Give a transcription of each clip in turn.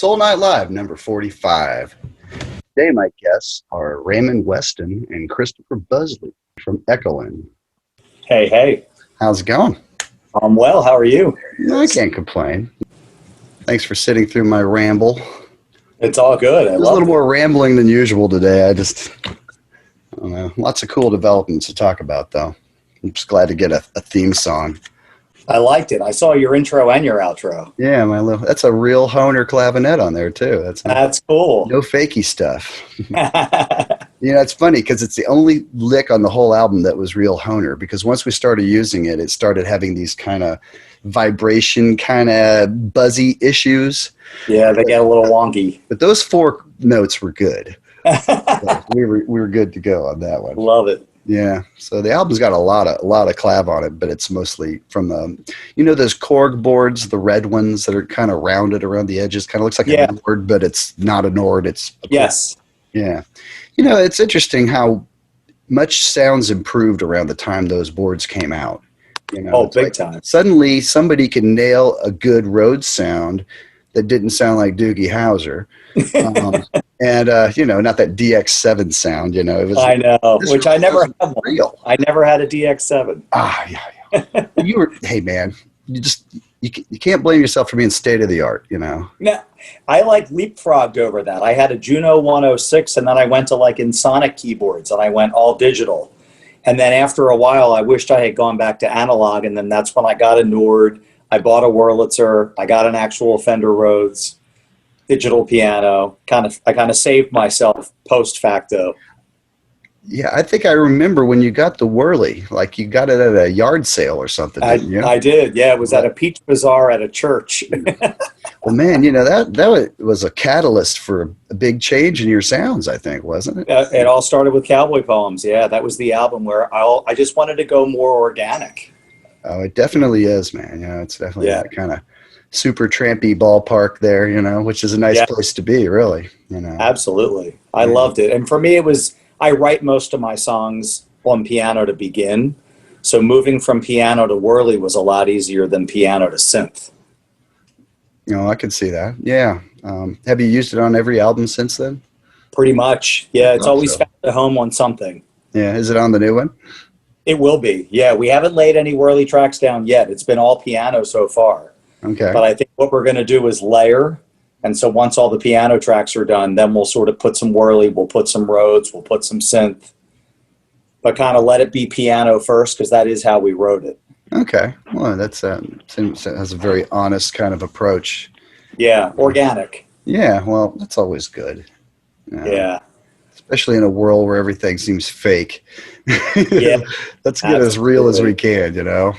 Soul Night Live, number 45. Today, my guests are Raymond Weston and Christopher Buzby from Echolyn. Hey, hey. How's it going? I'm well. How are you? I can't complain. Thanks for sitting through my ramble. It's all good. It was a little more rambling than usual today. I don't know. Lots of cool developments to talk about, though. I'm just glad to get a theme song. I liked it. I saw your intro and your outro. Yeah, that's a real Hohner clavinet on there, too. That's cool. No fakey stuff. It's funny because it's the only lick on the whole album that was real Hohner, because once we started using it, it started having these kind of vibration, kind of buzzy issues. Yeah, they get a little wonky. But those 4 notes were good. So we were good to go on that one. Love it. Yeah, so the album's got a lot of clav on it, but it's mostly from those Korg boards, the red ones that are kind of rounded around the edges. Kind of looks like a Nord, but it's not a Nord. It's yes. Yeah, it's interesting how much sounds improved around the time those boards came out. Big time. Suddenly, somebody can nail a good Rhodes sound that didn't sound like Doogie Howser. And, not that DX7 sound, it was. I know, which I never had one. Real. I never had a DX7. Yeah. Hey, man, you can't blame yourself for being state of the art, No, I leapfrogged over that. I had a Juno 106, and then I went to Insonic keyboards, and I went all digital. And then after a while, I wished I had gone back to analog, and then that's when I got a Nord. I bought a Wurlitzer. I got an actual Fender Rhodes digital piano. I kind of saved myself post facto. Yeah, I think I remember when you got the Whirly, you got it at a yard sale or something, didn't you? I did, yeah. It was at a peach bazaar at a church. Well, man, that was a catalyst for a big change in your sounds, I think, wasn't it? It all started with Cowboy Poems, yeah. That was the album where I just wanted to go more organic. Oh, it definitely is, man. It's definitely that kind of super trampy ballpark there, which is a nice place to be, really. Absolutely. I loved it. And for me, I write most of my songs on piano to begin. So moving from piano to Whirly was a lot easier than piano to synth. I can see that. Yeah. Have you used it on every album since then? Pretty much. Yeah, it's always found a home on something. Yeah. Is it on the new one? It will be. Yeah, we haven't laid any Whirly tracks down yet. It's been all piano so far. Okay. But I think what we're going to do is layer. And so once all the piano tracks are done, then we'll sort of put some Whirly, we'll put some Rhodes, we'll put some synth. But kind of let it be piano first, because that is how we wrote it. Okay. Well, that has a very honest kind of approach. Yeah, organic. Yeah, well, that's always good. Yeah. Especially in a world where everything seems fake. Yeah. Let's get as real as we can,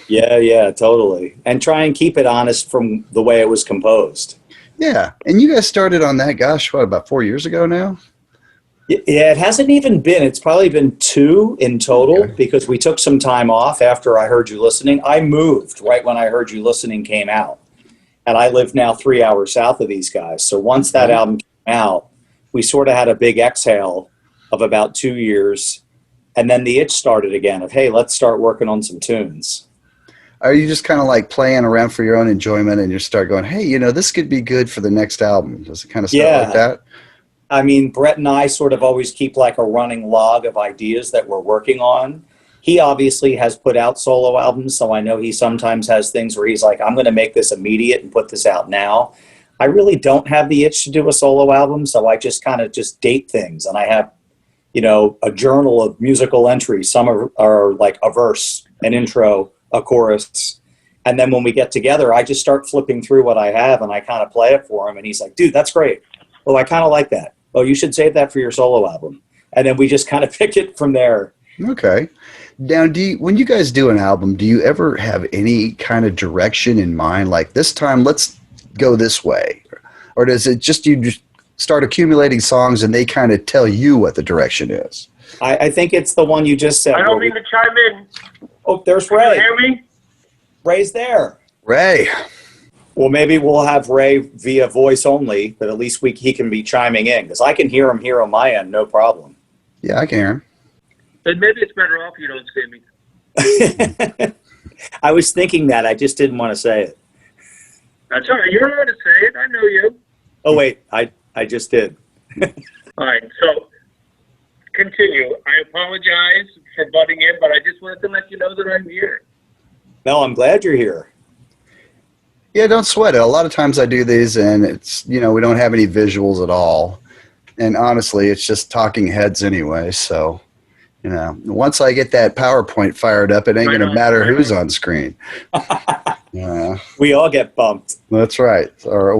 Yeah, totally. And try and keep it honest from the way it was composed. Yeah. And you guys started on that, about 4 years ago now? Yeah, it hasn't even been. It's probably been 2 in total, because we took some time off after I Heard You Listening. I moved right when I Heard You Listening came out. And I live now 3 hours south of these guys. So once that album came out, we sort of had a big exhale of about 2 years. And then the itch started again of, hey, let's start working on some tunes. Are you just kind of playing around for your own enjoyment and you start going, hey, this could be good for the next album? Does it kind of start like that? I mean, Brett and I sort of always keep a running log of ideas that we're working on. He obviously has put out solo albums, so I know he sometimes has things where he's like, I'm going to make this immediate and put this out now. I really don't have the itch to do a solo album, so I just kind of just date things. And I have, a journal of musical entries. Some are like a verse, an intro, a chorus. And then when we get together, I just start flipping through what I have and I kind of play it for him. And he's like, dude, that's great. Oh, I kind of like that. Oh, you should save that for your solo album. And then we just kind of pick it from there. Okay. Now, when you guys do an album, do you ever have any kind of direction in mind? Like this time, let's go this way. Or does it just start accumulating songs and they kind of tell you what the direction is? I think it's the one you just said. I don't mean to chime in. Oh, there's Ray. Can you hear me? Ray's there. Ray. Well, maybe we'll have Ray via voice only, but at least he can be chiming in, because I can hear him here on my end, no problem. Yeah, I can hear him. But maybe it's better off you don't see me. I was thinking that. I just didn't want to say it. That's all right. You're allowed to say it. I know you. Oh, wait, I just did. All right, so continue. I apologize for butting in, but I just wanted to let you know that I'm here. No, I'm glad you're here. Yeah, don't sweat it. A lot of times I do these and it's, we don't have any visuals at all. And honestly, it's just talking heads anyway. So, once I get that PowerPoint fired up, it ain't Right going to on, matter right who's on. on screen. Yeah, We all get bumped. that's right. Or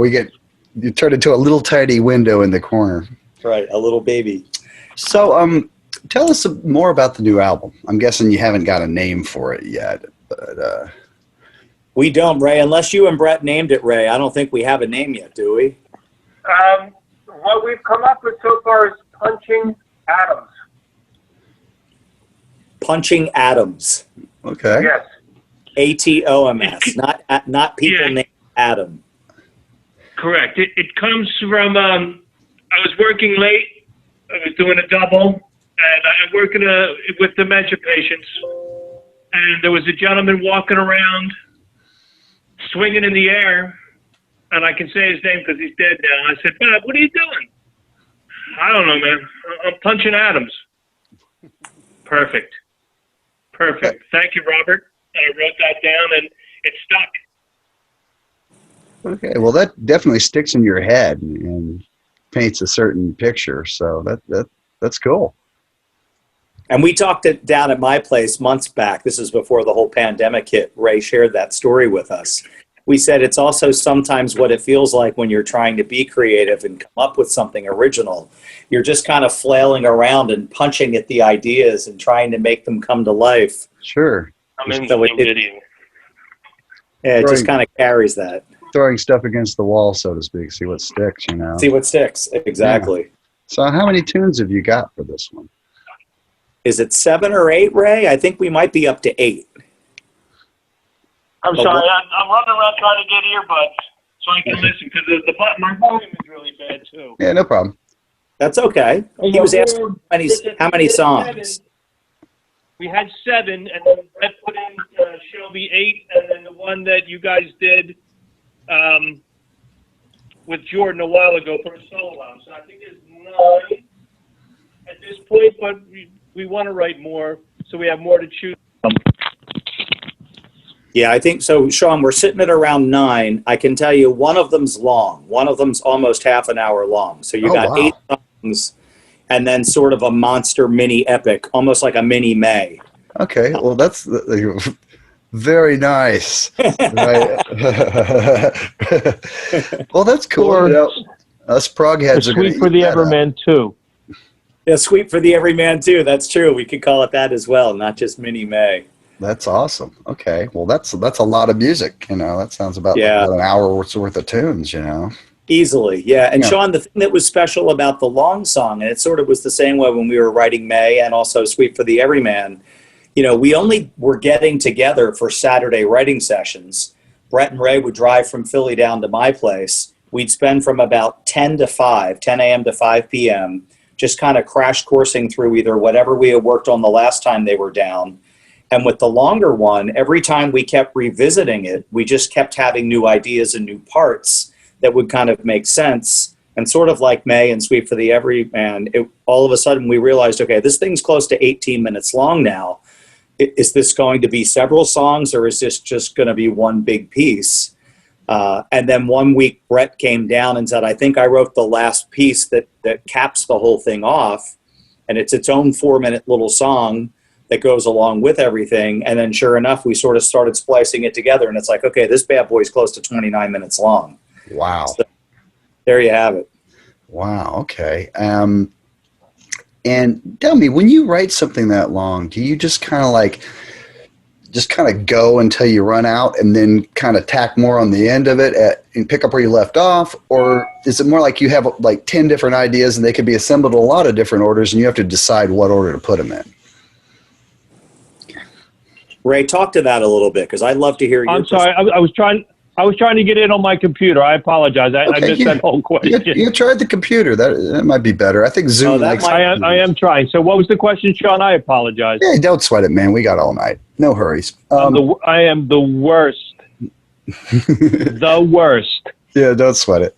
you turn into a little tiny window in the corner. Right, a little baby. So, tell us more about the new album. I'm guessing you haven't got a name for it yet, but We don't, Ray. Unless you and Brett named it, Ray. I don't think we have a name yet, do we? What we've come up with so far is Punching Atoms. Punching Atoms. okay. Yes. ATOMS. Not people Yeah. named Adam. Correct. It comes from, I was working late. I was doing a double, and I'm working with dementia patients. And there was a gentleman walking around, swinging in the air, and I can say his name because he's dead now. I said, Bob, what are you doing? I don't know, man. I'm punching atoms. Perfect. Thank you, Robert. And I wrote that down, and it stuck. Okay. Well, that definitely sticks in your head and paints a certain picture. So that's cool. And we talked it down at my place months back. This is before the whole pandemic hit. Ray shared that story with us. We said it's also sometimes what it feels like when you're trying to be creative and come up with something original. You're just kind of flailing around and punching at the ideas and trying to make them come to life. Sure. I'm in So the same video. Yeah, it just Right. kind of carries that. Throwing stuff against the wall, so to speak, see what sticks, See what sticks. Exactly. So how many tunes have you got for this one? Is it 7 or 8, Ray? I think we might be up to 8. I'm But sorry. what- I'm running around trying to get earbuds so I can listen because my volume is really bad too. Yeah, no problem. That's okay. He was asking how many songs. We had 7, and then Brett put in Shelby 8, and then the one that you guys did with Jordan a while ago for a solo album. So I think there's 9 at this point, but we want to write more, so we have more to choose from. Yeah, I think so. Sean, we're sitting at around 9. I can tell you one of them's long. One of them's almost half an hour long. So you Oh, got wow. 8 songs and then sort of a monster mini epic, almost like a mini May. Okay, well, that's very nice. Right. Well, that's cool. Or- Us prog heads are going Sweet for the Everman too. Yeah, Sweet for the Everyman too. That's true. We could call it that as well, not just mini May. That's awesome. Okay, well, that's a lot of music. That sounds about like Yeah. about an hour worth of tunes. Easily, yeah. And Yeah. Sean, the thing that was special about the long song, and it sort of was the same way when we were writing May and also Sweet for the Everyman, we only were getting together for Saturday writing sessions. Brett and Ray would drive from Philly down to my place. We'd spend from about 10 a.m. to 5 p.m., just kind of crash coursing through either whatever we had worked on the last time they were down. And with the longer one, every time we kept revisiting it, we just kept having new ideas and new parts that would kind of make sense. And sort of like May and Sweet for the Everyman, all of a sudden we realized, okay, this thing's close to 18 minutes long now. Is this going to be several songs or is this just going to be one big piece? And then one week Brett came down and said, I think I wrote the last piece that caps the whole thing off. And it's its own 4-minute little song that goes along with everything. And then sure enough, we sort of started splicing it together. And it's like, okay, this bad boy's close to 29 minutes long. Wow. So there you have it. Wow. Okay. And tell me, when you write something that long, do you just kind of go until you run out and then kind of tack more on the end of it and pick up where you left off? Or is it more like you have like 10 different ideas and they could be assembled in a lot of different orders and you have to decide what order to put them in? Ray, talk to that a little bit because I'd love to hear your I'm sorry. I was trying to get in on my computer. I apologize. I Okay, missed that whole question. You tried the computer. That might be better. I think Zoom that likes. might- I am trying. So what was the question, Sean? I apologize. Hey, don't sweat it, man. We got all night. No hurries. I am the worst. The worst. Yeah, don't sweat it.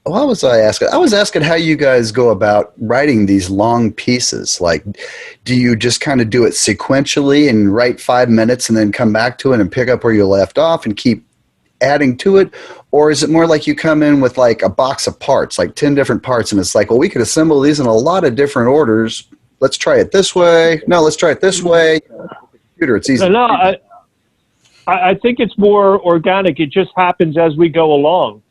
What was I asking? I was asking how you guys go about writing these long pieces. Like, do you just kind of do it sequentially and write 5 minutes and then come back to it and pick up where you left off and keep adding to it? Or is it more like you come in with like a box of parts, like 10 different parts, and it's like, well, we could assemble these in a lot of different orders. Let's try it this way. No, let's try it this way. Computer, it's easy. No, I think it's more organic. It just happens as we go along.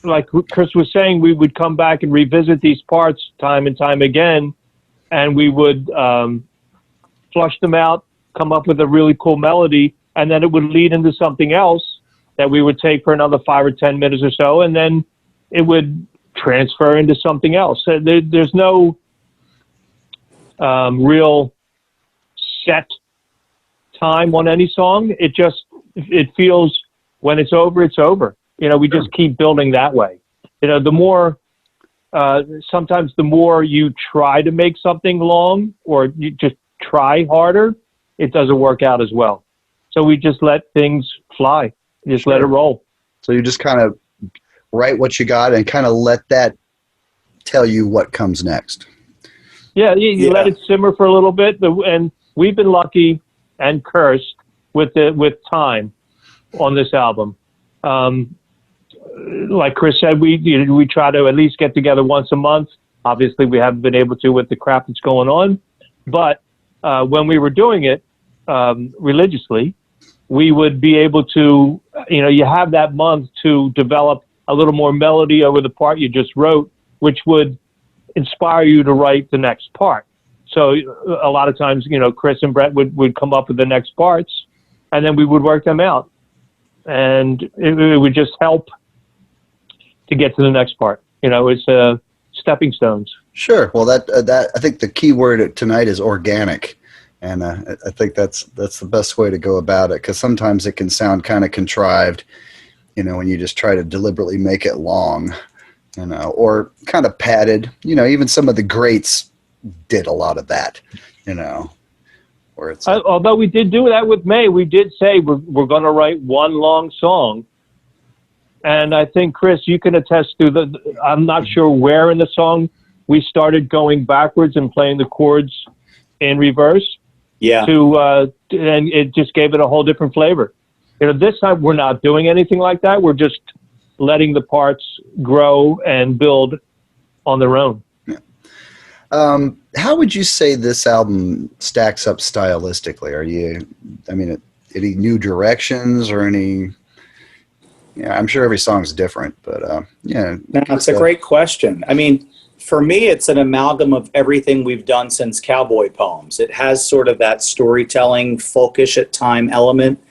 Like Chris was saying, we would come back and revisit these parts time and time again, and we would flush them out, come up with a really cool melody, and then it would lead into something else that we would take for another 5 or 10 minutes or so, and then it would transfer into something else. So there's no real set time on any song. It feels when it's over, it's over. You know, we just keep building that way. You know, the more, sometimes the more you try to make something long or you just try harder, it doesn't work out as well. So we just let things fly. Just let it roll. So you just kind of write what you got and kind of let that tell you what comes next. Yeah, you let it simmer for a little bit. And we've been lucky and cursed with time on this album. Like Chris said, we try to at least get together once a month. Obviously, we haven't been able to with the crap that's going on. But when we were doing it religiously, we would be able to, you know, you have that month to develop a little more melody over the part you just wrote, which would inspire you to write the next part. So a lot of times, you know, Chris and Brett would come up with the next parts, and then we would work them out. And it would just help to get to the next part. You know, it's stepping stones. Sure. Well, that I think the key word tonight is organic. And I think that's the best way to go about it, because sometimes it can sound kind of contrived, you know, when you just try to deliberately make it long, you know, or kind of padded. You know, even some of the greats did a lot of that, you know. Where it's although we did do that with May, we did say we're going to write one long song. And I think, Chris, you can attest to I'm not sure where in the song we started going backwards and playing the chords in reverse. Yeah. And it just gave it a whole different flavor. You know, this time we're not doing anything like that. We're just letting the parts grow and build on their own. Yeah. How would you say this album stacks up stylistically? Any new directions or any? Yeah, I'm sure every song's different, but yeah. That's a great question. I mean, for me, it's an amalgam of everything we've done since Cowboy Poems. It has sort of that storytelling, folkish at time element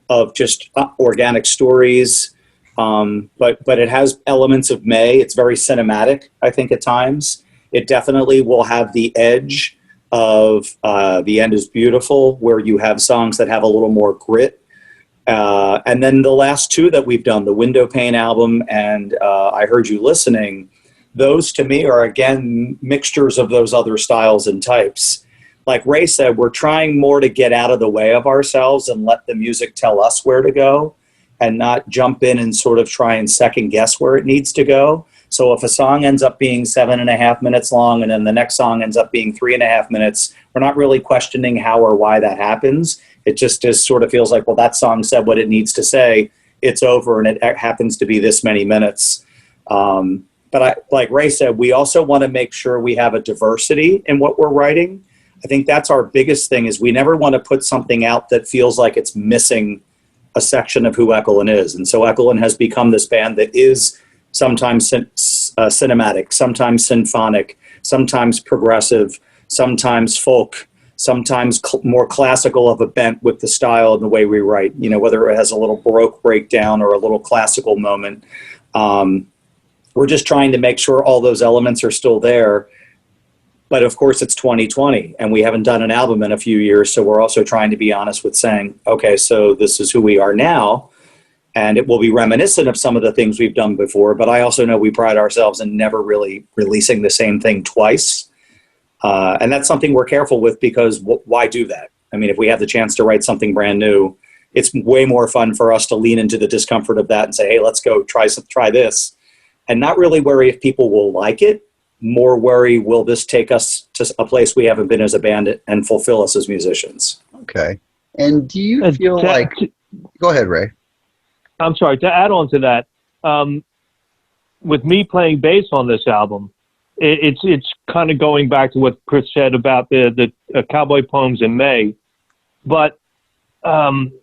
of just organic stories, but it has elements of May. It's very cinematic, I think, at times. It definitely will have the edge of The End is Beautiful, where you have songs that have a little more grit. And then the last two that we've done, the Window Pane album and I Heard You Listening, those to me are, again, mixtures of those other styles and types. Like Ray said, we're trying more to get out of the way of ourselves and let the music tell us where to go and not jump in and sort of try and second guess where it needs to go. So if a song ends up being 7.5 minutes long and then the next song ends up being 3.5 minutes, we're not really questioning how or why that happens. It just sort of feels like, well, that song said what it needs to say. It's over, and it happens to be this many minutes. But like Ray said, we also want to make sure we have a diversity in what we're writing. I think that's our biggest thing, is we never want to put something out that feels like it's missing a section of who Echolyn is. And so Echolyn has become this band that is sometimes cinematic, sometimes symphonic, sometimes progressive, sometimes folk, sometimes more classical of a bent with the style and the way we write, you know, whether it has a little Baroque breakdown or a little classical moment. We're just trying to make sure all those elements are still there. But of course, it's 2020 and we haven't done an album in a few years. So we're also trying to be honest with saying, okay, so this is who we are now. And it will be reminiscent of some of the things we've done before. But I also know we pride ourselves in never really releasing the same thing twice. And that's something we're careful with, because why do that? I mean, if we have the chance to write something brand new, it's way more fun for us to lean into the discomfort of that and say, hey, let's go try this, and not really worry if people will like it, more worry, will this take us to a place we haven't been as a band and fulfill us as musicians? Okay. And do you feel like... Go ahead, Ray. I'm sorry, to add on to that, with me playing bass on this album, it's kind of going back to what Chris said about the Cowboy Poems in May. But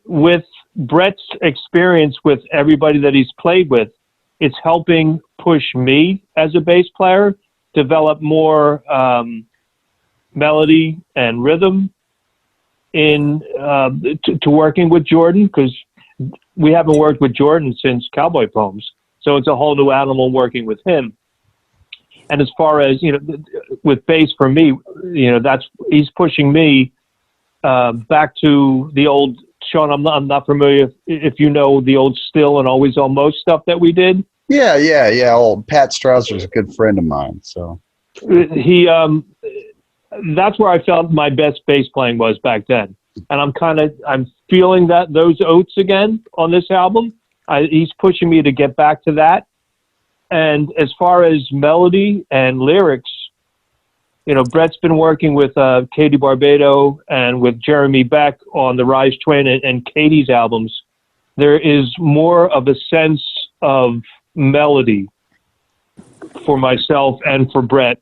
with Brett's experience with everybody that he's played with, it's helping push me as a bass player develop more melody and rhythm in to working with Jordan, because we haven't worked with Jordan since Cowboy Poems. So it's a whole new animal working with him. And as far as, with bass for me, he's pushing me back to the old, Sean, I'm not familiar if you know the old Still and Always Almost stuff that we did. Yeah. Old Pat Strauss was a good friend of mine. So he, that's where I felt my best bass playing was back then. And I'm feeling those oats again on this album. He's pushing me to get back to that. And as far as melody and lyrics, Brett's been working with Katie Barbado and with Jeremy Beck on the Rise Train and Katie's albums. There is more of a sense of melody for myself and for Brett,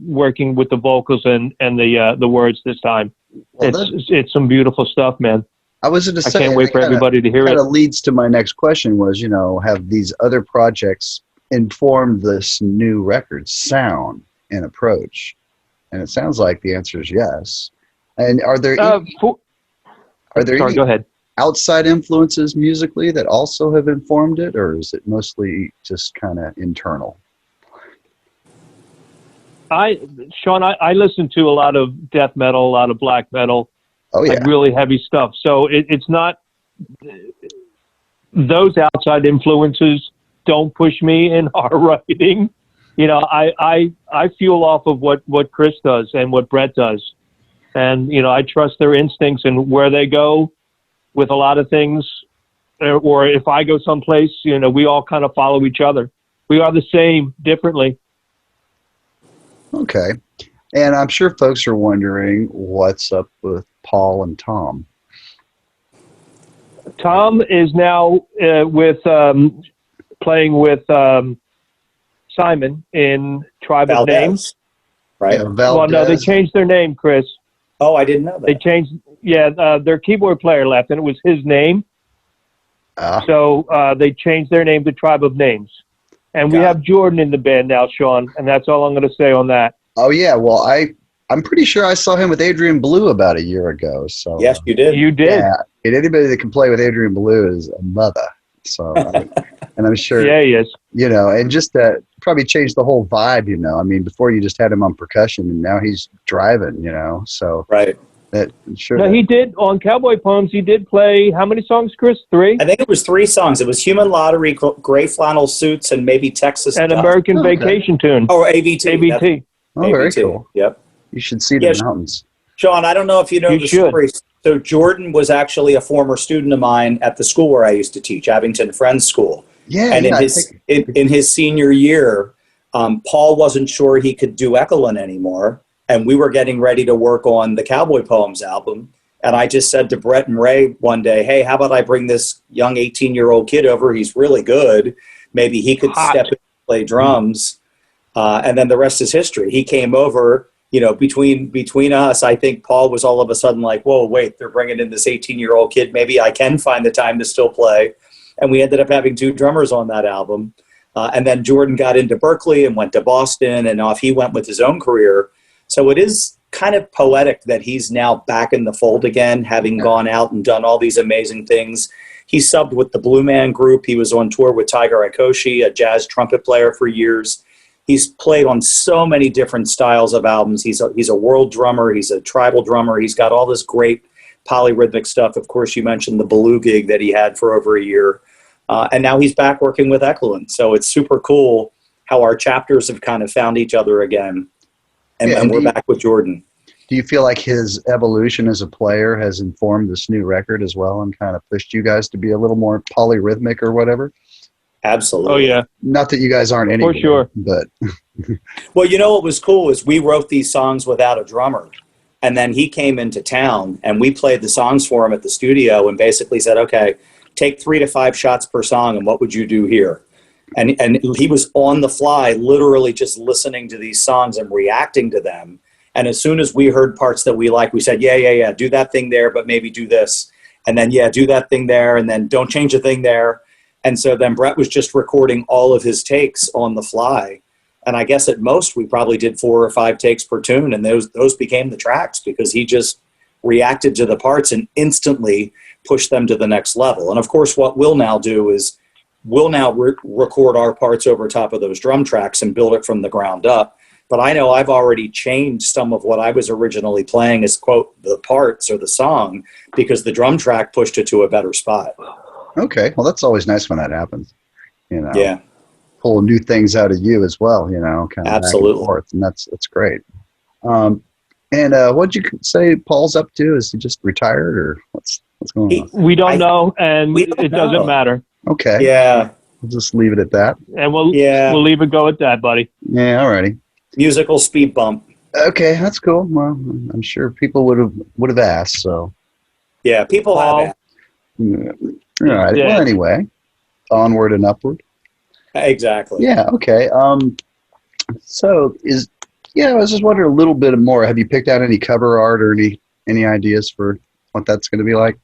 working with the vocals and the words this time. Well, it's some beautiful stuff, man. I was going to say, I can't wait for everybody to hear it. Kind of leads to my next question was, have these other projects informed this new record's sound and approach? And it sounds like the answer is yes. And are there go ahead. Outside influences musically that also have informed it, or is it mostly just kind of internal? Sean, I listen to a lot of death metal, a lot of black metal, like really heavy stuff. So it's not, those outside influences don't push me in our writing. I fuel off of what Chris does and what Brett does. And, I trust their instincts and where they go with a lot of things. Or if I go someplace, we all kind of follow each other. We are the same, differently. Okay. And I'm sure folks are wondering what's up with Paul and Tom. Tom is now playing with Simon in Tribe of Names. Right? Yeah, well, no, they changed their name, Chris. Oh, I didn't know that. They changed, their keyboard player left, and it was his name. So they changed their name to Tribe of Names. And we have Jordan in the band now, Sean, and that's all I'm going to say on that. Oh, yeah. Well, I'm pretty sure I saw him with Adrian Belew about a year ago. So yes, you did. You did. Yeah, and anybody that can play with Adrian Belew is a mother. So, and I'm sure, yeah, he is. And just that probably changed the whole vibe. I mean, before you just had him on percussion, and now he's driving. So right. That sure. No, he did on Cowboy Poems. He did play how many songs, Chris? 3? I think it was 3 songs. It was Human Lottery, Gray Flannel Suits, and maybe Texas. And American Vacation Tune. Oh, AVT. AVT. Oh, very cool. Yep. You should see the mountains. Sean, I don't know if you know the story. So Jordan was actually a former student of mine at the school where I used to teach, Abington Friends School. Yeah. And in his senior year, Paul wasn't sure he could do Echolyn anymore. And we were getting ready to work on the Cowboy Poems album. And I just said to Brett and Ray one day, hey, how about I bring this young 18-year-old kid over? He's really good. Maybe he could step in and play drums. And then the rest is history. He came over, between us, I think Paul was all of a sudden like, whoa, wait, they're bringing in this 18-year-old kid. Maybe I can find the time to still play. And we ended up having 2 drummers on that album. And then Jordan got into Berkeley and went to Boston, and off he went with his own career. So it is kind of poetic that he's now back in the fold again, having gone out and done all these amazing things. He subbed with the Blue Man Group. He was on tour with Tiger Ikoshi, a jazz trumpet player for years. He's played on so many different styles of albums. He's a world drummer. He's a tribal drummer. He's got all this great polyrhythmic stuff. Of course, you mentioned the Belew gig that he had for over a year. And now he's back working with Echolyn. So it's super cool how our chapters have kind of found each other again. And we're back with Jordan. Do you feel like his evolution as a player has informed this new record as well and kind of pushed you guys to be a little more polyrhythmic or whatever? Absolutely. Oh yeah, Not that you guys aren't anymore, for sure. but Well, you know what was cool is we wrote these songs without a drummer. And then he came into town and we played the songs for him at the studio and basically said, okay, take 3 to 5 shots per song. And what would you do here? And he was on the fly, literally just listening to these songs and reacting to them. And as soon as we heard parts that we liked, we said, yeah, do that thing there, but maybe do this. And then, yeah, do that thing there. And then don't change a thing there. And so then Brett was just recording all of his takes on the fly. And I guess at most we probably did 4 or 5 takes per tune. And those became the tracks because he just reacted to the parts and instantly pushed them to the next level. And of course, what we'll now do is we'll now record our parts over top of those drum tracks and build it from the ground up. But I know I've already changed some of what I was originally playing as, quote, the parts or the song because the drum track pushed it to a better spot. okay. Well, that's always nice when that happens. You know, Yeah, pull new things out of you as well. You know, kind of absolutely. back and forth, and that's great. And what'd you say Paul's up to? Is he just retired, or what's going on? We don't know, and we don't it doesn't know. matter. Okay, Yeah, we'll just leave it at that. And we'll leave it go at that, buddy. Yeah, alrighty. musical speed bump. Okay, that's cool. Well, I'm sure people would have asked. So, Yeah, people Paul. have yeah. All right. Yeah. Well, anyway, onward and upward. exactly. Yeah. Okay. So I was just wondering a little bit more. Have you picked out any cover art or any ideas for what that's going to be like?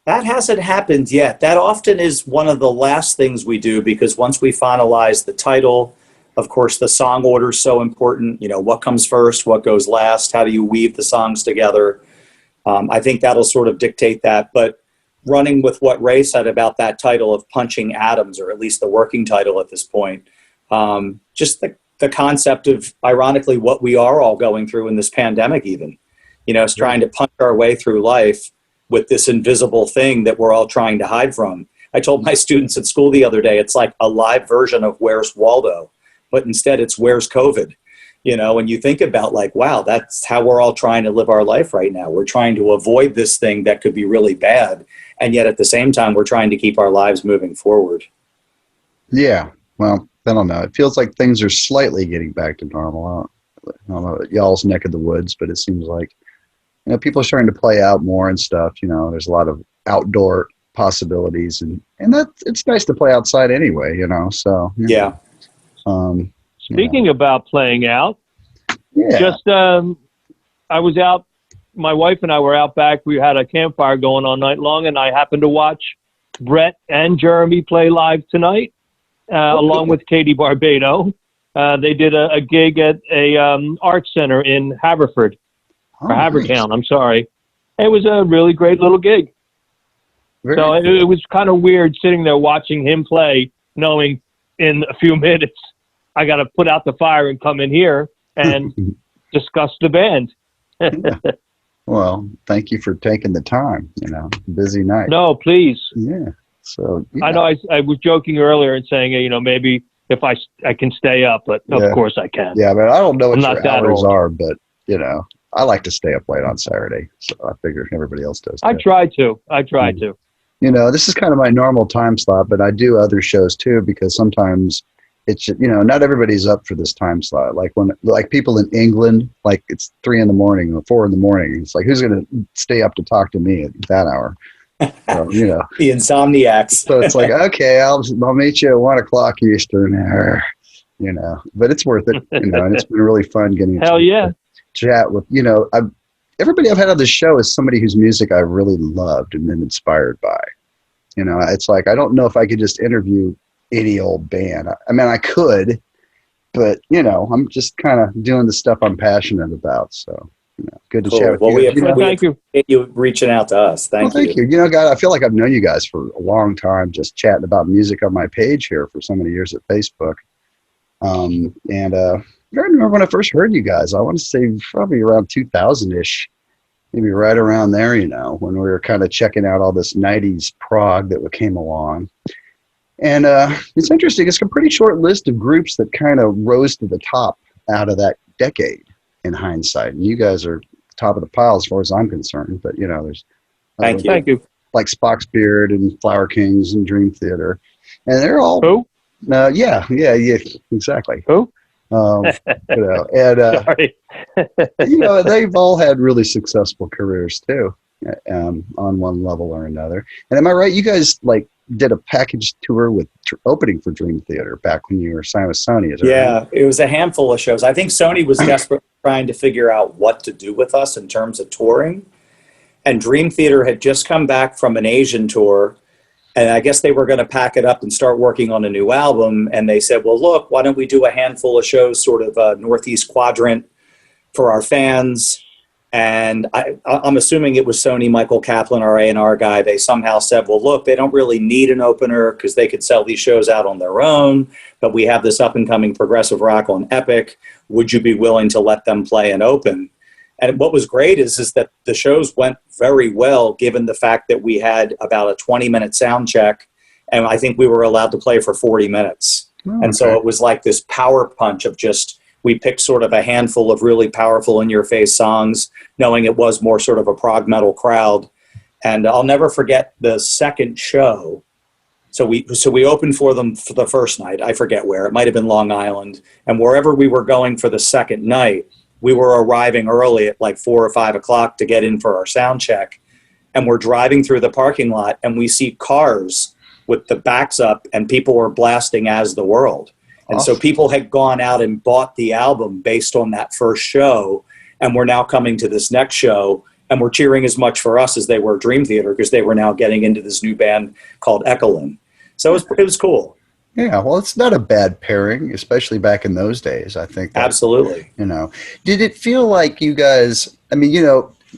That hasn't happened yet. That often is one of the last things we do because once we finalize the title, of course, the song order is so important. You know, what comes first, what goes last, how do you weave the songs together? I think that'll sort of dictate that. But running with what Ray said about that title of Punching Atoms, or at least the working title at this point, just the concept of, ironically, what we are all going through in this pandemic even. You know, it's trying to punch our way through life with this invisible thing that we're all trying to hide from. I told my students at school the other day, it's like a live version of Where's Waldo, but instead it's Where's COVID? You know, and you think about like, wow, that's how we're all trying to live our life right now. We're trying to avoid this thing that could be really bad. And yet at the same time, we're trying to keep our lives moving forward. Yeah. Well, I don't know. It feels like things are slightly getting back to normal. I don't know y'all's neck of the woods, but it seems like, you know, people are starting to play out more and stuff. You know, there's a lot of outdoor possibilities, and that it's nice to play outside anyway. You know, so Yeah. Speaking about playing out, yeah. just I was out. My wife and I were out back. We had a campfire going all night long, and I happened to watch Brett and Jeremy play live tonight, along with Katie Barbado. They did a gig at a art center in Haverford, or Havertown. I'm sorry. It was a really great little gig. Very So cool. it was kind of weird sitting there watching him play, knowing in a few minutes I got to put out the fire and come in here and discuss the band. Yeah. Well, thank you for taking the time. You know, busy night. No, please. Yeah. So yeah. I know I was joking earlier and saying, you know, maybe if I can stay up, but Yeah. of course I can. Yeah, but I don't know what I'm not your that hours old. are, but you know, I like to stay up late on Saturday, so I figure everybody else does. I too. try to. You know, this is kind of my normal time slot, but I do other shows too because sometimes it's, you know, not everybody's up for this time slot. Like people in England, like it's 3 a.m. or 4 a.m. It's like, who's going to stay up to talk to me at that hour? So, you know, The insomniacs. so it's like, okay, I'll meet you at 1 o'clock Eastern. You know, but it's worth it. You know, and it's been really fun getting Hell to yeah. chat with, you know, everybody I've had on the show is somebody whose music I really loved and been inspired by. You know, it's like, I don't know if I could just interview any old band. I mean, I could, but, you know, I'm just kind of doing the stuff I'm passionate about. So, you know, good to Cool. chat with Well, you. Well, thank you. appreciate you reaching out to us. Thank Thank you. You know, God, I feel like I've known you guys for a long time, just chatting about music on my page here for so many years at Facebook. I remember when I first heard you guys, I want to say probably around 2000-ish, maybe right around there, you know, when we were kind of checking out all this 90s prog that came along. And it's interesting. It's a pretty short list of groups that kind of rose to the top out of that decade in hindsight. And you guys are top of the pile as far as I'm concerned. But, you know, there's Thank you. Thank you. like Spock's Beard and Flower Kings and Dream Theater. And they're all Who? Yeah, exactly. Who? And Sorry. they've all had really successful careers too, on one level or another. And am I right? You guys like did a package tour with opening for Dream Theater back when you were signed with Sony, is it right? Yeah, it was a handful of shows. I think Sony was desperately trying to figure out what to do with us in terms of touring. And Dream Theater had just come back from an Asian tour. And I guess they were going to pack it up and start working on a new album. And they said, well, look, why don't we do a handful of shows, sort of Northeast Quadrant for our fans? And I'm assuming it was Sony, Michael Kaplan, our A&R guy. They somehow said, well, look, they don't really need an opener because they could sell these shows out on their own. But we have this up-and-coming progressive rock on Epic. Would you be willing to let them play and open? And what was great is that the shows went very well, given the fact that we had about a 20-minute sound check. And I think we were allowed to play for 40 minutes. Oh, and so it was like this power punch of just, we picked sort of a handful of really powerful in-your-face songs, knowing it was more sort of a prog metal crowd. And I'll never forget the second show. So we opened for them for the first night. I forget where. It might have been Long Island. And wherever we were going for the second night, we were arriving early at like 4 or 5 o'clock to get in for our sound check. And we're driving through the parking lot and we see cars with the backs up and people were blasting As the World. And Awesome. So people had gone out and bought the album based on that first show. And we're now coming to this next show and we're cheering as much for us as they were Dream Theater because they were now getting into this new band called Echolyn. So it was cool. Yeah, well, it's not a bad pairing, especially back in those days. I think Absolutely. Did it feel like you guys? I mean,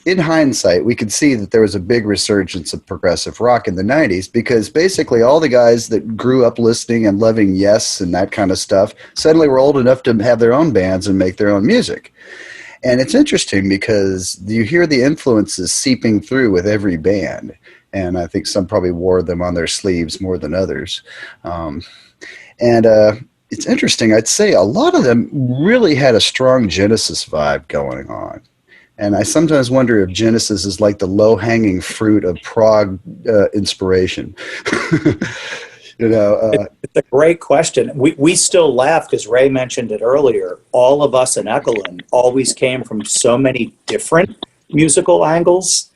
in hindsight, we could see that there was a big resurgence of progressive rock in the '90s because basically all the guys that grew up listening and loving Yes and that kind of stuff suddenly were old enough to have their own bands and make their own music. And it's interesting because you hear the influences seeping through with every band. And I think some probably wore them on their sleeves more than others. And it's interesting. I'd say a lot of them really had a strong Genesis vibe going on. And I sometimes wonder if Genesis is like the low-hanging fruit of prog inspiration. It's a great question. We still laugh because Ray mentioned it earlier. All of us in Echolyn always came from so many different musical angles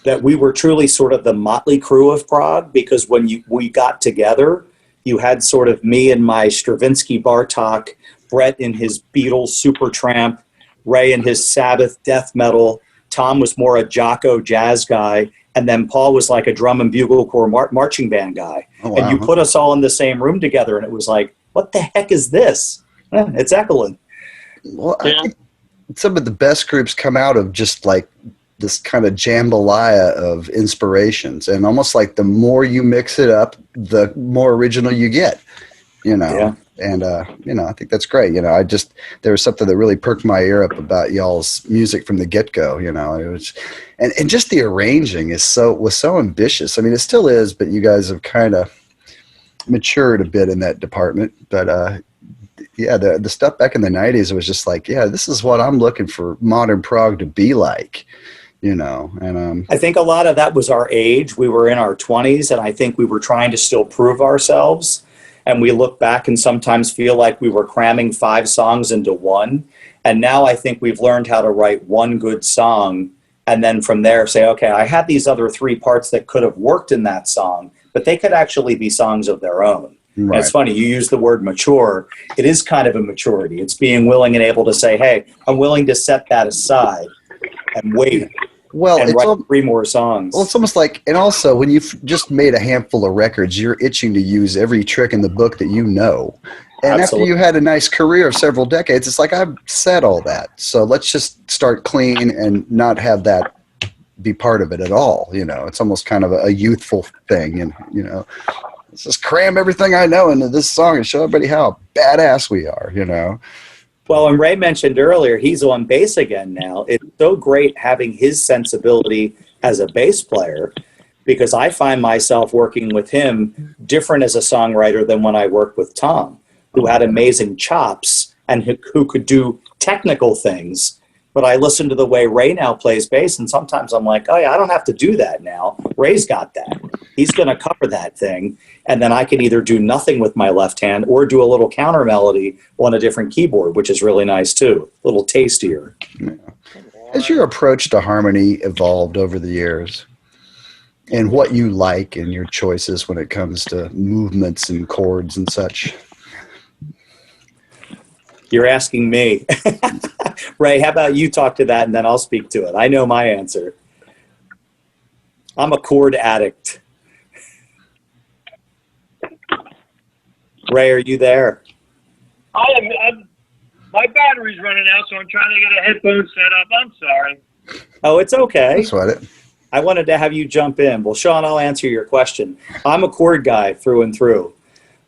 that we were truly sort of the motley crew of prog because when we got together, you had sort of me and my Stravinsky Bartok, Brett in his Beatles Supertramp, Ray in his Sabbath death metal, Tom was more a Jocko jazz guy, and then Paul was like a drum and bugle corps marching band guy. Oh, wow. And you put us all in the same room together, and it was like, what the heck is this? It's Echolyn. Well, I think some of the best groups come out of just like this kind of jambalaya of inspirations, and almost like the more you mix it up, the more original you get, Yeah. And, I think that's great. There was something that really perked my ear up about y'all's music from the get-go, it was, and just the arranging was so ambitious. I mean, it still is, but you guys have kind of matured a bit in that department. But, the stuff back in the 90s, it was just like, this is what I'm looking for modern prog to be like. And I think a lot of that was our age. We were in our 20s, and I think we were trying to still prove ourselves. And we look back and sometimes feel like we were cramming 5 songs into one. And now I think we've learned how to write one good song and then from there say, okay, I had these other 3 parts that could have worked in that song, but they could actually be songs of their own. Right. And it's funny, you use the word mature. It is kind of a maturity. It's being willing and able to say, hey, I'm willing to set that aside and wait and write 3 more songs. Well, it's almost like, and also when you've just made a handful of records, you're itching to use every trick in the book that you know. And Absolutely. After you had a nice career of several decades, it's like, I've said all that. So let's just start clean and not have that be part of it at all. It's almost kind of a youthful thing. And, let's just cram everything I know into this song and show everybody how badass we are, Well, and Ray mentioned earlier, he's on bass again now. It's so great having his sensibility as a bass player because I find myself working with him different as a songwriter than when I worked with Tom, who had amazing chops and who could do technical things. But I listen to the way Ray now plays bass, and sometimes I'm like, oh, yeah, I don't have to do that now. Ray's got that. He's going to cover that thing, and then I can either do nothing with my left hand or do a little counter melody on a different keyboard, which is really nice too, a little tastier. Yeah. Has your approach to harmony evolved over the years? And what you like and your choices when it comes to movements and chords and such? You're asking me. Ray, how about you talk to that and then I'll speak to it. I know my answer. I'm a chord addict. Ray, are you there? My battery's running out, so I'm trying to get a headphone set up. I'm sorry. Oh, it's okay. That's what it. I wanted to have you jump in. Well, Sean, I'll answer your question. I'm a chord guy through and through.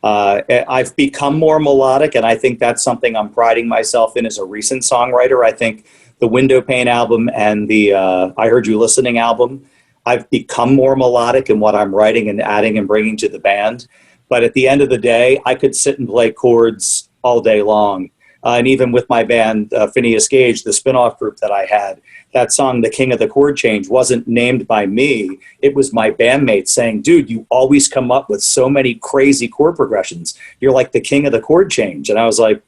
I've become more melodic, and I think that's something I'm priding myself in as a recent songwriter. I think the Windowpane album and the I Heard You Listening album, I've become more melodic in what I'm writing and adding and bringing to the band. But at the end of the day, I could sit and play chords all day long. And even with my band, Phineas Gage, the spinoff group that I had, that song, The King of the Chord Change, wasn't named by me. It was my bandmates saying, dude, you always come up with so many crazy chord progressions. You're like the king of the chord change. And I was like,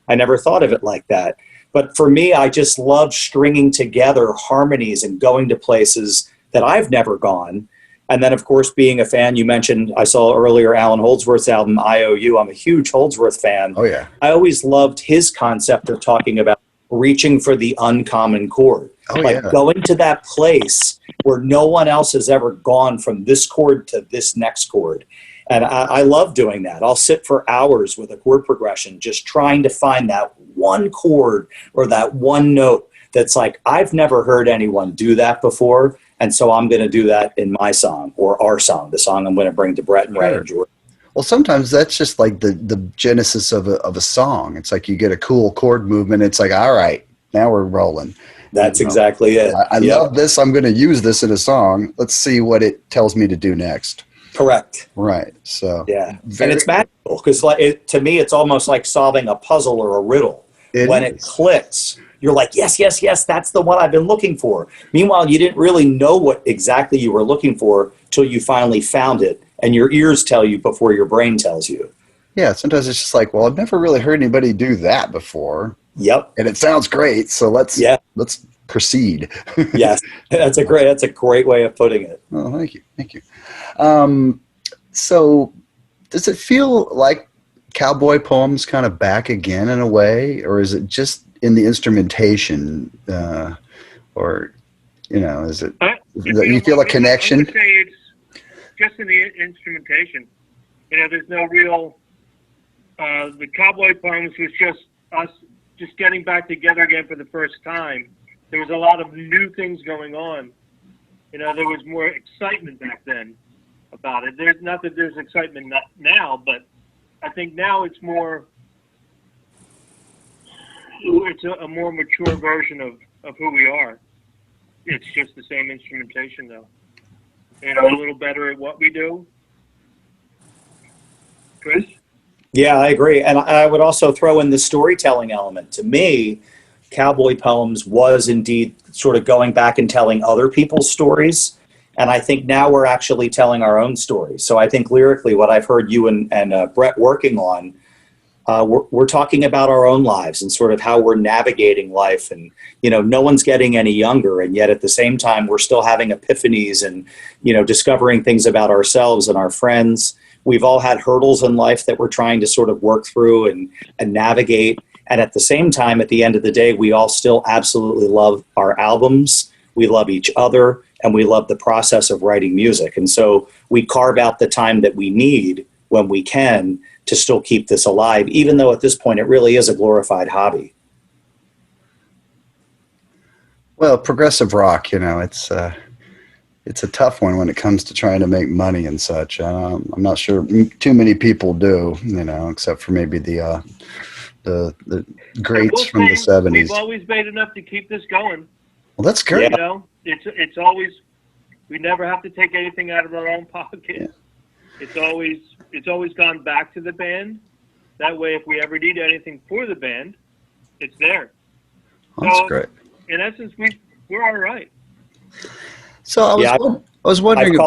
I never thought of it like that. But for me, I just love stringing together harmonies and going to places that I've never gone. And then, of course, being a fan, you mentioned, I saw earlier Alan Holdsworth's album, IOU. I'm a huge Holdsworth fan. Oh, yeah. I always loved his concept of talking about reaching for the uncommon chord. Oh, like yeah. going to that place where no one else has ever gone from this chord to this next chord. And I love doing that. I'll sit for hours with a chord progression just trying to find that one chord or that one note that's like, I've never heard anyone do that before. And so I'm going to do that in my song or our song, the song I'm going to bring to Brett and Ray and Jordan. Well, sometimes that's just like the genesis of a song. It's like you get a cool chord movement. It's like, all right, now we're rolling. That's exactly it. I love this. I'm going to use this in a song. Let's see what it tells me to do next. Correct. Right. So yeah, and it's magical because to me, it's almost like solving a puzzle or a riddle. When it clicks, you're like, yes, yes, yes, that's the one I've been looking for. Meanwhile, you didn't really know what exactly you were looking for till you finally found it, and your ears tell you before your brain tells you. Yeah, sometimes it's just like, well, I've never really heard anybody do that before. Yep. And it sounds great, so let's proceed. Yes, that's a great way of putting it. Oh, thank you. So, does it feel like Cowboy Poems kind of back again in a way, or is it just in the instrumentation, or is it? You feel a connection? I would say it's just in the instrumentation. There's no real. The Cowboy Poems was just us just getting back together again for the first time. There was a lot of new things going on. There was more excitement back then about it. There's not that there's excitement now, but I think now it's more. It's a more mature version of who we are. It's just the same instrumentation, though. A little better at what we do. Chris? Yeah, I agree. And I would also throw in the storytelling element. To me, Cowboy Poems was indeed sort of going back and telling other people's stories. And I think now we're actually telling our own stories. So I think lyrically, what I've heard you and Brett working on, we're talking about our own lives and sort of how we're navigating life. And, no one's getting any younger. And yet at the same time, we're still having epiphanies and, discovering things about ourselves and our friends. We've all had hurdles in life that we're trying to sort of work through and navigate. And at the same time, at the end of the day, we all still absolutely love our albums. We love each other, and we love the process of writing music. And so we carve out the time that we need when we can to still keep this alive, even though at this point it really is a glorified hobby. Well, progressive rock, it's a tough one when it comes to trying to make money and such. I'm not sure too many people do, except for maybe the greats from the 70s. We've always made enough to keep this going. Well, that's great. It's always, we never have to take anything out of our own pocket. Yeah. It's always gone back to the band. That way, if we ever need anything for the band, it's there. Well, that's great. In essence, we're all right. So I was wondering.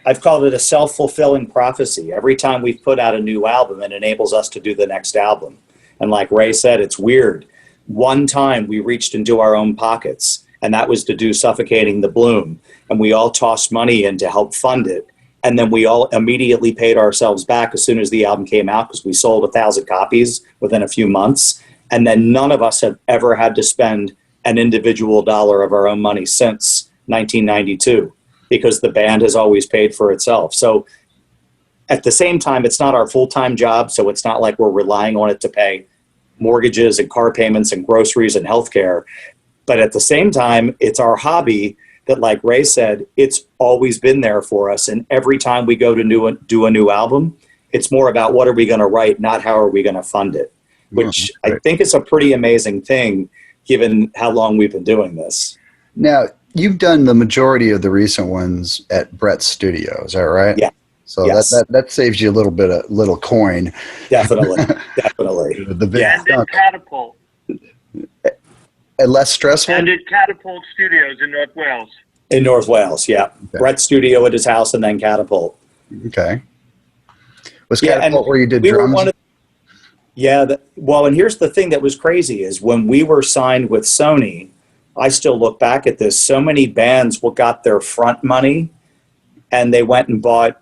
I've called it a self-fulfilling prophecy. Every time we've put out a new album, it enables us to do the next album. And like Ray said, it's weird. One time we reached into our own pockets, and that was to do Suffocating the Bloom. And we all tossed money in to help fund it. And then we all immediately paid ourselves back as soon as the album came out, because we sold 1,000 copies within a few months. And then none of us have ever had to spend an individual dollar of our own money since 1992, because the band has always paid for itself. So at the same time, it's not our full-time job, so it's not like we're relying on it to pay mortgages and car payments and groceries and healthcare. But at the same time, it's our hobby that, like Ray said, it's always been there for us. And every time we go to do a new album, it's more about what are we going to write, not how are we going to fund it, which I think is a pretty amazing thing given how long we've been doing this. Now, you've done the majority of the recent ones at Brett's studio, is that right? Yeah. So Yes. that saves you a little coin. Definitely. Definitely. The big And at Catapult. and less stressful. And at Catapult Studios in North Wales. In North Wales, yeah. Okay. Brett's studio at his house, and then Catapult. Okay. Was Yeah, Catapult and where you did we were drums? one of- Yeah, well, and here's the thing that was crazy is when we were signed with Sony, I still look back at this, so many bands got their front money and they went and bought,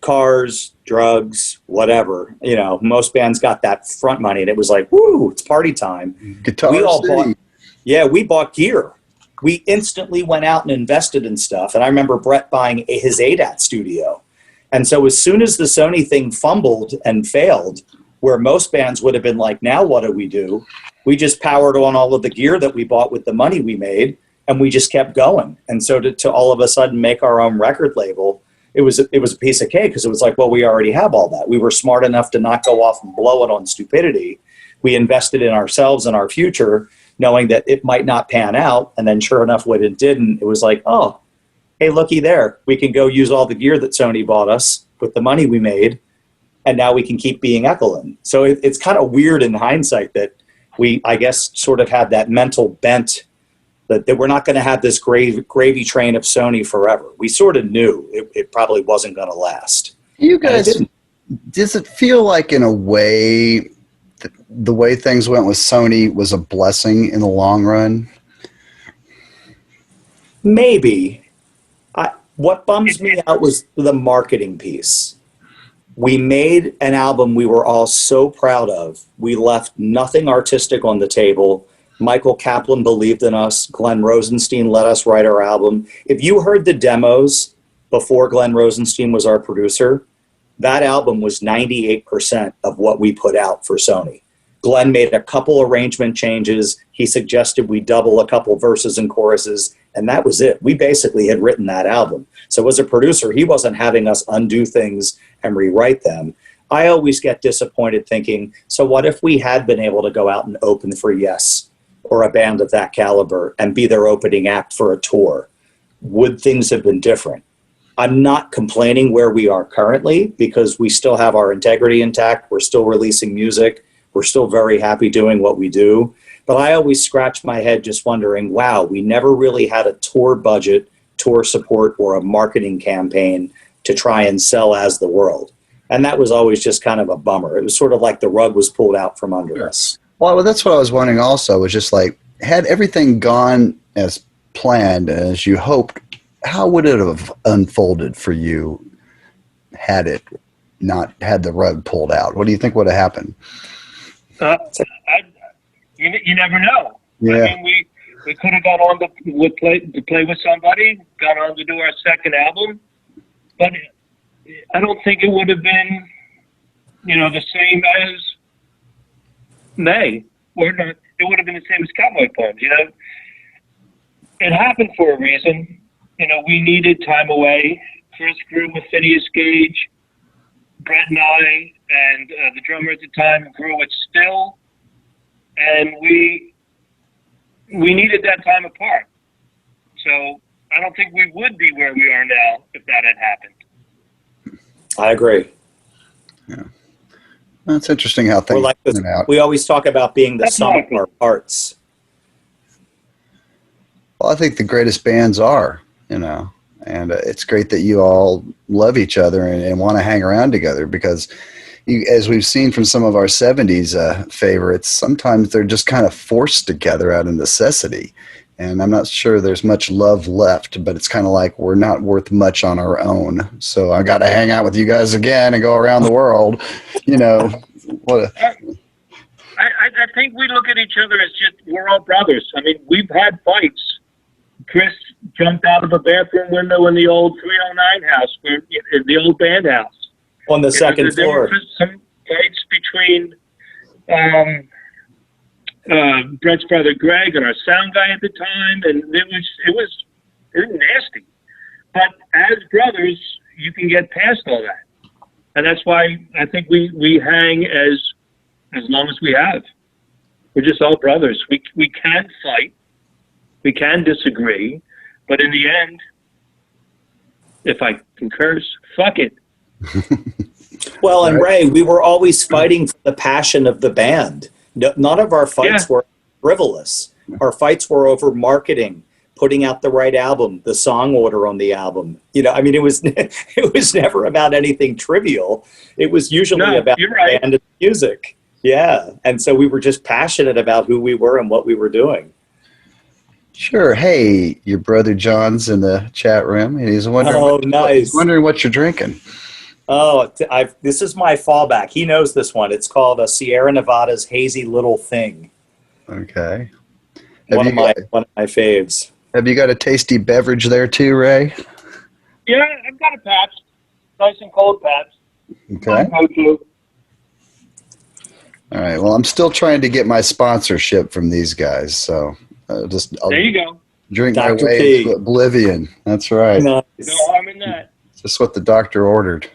cars, drugs, whatever. Most bands got that front money and it was like, woo, it's party time. Guitar we all City. we bought gear. We instantly went out and invested in stuff. And I remember Brett buying his ADAT studio. And so as soon as the Sony thing fumbled and failed, where most bands would have been like, now what do? We just powered on all of the gear that we bought with the money we made, and we just kept going. And so to all of a sudden make our own record label, it was a piece of cake, because it was like, well, we already have all that. We were smart enough to not go off and blow it on stupidity. We invested in ourselves and our future, knowing that it might not pan out. And then sure enough, when it didn't, it was like, oh, hey, looky there. We can go use all the gear that Sony bought us with the money we made, and now we can keep being Echolyn. So it's kind of weird in hindsight that we, I guess, sort of had that mental bent that we're not going to have this gravy train of Sony forever. We sort of knew it probably wasn't going to last. You guys, does it feel like in a way the way things went with Sony was a blessing in the long run? Maybe. What bums me out was the marketing piece. We made an album we were all so proud of. We left nothing artistic on the table. Michael Kaplan believed in us. Glenn Rosenstein let us write our album. If you heard the demos before Glenn Rosenstein was our producer, that album was 98% of what we put out for Sony. Glenn made a couple arrangement changes. He suggested we double a couple verses and choruses, and that was it. We basically had written that album. So as a producer, he wasn't having us undo things and rewrite them. I always get disappointed thinking, so what if we had been able to go out and open for Yes or a band of that caliber and be their opening act for a tour? Would things have been different? I'm not complaining where we are currently, because we still have our integrity intact. We're still releasing music. We're still very happy doing what we do. But I always scratch my head just wondering, wow, we never really had a tour budget, tour support, or a marketing campaign to try and sell As the World. And that was always just kind of a bummer. It was sort of like the rug was pulled out from under us. Well, that's what I was wondering also, was just like, had everything gone as planned, as you hoped, how would it have unfolded for you had it not had the rug pulled out? What do you think would have happened? You never know. Yeah. I mean, we could have got on to play with somebody, got on to do our second album, but I don't think it would have been, the same as May. Or not, it would have been the same as Cowboy Poems. It happened for a reason. We needed time away. Chris grew with Phineas Gage, Brett and I, and the drummer at the time grew with Still, and we needed that time apart. So I don't think we would be where we are now if that had happened. I agree. Yeah. That's interesting how things We're like this, turn out. we always talk about being the That's sum of my our parts. Well, I think the greatest bands are, And it's great that you all love each other and want to hang around together because, as we've seen from some of our 70s favorites, sometimes they're just kind of forced together out of necessity. And I'm not sure there's much love left, but it's kind of like we're not worth much on our own. So I got to hang out with you guys again and go around the world. You know, what I think we look at each other as just, we're all brothers. I mean, we've had fights. Chris jumped out of a bathroom window in the old 309 house, in the old band house. On the second There floor. were some fights between Brett's brother Greg and our sound guy at the time, and it was nasty. But as brothers, you can get past all that, and that's why I think we hang as long as we have. We're just all brothers. We can fight, we can disagree, but in the end, if I can curse, fuck it. Well, and Ray, we were always fighting for the passion of the band. None of our fights were frivolous. Our fights were over marketing, putting out the right album, the song order on the album. You know, I mean, it was never about anything trivial. It was usually about the band and music. Yeah, and so we were just passionate about who we were and what we were doing. Sure. Hey, your brother John's in the chat room, and he's wondering. Nice. He's wondering what you're drinking. Oh, this is my fallback. He knows this one. It's called a Sierra Nevada's Hazy Little Thing. Okay. One of my faves. Have you got a tasty beverage there too, Ray? Yeah, I've got a Pabst, nice and cold Pabst. Okay. All right. Well, I'm still trying to get my sponsorship from these guys, so I'll there you go. Drink Dr. my way P. into oblivion. That's right. Nice. No harm in that. It's just what the doctor ordered.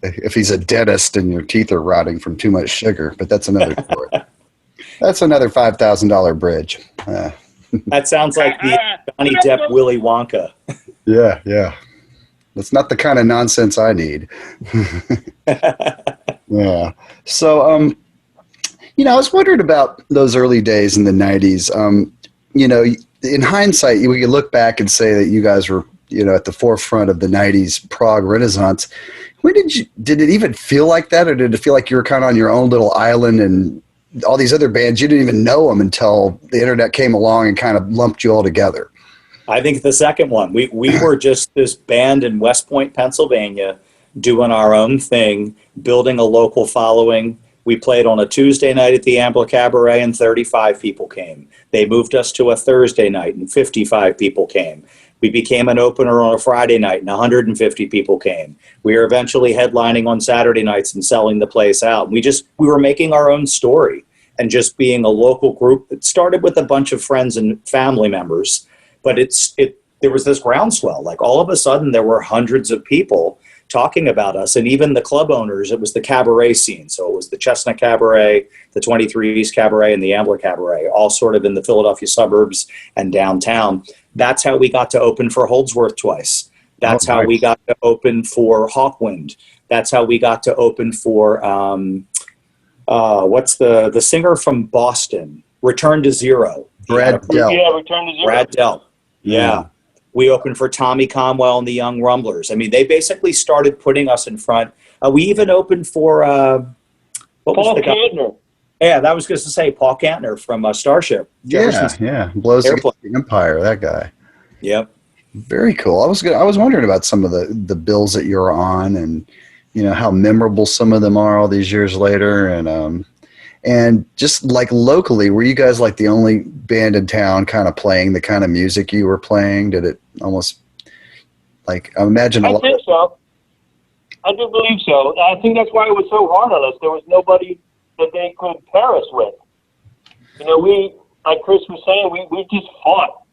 If he's a dentist and your teeth are rotting from too much sugar, but that's another story. That's another $5,000 bridge. That sounds like the Johnny Depp Willy Wonka. Yeah. That's not the kind of nonsense I need. Yeah. So, I was wondering about those early days in the 90s. In hindsight, we could look back and say that you guys were, at the forefront of the 90s prog renaissance. When did it even feel like that, or did it feel like you were kind of on your own little island and all these other bands, you didn't even know them until the internet came along and kind of lumped you all together? I think the second one. We were just this band in West Point, Pennsylvania, doing our own thing, building a local following. We played on a Tuesday night at the Ambler Cabaret and 35 people came. They moved us to a Thursday night and 55 people came. We became an opener on a Friday night and 150 people came. We were eventually headlining on Saturday nights and selling the place out. We were making our own story and just being a local group that started with a bunch of friends and family members. But there was this groundswell. Like all of a sudden there were hundreds of people talking about us, and even the club owners. It was the cabaret scene. So it was the Chestnut Cabaret, the 23 East Cabaret, and the Ambler Cabaret, all sort of in the Philadelphia suburbs and downtown. That's how we got to open for Holdsworth twice. That's how we got to open for Hawkwind. That's how we got to open for, what's the singer from Boston? Return to Zero. Brad Delp. Yeah, Return to Zero. Brad Delp. Yeah. We opened for Tommy Conwell and the Young Rumblers. I mean, they basically started putting us in front. We even opened for Paul Kantner. Yeah, that was just to say Paul Kantner from Starship. Yeah. Blows Against the Empire, that guy. Yep. Very cool. I was wondering about some of the bills that you're on, and how memorable some of them are all these years later, and just like locally, were you guys like the only band in town kind of playing the kind of music you were playing? Did it almost like, I imagine I think so. I do believe so. I think that's why it was so hard on us. There was nobody that they could pair us with. We, like Chris was saying, we just fought.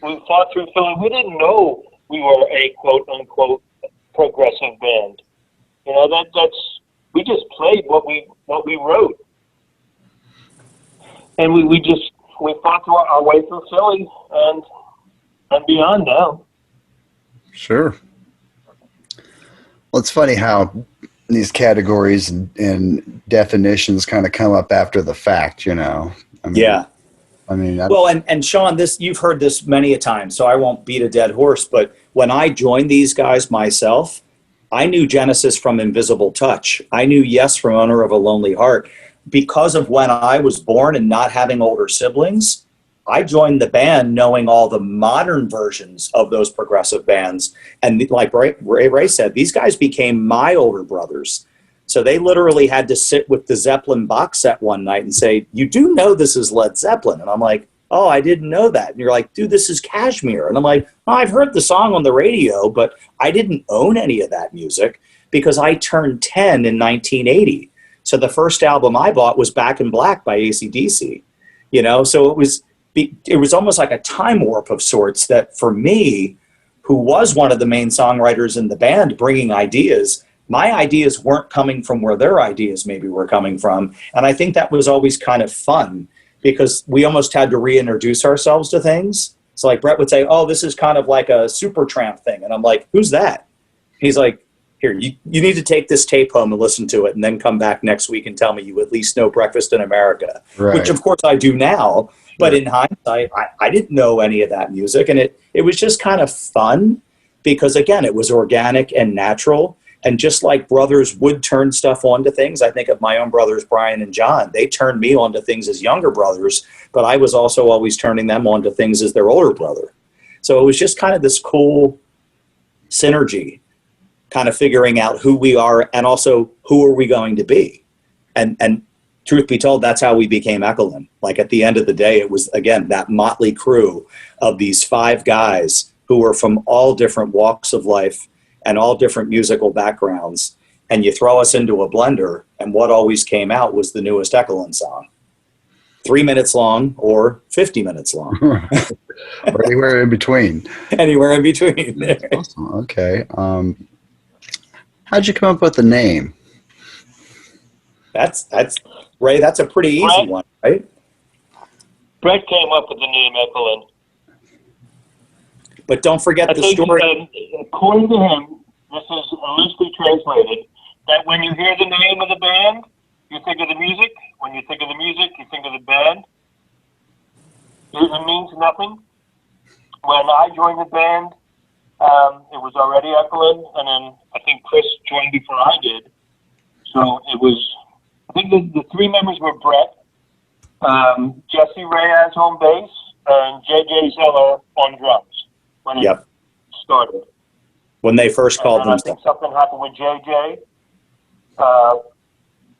We fought through Philly. We didn't know we were a quote unquote progressive band. We just played what we wrote. And we fought through our way through Philly and beyond now. Sure. Well, it's funny how these categories and definitions kind of come up after the fact, I mean, Yeah. I mean, Well, and Sean, this, you've heard this many a time, so I won't beat a dead horse. But when I joined these guys myself, I knew Genesis from Invisible Touch. I knew Yes from Owner of a Lonely Heart. Because of when I was born and not having older siblings, I joined the band knowing all the modern versions of those progressive bands. And like Ray said, these guys became my older brothers. So they literally had to sit with the Zeppelin box set one night and say, you do know this is Led Zeppelin. And I'm like, oh, I didn't know that. And you're like, dude, this is Kashmir. And I'm like, oh, I've heard the song on the radio, but I didn't own any of that music because I turned 10 in 1980. So the first album I bought was Back in Black by AC/DC, you know? So it was almost like a time warp of sorts that for me, who was one of the main songwriters in the band bringing ideas, my ideas weren't coming from where their ideas maybe were coming from. And I think that was always kind of fun because we almost had to reintroduce ourselves to things. So like Brett would say, oh, this is kind of like a Supertramp thing. And I'm like, who's that? He's like, here, you need to take this tape home and listen to it and then come back next week and tell me you at least know Breakfast in America, Right. Which of course I do now. But in hindsight, I didn't know any of that music. And it was just kind of fun because, again, it was organic and natural. And just like brothers would turn stuff onto things, I think of my own brothers, Brian and John. They turned me onto things as younger brothers, but I was also always turning them onto things as their older brother. So it was just kind of this cool synergy, kind of figuring out who we are and also who are we going to be. And truth be told, that's how we became Echolyn. Like at the end of the day, it was, again, that motley crew of these 5 guys who were from all different walks of life and all different musical backgrounds. And you throw us into a blender, and what always came out was the newest Echolyn song. 3 minutes long or 50 minutes long. Or anywhere in between. Anywhere in between. Awesome. Okay. How'd you come up with the name? That's Ray, that's a pretty easy one, right? Brett came up with the name Echolyn. But don't forget the story. According to him, this is loosely translated, that when you hear the name of the band, you think of the music. When you think of the music, you think of the band. It means nothing. When I joined the band, it was already Echolyn, and then I think Chris joined before I did. So it was, I think the 3 members were Brett, Jesse Reyes on bass, and JJ Zeller on drums when it started. When they first called I think something happened with JJ.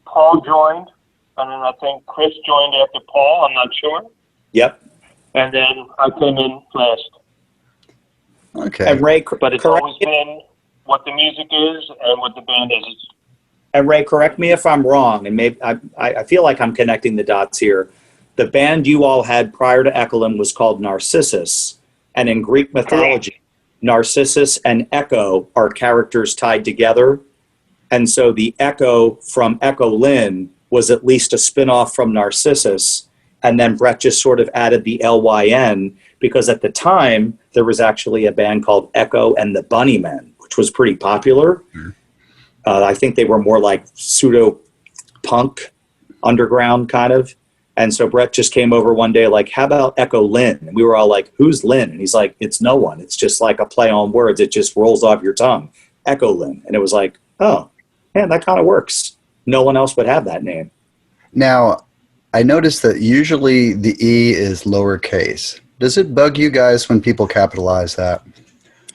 Paul joined, and then I think Chris joined after Paul. I'm not sure. Yep. And then I came in last. Okay. And Ray, But it's always been what the music is and what the band is. And Ray, correct me if I'm wrong, and maybe I feel like I'm connecting the dots here. The band you all had prior to Echolyn was called Narcissus, and in Greek mythology, Narcissus and Echo are characters tied together, and so the Echo from Echolyn was at least a spin-off from Narcissus, and then Brett just sort of added the LYN because at the time there was actually a band called Echo and the Bunnymen, which was pretty popular. Mm-hmm. I think they were more like pseudo-punk, underground kind of. And so Brett just came over one day like, how about Echolyn? And we were all like, who's Lynn? And he's like, it's no one. It's just like a play on words. It just rolls off your tongue. Echolyn. And it was like, oh, man, that kind of works. No one else would have that name. Now, I noticed that usually the E is lowercase. Does it bug you guys when people capitalize that?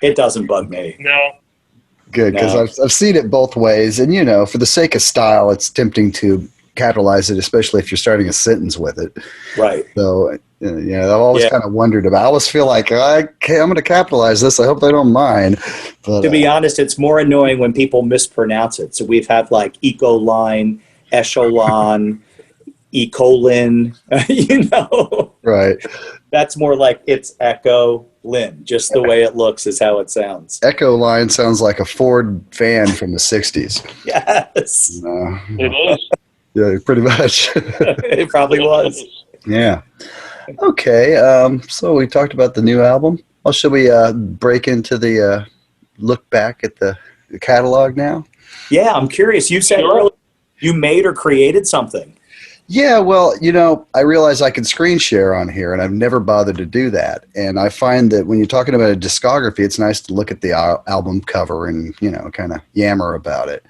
It doesn't bug me. No. Good, because I've seen it both ways. And, you know, for the sake of style, it's tempting to capitalize it, especially if you're starting a sentence with it. Right. So, you know, I've always kind of wondered about. I always feel like I'm going to capitalize this. I hope they don't mind. But, to be honest, it's more annoying when people mispronounce it. So we've had like Echolyn, Echolyn, Echolyn, you know. Right. That's more like it's Echolyn. Just the way it looks is how it sounds. Echolyn sounds like a Ford van from the 60s. Yes. It is. Yeah, pretty much. It probably was. Yeah. Okay. So we talked about the new album. Well, should we break into the look back at the catalog now? Yeah, I'm curious. You said earlier you made or created something. Yeah, well, I realize I can screen share on here, and I've never bothered to do that. And I find that when you're talking about a discography, it's nice to look at the album cover and, kind of yammer about it.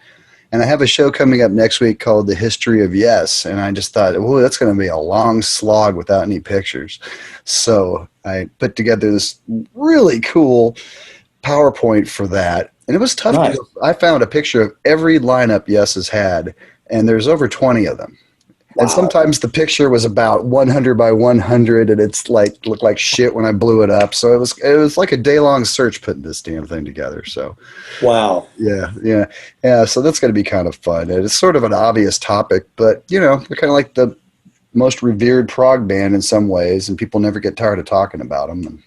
And I have a show coming up next week called The History of Yes, and I just thought, oh, that's going to be a long slog without any pictures. So I put together this really cool PowerPoint for that. And it was tough. Nice. I found a picture of every lineup Yes has had, and there's over 20 of them. Wow. And sometimes the picture was about 100 by 100, and it's looked like shit when I blew it up. So it was like a day-long search putting this damn thing together. So, wow. Yeah. So that's going to be kind of fun. And it's sort of an obvious topic, but they're kind of like the most revered prog band in some ways, and people never get tired of talking about them. And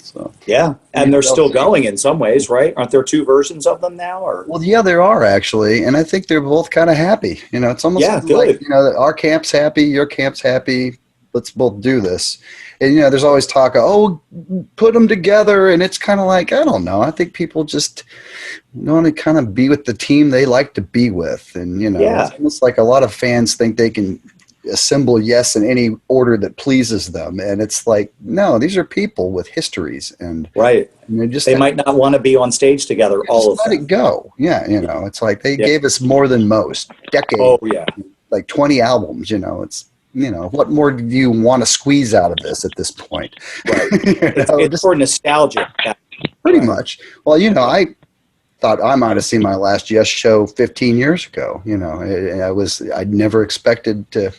so, yeah, and they're still going in some ways, right? Aren't there 2 versions of them now? Or well, yeah, there are actually, and I think they're both kind of happy. It's almost like our camp's happy, your camp's happy. Let's both do this. And there's always talk of put them together, and it's kind of like I don't know. I think people just want to kind of be with the team they like to be with, and it's almost like a lot of fans think they can assemble Yes in any order that pleases them, and it's like no, these are people with histories, and right, they might not want to be on stage together all of them. Let it go. Yeah, it's like they gave us more than most decades. Oh yeah, like 20 albums. It's what more do you want to squeeze out of this at this point? Right, it's for nostalgia. Pretty much. Well, I thought I might have seen my last Yes show 15 years ago. I'd never expected to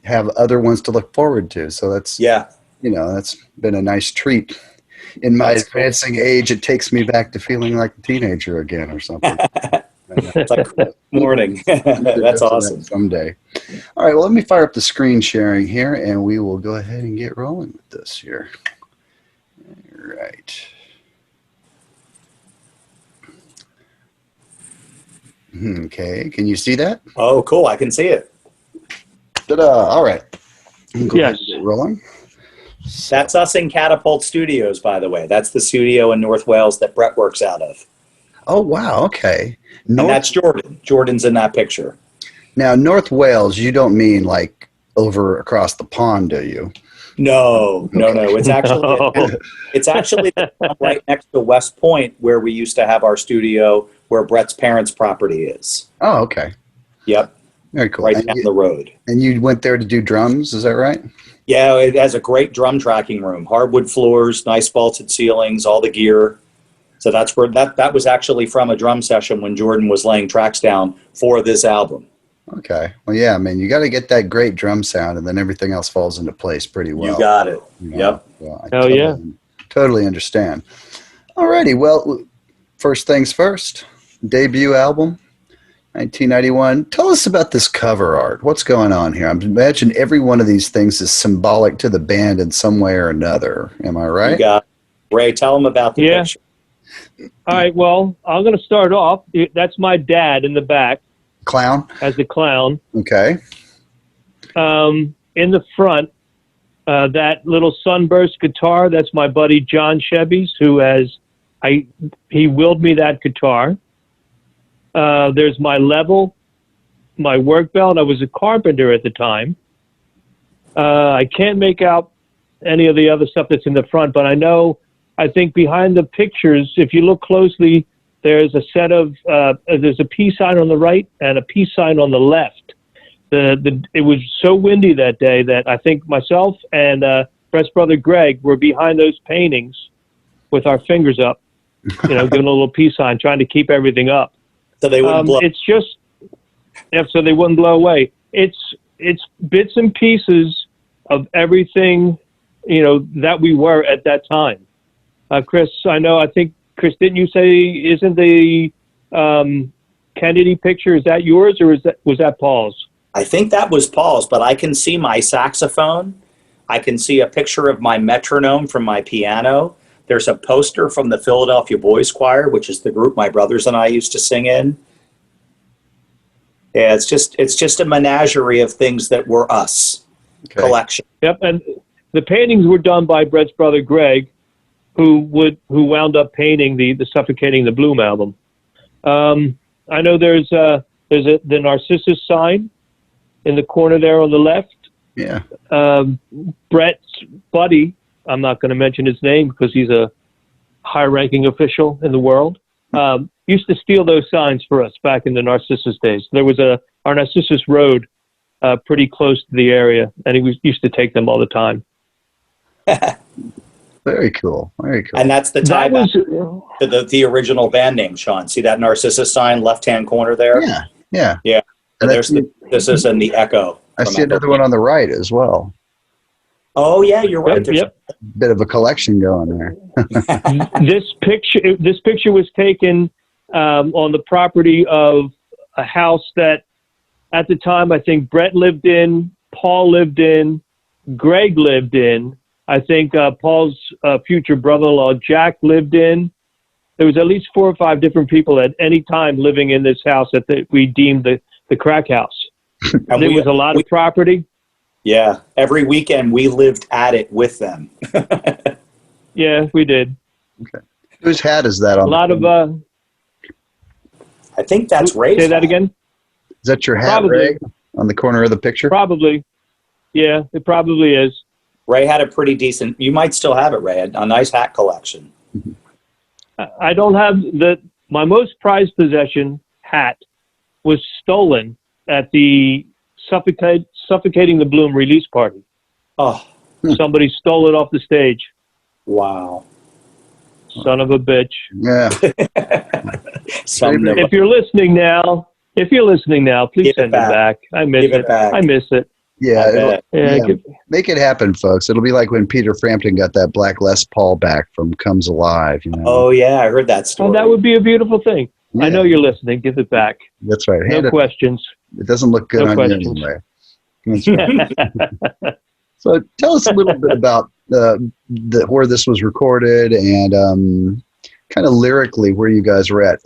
have other ones to look forward to. So that's, that's been a nice treat. In my advancing age, it takes me back to feeling like a teenager again or something. It's like morning. That's awesome. Someday. All right, well, let me fire up the screen sharing here, and we will go ahead and get rolling with this here. All right. Okay, can you see that? Oh, cool. I can see it. Ta-da. All right. Yes. Rolling. That's us in Catapult Studios, by the way. That's the studio in North Wales that Brett works out of. Oh, wow. Okay. And that's Jordan. Jordan's in that picture. Now, North Wales, you don't mean like over across the pond, do you? No. It's actually right next to West Point, where we used to have our studio, where Brett's parents' property is. Oh, okay. Yep. Very cool. Right down the road. And you went there to do drums, is that right? Yeah, it has a great drum tracking room. Hardwood floors, nice vaulted ceilings, all the gear. So that's where that was actually from a drum session when Jordan was laying tracks down for this album. Okay. Well, yeah, man, you got to get that great drum sound, and then everything else falls into place pretty well. You got it. Yep. Well, totally understand. All righty. Well, first things first, debut album, 1991. Tell us about this cover art. What's going on here? I imagine every one of these things is symbolic to the band in some way or another. Am I right? You got it. Ray, tell them about the picture. All right, well, I'm going to start off. That's my dad in the back. Clown? As the clown. Okay. In the front, that little sunburst guitar, that's my buddy John Chevy's, he willed me that guitar. There's my level, my work belt. I was a carpenter at the time. I can't make out any of the other stuff that's in the front, but I think behind the pictures, if you look closely, there's a set of, there's a peace sign on the right and a peace sign on the left. It was so windy that day that I think myself and Brett's brother Greg were behind those paintings with our fingers up, giving a little peace sign, trying to keep everything up. So they wouldn't blow. It's just, so they wouldn't blow away. It's bits and pieces of everything, that we were at that time. Chris, I think, Chris, didn't you say, isn't the Kennedy picture, is that yours or was that Paul's? I think that was Paul's, but I can see my saxophone. I can see a picture of my metronome from my piano. There's a poster from the Philadelphia Boys Choir, which is the group my brothers and I used to sing in. Yeah, it's just a menagerie of things that were us. Okay. Collection. Yep, and the paintings were done by Brett's brother Greg, who wound up painting the Suffocating the Bloom album. I know there's the Narcissus sign in the corner there on the left. Yeah. Brett's buddy, I'm not going to mention his name because he's a high-ranking official in the world, used to steal those signs for us back in the Narcissus days. There was our Narcissus Road pretty close to the area, and he used to take them all the time. Very cool. Very cool. And that's the tie That back was, to the original band name, Sean. See that Narcissus sign, left-hand corner there? Yeah. Yeah. Yeah. And And there's the Narcissus and the Echo. I from see another Echo. one on the right as well. Oh, yeah, you're right. There's yep. Bit of a collection going there. This picture was taken on the property of a house that at the time I think Brett lived in, Paul lived in, Greg lived in. I think Paul's future brother-in-law Jack lived in. There was at least 4 or 5 different people at any time living in this house that we deemed the crack house. And There was a lot of property. Yeah, every weekend we lived at it with them. Yeah, we did. Whose hat is that on? A lot of I think that's Ray's. say that again. Is that your hat, Probably. Ray? On the corner of the picture? Probably. Yeah, it probably is. Ray had a pretty decent, you might still have it, Ray, a nice hat collection. I don't have my most prized possession, hat, was stolen at the Suffocating the Bloom release party. Oh, Somebody stole it off the stage. wow. Son of a bitch. Yeah. Some If you're listening now, please Give it send it back. back. I miss Give it it. back. I miss it. Yeah. I bet. Yeah. Make it happen, folks. It'll be like when Peter Frampton got that black Les Paul back from Comes Alive. You know? Oh, yeah, I heard that story. Oh, that would be a beautiful thing. Yeah. I know you're listening. Give it back. That's right. No questions. It doesn't look good No on questions. you anyway. That's right. So tell us a little bit about where this was recorded and kind of lyrically where you guys were at.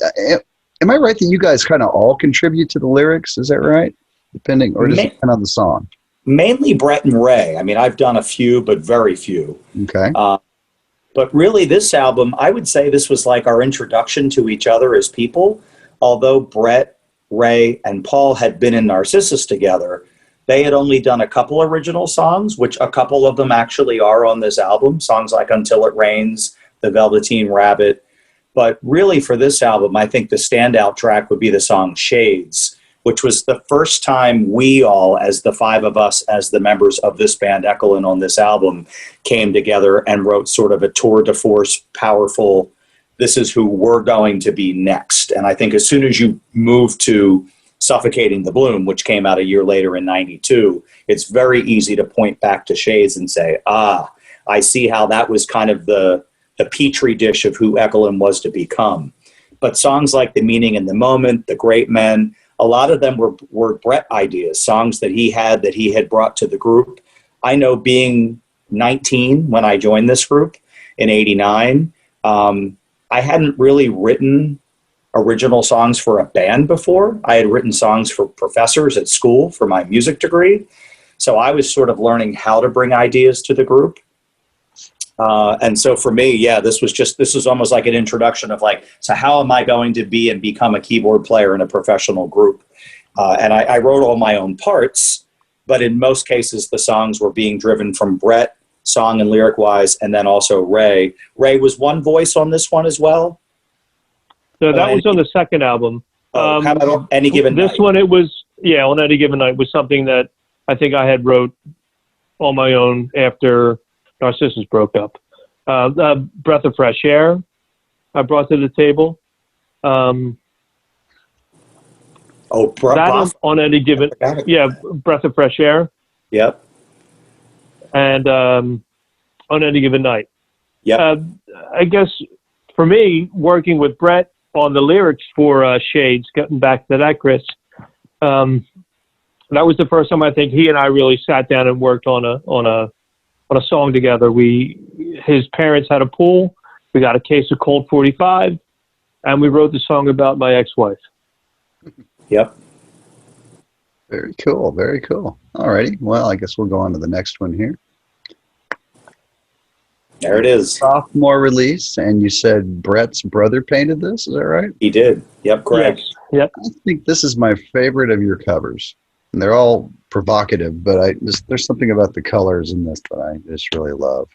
Am I right that you guys kind of all contribute to the lyrics? Is that right? Depending, or does it depend on the song? Mainly Brett and Ray. I mean, I've done a few, but very few. Okay. But really, this album, I would say this was like our introduction to each other as people. Although Brett, Ray, and Paul had been in Narcissus together, they had only done a couple original songs, which a couple of them actually are on this album. Songs like Until It Rains, The Velveteen Rabbit. But really for this album, I think the standout track would be the song Shades, which was the first time we all, as the 5 of us, as the members of this band, Echolyn, on this album, came together and wrote sort of a tour de force, powerful, this is who we're going to be next. And I think as soon as you move to Suffocating the Bloom, which came out a year later in 92, it's very easy to point back to Shades and say, I see how that was kind of the petri dish of who Echolyn was to become. But songs like The Meaning in the Moment, The Great Men, a lot of them were Brett ideas, songs that he had brought to the group. I know being 19 when I joined this group in 89, I hadn't really written original songs for a band before. I had written songs for professors at school for my music degree. So I was sort of learning how to bring ideas to the group. And so for me, yeah, this was almost like an introduction of like, so how am I going to be and become a keyboard player in a professional group? And I wrote all my own parts, but in most cases, the songs were being driven from Brett, song and lyric wise, and then also Ray. Ray was one voice on this one as well. So that was on the second album. How about Any Given This Night? one, it was, On Any Given Night was something that I think I had wrote on my own after Narcissus broke up. Breath of Fresh Air I brought to the table. That On Any Given, Breath of Fresh Air. Yep. And On Any Given Night. Yep. I guess for me, working with Brett on the lyrics for Shades, getting back to that, Chris, that was the first time I think he and I really sat down and worked on a song together. His parents had a pool. We got a case of Colt 45, and we wrote the song about my ex-wife. Yep. Very cool. Very cool. All righty. Well, I guess we'll go on to the next one here. There it is. Sophomore release, and you said Brett's brother painted this. Is that right? He did. Yep, correct. Yes. Yep. I think this is my favorite of your covers. And they're all provocative, but there's something about the colors in this that I just really love.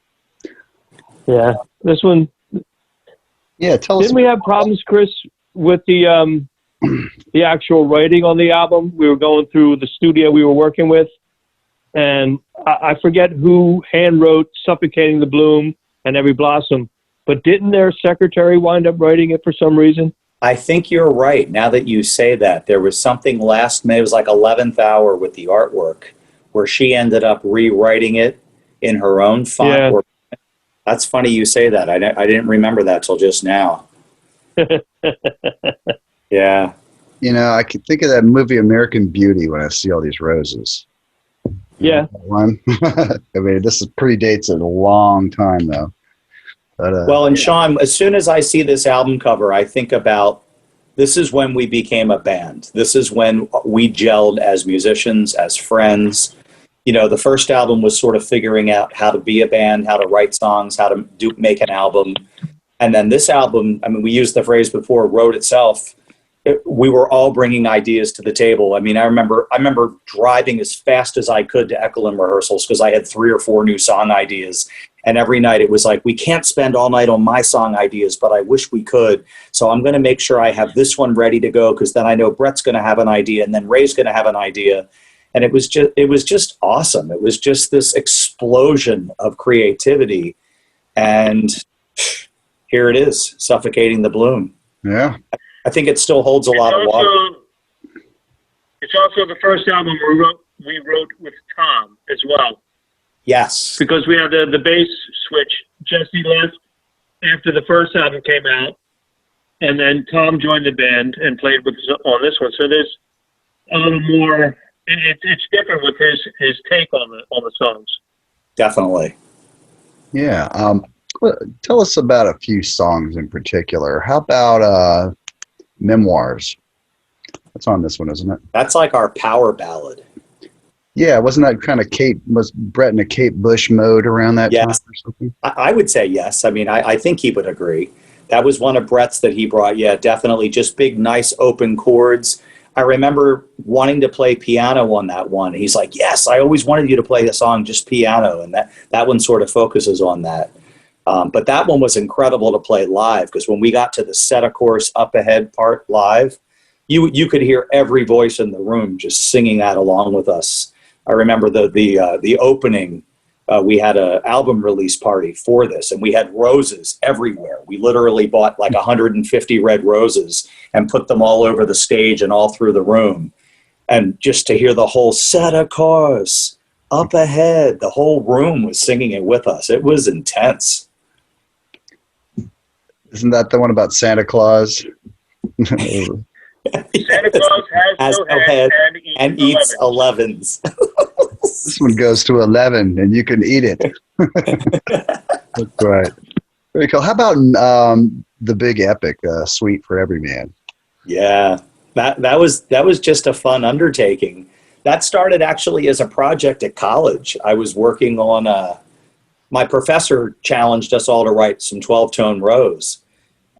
Yeah, this one. Yeah, tell us. Didn't we have problems, Chris, with the actual writing on the album? We were going through the studio we were working with, and I forget who hand wrote "Suffocating the Bloom" and "Every Blossom," but didn't their secretary wind up writing it for some reason? I think you're right. Now that you say that, there was something last May, it was like 11th hour with the artwork, where she ended up rewriting it in her own font. Yeah. That's funny you say that. I didn't remember that till just now. Yeah. You know, I can think of that movie American Beauty when I see all these roses. Yeah. One. I mean, this predates it a long time, though. But, Well, and Sean, as soon as I see this album cover, I think about this is when we became a band. This is when we gelled as musicians, as friends. You know, the first album was sort of figuring out how to be a band, how to write songs, how to make an album. And then this album, I mean, we used the phrase before, wrote itself. We were all bringing ideas to the table. I mean, I remember driving as fast as I could to Echolyn rehearsals because I had 3 or 4 new song ideas. And every night it was like, we can't spend all night on my song ideas, but I wish we could. So I'm going to make sure I have this one ready to go because then I know Brett's going to have an idea and then Ray's going to have an idea. And it was just awesome. It was just this explosion of creativity. And here it is, Suffocating the Bloom. yeah. I think it still holds a lot of water. It's also the first album we wrote with Tom as well. Yes. Because we had the bass switch. Jesse left after the first album came out, and then Tom joined the band and played with us on this one. So there's a little more. It's different with his take on the songs. Definitely. Yeah. Tell us about a few songs in particular. How about Memoirs? That's on this one, isn't it? That's like our power ballad. Yeah, wasn't that kind of was Brett in a Kate Bush mode around that time Yes. or something? I would say yes. I mean, I think he would agree. That was one of Brett's that he brought. Yeah, definitely. Just big, nice, open chords. I remember wanting to play piano on that one. He's like, yes, I always wanted you to play the song just piano. And that one sort of focuses on that. But that one was incredible to play live because when we got to the set, of course, up ahead part live, you could hear every voice in the room just singing that along with us. I remember the opening. We had an album release party for this, and we had roses everywhere. We literally bought like 150 red roses and put them all over the stage and all through the room. And just to hear the whole set of cars up ahead, the whole room was singing it with us. It was intense. Isn't that the one about Santa Claus? Santa Claus has no head and eats 11s. This one goes to 11, and you can eat it. That's right. Very cool. How about the big epic, Suite for Every Man? Yeah, that was just a fun undertaking. That started actually as a project at college. I was working on my professor challenged us all to write some 12-tone rows.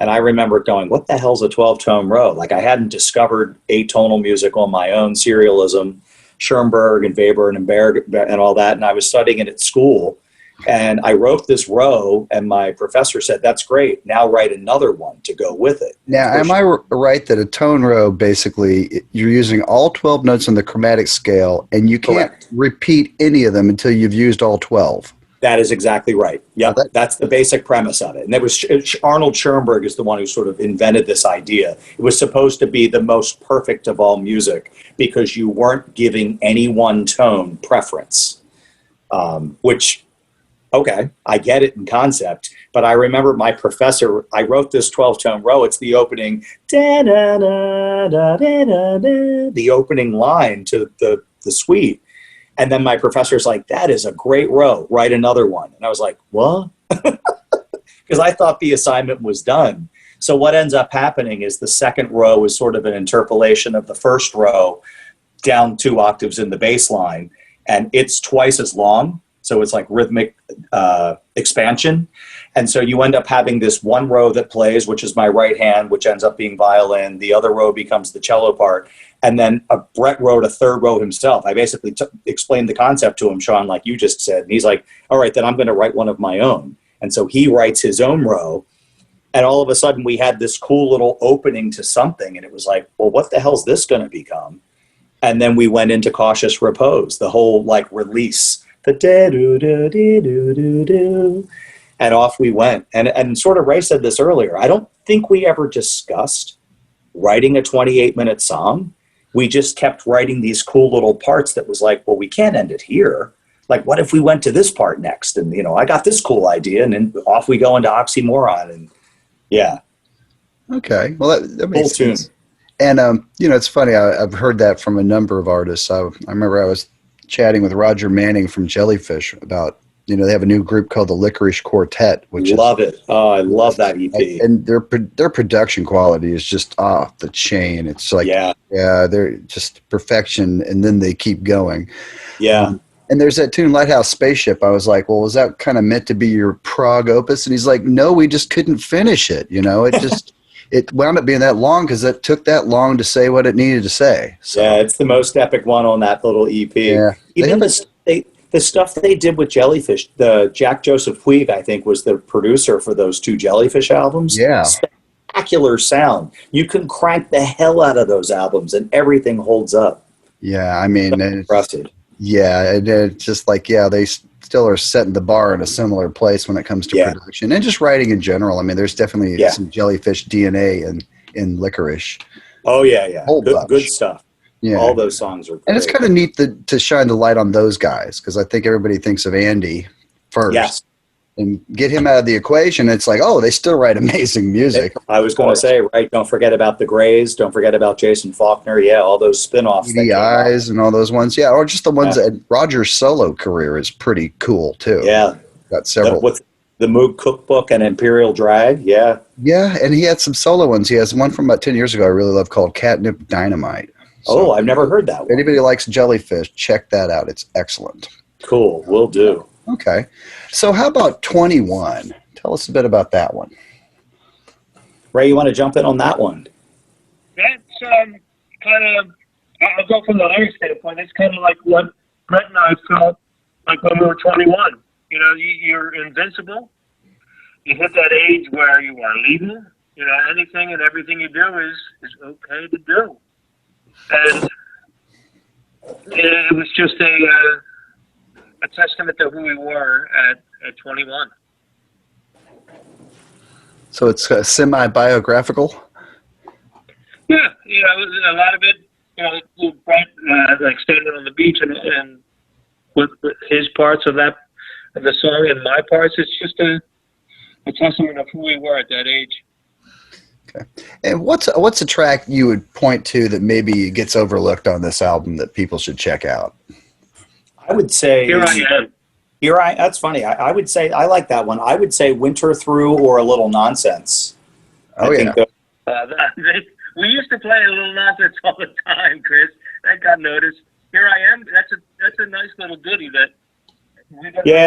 And I remember going, what the hell's a 12-tone row? Like I hadn't discovered atonal music on my own, serialism, Schoenberg and Weber and Berg and all that. And I was studying it at school. And I wrote this row, and my professor said, that's great. Now write another one to go with it. Now, am I right that a tone row, basically, you're using all 12 notes on the chromatic scale, and you can't Correct. repeat any of them until you've used all 12? That is exactly right. Yeah, that's the basic premise of it. And there was Arnold Schoenberg is the one who sort of invented this idea. It was supposed to be the most perfect of all music because you weren't giving any one tone preference, which, okay, I get it in concept. But I remember my professor, I wrote this 12-tone row. It's the opening, the opening line to the suite. And then my professor's like, that is a great row. Write another one. And I was like, what? Because I thought the assignment was done. So what ends up happening is the second row is sort of an interpolation of the first row down 2 octaves in the bass line. And it's twice as long, So it's like rhythmic expansion. And so you end up having this one row that plays, which is my right hand, which ends up being violin. The other row becomes the cello part. And then Brett wrote a third row himself. I basically explained the concept to him, Sean, like you just said. And he's like, all right, then I'm going to write one of my own. And so he writes his own row. And all of a sudden we had this cool little opening to something. And it was like, well, what the hell's this going to become? And then we went into Cautious Repose, the whole like release, the da-do-do-dee-do-do-do. And off we went. And sort of Ray said this earlier. I don't think we ever discussed writing a 28-minute song. We just kept writing these cool little parts that was like, well, we can't end it here. Like, what if we went to this part next? And, I got this cool idea. And then off we go into Oxymoron. And yeah. Okay. Well, that makes Full sense. And, it's funny. I've heard that from a number of artists. I remember I was chatting with Roger Manning from Jellyfish about, they have a new group called the Licorice Quartet, which love it. Oh, I love that EP. And their production quality is just off the chain. It's like, yeah, they're just perfection. And then they keep going. Yeah. And there's that tune, Lighthouse Spaceship. I was like, well, was that kind of meant to be your prog opus? And he's like, no, we just couldn't finish it. It just, it wound up being that long because it took that long to say what it needed to say. So, yeah, it's the most epic one on that little EP. Yeah. Even the stuff they did with Jellyfish, the Jack Joseph Puig, I think, was the producer for those two Jellyfish albums. Yeah. Spectacular sound. You can crank the hell out of those albums and everything holds up. Yeah, I mean, impressive. Yeah, it's just like, they still are setting the bar in a similar place when it comes to production and just writing in general. I mean, there's definitely some Jellyfish DNA in Licorice. Oh, yeah. Good stuff. Yeah. All those songs are great. And it's kind of neat to shine the light on those guys because I think everybody thinks of Andy first. Yes. And get him out of the equation. It's like, they still write amazing music. I was going to say, right, don't forget about the Grays. Don't forget about Jason Faulkner. Yeah, all those spin-offs. EDIs and all those ones. Yeah, or just the ones that Roger's solo career is pretty cool, too. Yeah. Got several. With the Moog Cookbook and Imperial Drag, yeah. Yeah, and he had some solo ones. He has one from about 10 years ago I really love called Catnip Dynamite. So, I've never heard that one. If anybody likes Jellyfish, check that out. It's excellent. Cool, will do. Okay. So how about 21? Tell us a bit about that one. Ray, you want to jump in on that one? That's kind of, I'll go from the lyrics standpoint. It's kind of like what Brett and I felt like when we were 21. You're invincible. You hit that age where you are leaving. Anything and everything you do is okay to do. And it was just a testament to who we were at 21. So it's semi-biographical? Yeah, a lot of it, Brett, like standing on the beach and with his parts of the song and my parts, it's just a testament of who we were at that age. Okay. And what's a track you would point to that maybe gets overlooked on this album that people should check out? I would say Here I Am. That's funny. I would say I like that one. I would say Winter Through or A Little Nonsense. We used to play A Little Nonsense all the time, Chris. That got noticed. Here I Am. That's a nice little goodie that.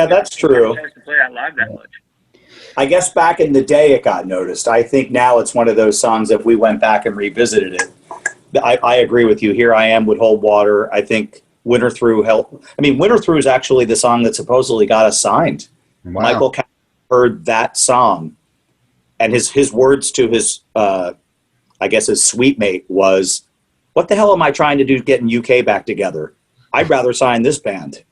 That's true. To play out live that much. I guess back in the day it got noticed. I think now it's one of those songs, if we went back and revisited it, I agree with you. Here I Am would hold water. I think Winter Through helped. I mean, Winter Through is actually the song that supposedly got us signed. Wow. Michael heard that song, and his words to his, I guess his sweet mate was, what the hell am I trying to do getting UK back together? I'd rather sign this band.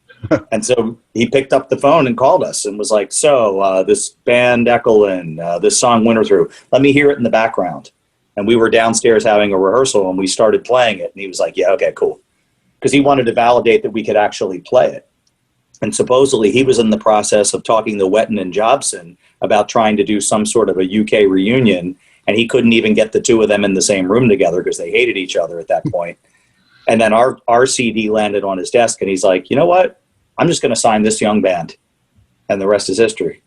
And so he picked up the phone and called us and was like, this band Echolyn, this song Winter Through, let me hear it in the background. And we were downstairs having a rehearsal and we started playing it. And he was like, yeah, okay, cool. Because he wanted to validate that we could actually play it. And supposedly he was in the process of talking to Wetton and Jobson about trying to do some sort of a UK reunion. And he couldn't even get the two of them in the same room together because they hated each other at that point. And then our CD landed on his desk and he's like, you know what? I'm just going to sign this young band. And the rest is history.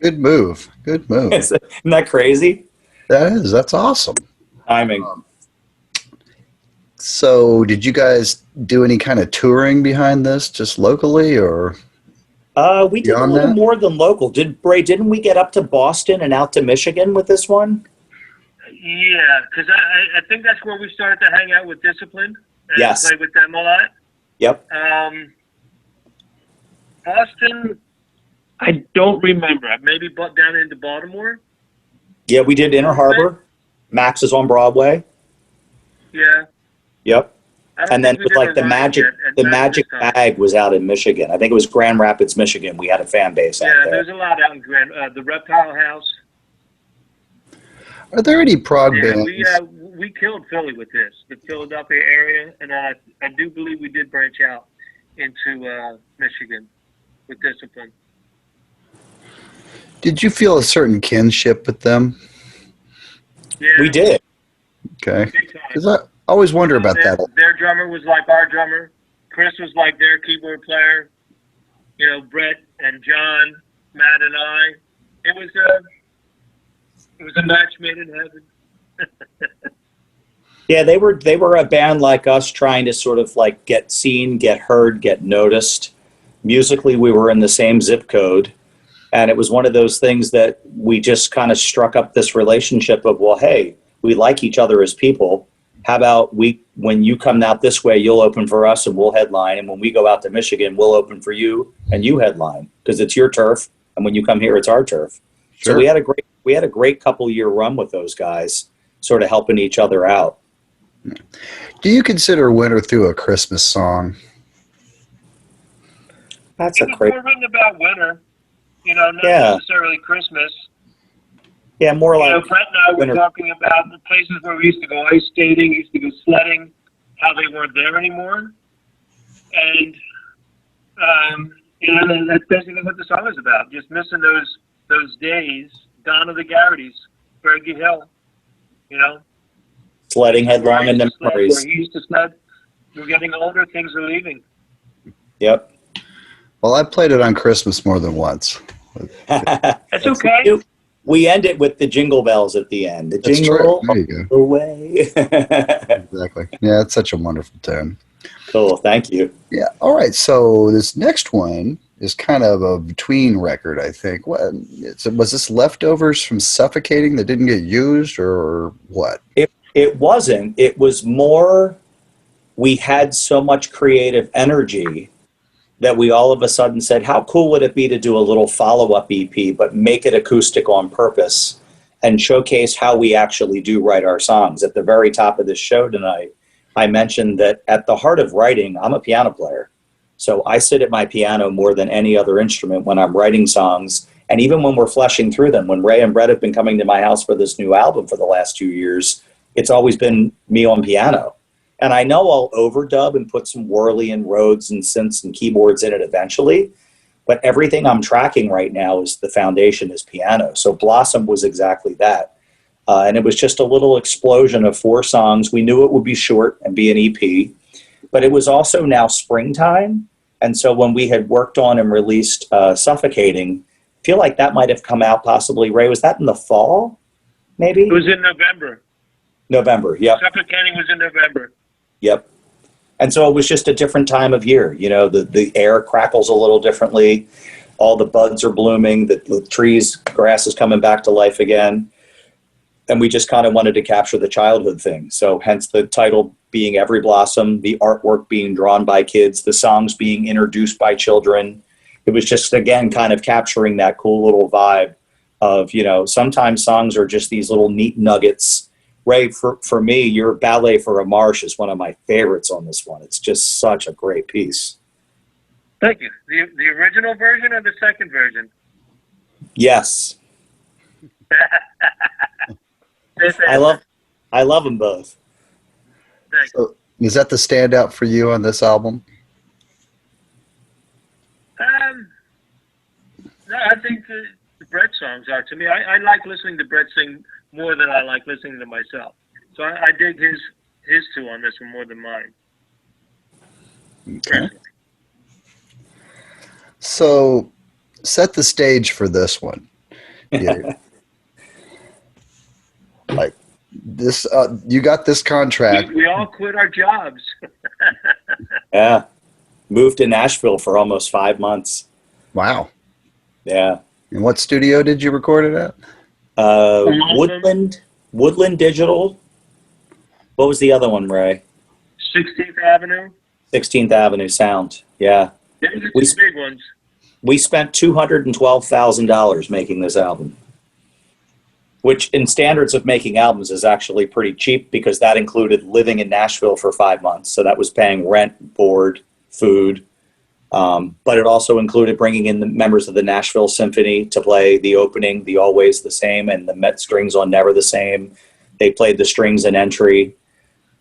Good move. Isn't that crazy? That is. That's awesome. Timing. So did you guys do any kind of touring behind this, just locally, or? We did a Beyond little that? more than local. Didn't we get up to Boston and out to Michigan with this one? Yeah, because I think that's where we started to hang out with Discipline and Yes. play with them a lot. Yep. Boston, I don't remember. Maybe down into Baltimore. Yeah, we did Inner Harbor. Max is on Broadway. Yeah. Yep. I don't And then think we with did like a the run magic, at the Max magic this time. bag was out in Michigan. I think it was Grand Rapids, Michigan. We had a fan base out Yeah, there. there's a lot out in the Reptile House. Are there any prog Yeah, bands? we killed Philly with this, the Philadelphia area, and I do believe we did branch out into Michigan with Discipline. Did you feel a certain kinship with them? Yeah, We did. Okay. big time. Because I always wonder about that. Their drummer was like our drummer. Chris was like their keyboard player. You know, Brett and John, Matt and I. It was a match made in heaven. Yeah, they were a band like us trying to sort of like get seen, get heard, get noticed. Musically, we were in the same zip code. And it was one of those things that we just kind of struck up this relationship of, well, hey, we like each other as people. How about when you come out this way, you'll open for us and we'll headline. And when we go out to Michigan, we'll open for you and you headline because it's your turf. And when you come here, it's our turf. Sure. So we had a great couple year run with those guys, sort of helping each other out. Do you consider Winter Through a Christmas song? That's It a was great, more written about winter, you know, not Yeah. necessarily Christmas. yeah, more You know, like Brett and I were winter. talking about the places where we used to go ice skating, used to go sledding, how they weren't there anymore. And, you know, that's basically what the song is about. Just missing those days. Dawn of the Garrities, Fergie Hill, you know. sledding headlong and the Where memories. he used to sled. We're getting older, things are leaving. Yep. Well, I played it on Christmas more than once. That's okay. We end it with the jingle bells at the end. The That's jingle true. There you go. away. Exactly. Yeah, it's such a wonderful tune. Cool. Thank you. Yeah. All right. So this next one is kind of a between record, I think. Was this leftovers from Suffocating that didn't get used, or what? It wasn't. It was more, we had so much creative energy that we all of a sudden said, how cool would it be to do a little follow-up EP, but make it acoustic on purpose and showcase how we actually do write our songs. At the very top of this show tonight, I mentioned that at the heart of writing, I'm a piano player. So I sit at my piano more than any other instrument when I'm writing songs. And even when we're fleshing through them, when Ray and Brett have been coming to my house for this new album for the last 2 years, it's always been me on piano. And I know I'll overdub and put some whirly and Rhodes and synths and keyboards in it eventually. But everything I'm tracking right now is the foundation is piano. So Blossom was exactly that. And it was just a little explosion of 4 songs. We knew it would be short and be an EP. But it was also now springtime. And so when we had worked on and released Suffocating, I feel like that might have come out possibly, Ray, was that in the fall, maybe? It was in November. November, yep. Suffocating was in November. Yep. And so it was just a different time of year. You know, the air crackles a little differently. All the buds are blooming. The trees, grass is coming back to life again. And we just kind of wanted to capture the childhood thing. So hence the title being Every Blossom, the artwork being drawn by kids, the songs being introduced by children. It was just, again, kind of capturing that cool little vibe of, you know, sometimes songs are just these little neat nuggets. Ray, for me, your Ballet for a Marsh is one of my favorites on this one. It's just such a great piece. Thank you. The original version or the second version? Yes. I love them both. Thank you. So, is that the standout for you on this album? No, I think the Brett songs are, to me, I like listening to Brett sing more than I like listening to myself. So I dig his two on this one more than mine. Okay. So, set the stage for this one. Yeah. Like this, you got this contract. We all quit our jobs. Yeah. Moved to Nashville for almost 5 months. Wow. Yeah. And what studio did you record it at? Woodland Digital. What was the other one, Ray? 16th Avenue. 16th Avenue Sound. Yeah. Those are the big ones. We spent $212,000 making this album, which in standards of making albums is actually pretty cheap because that included living in Nashville for 5 months. So that was paying rent, board, food. But it also included bringing in the members of the Nashville Symphony to play the opening, the Always the Same, and the Met strings on Never the Same. They played the strings in Entry.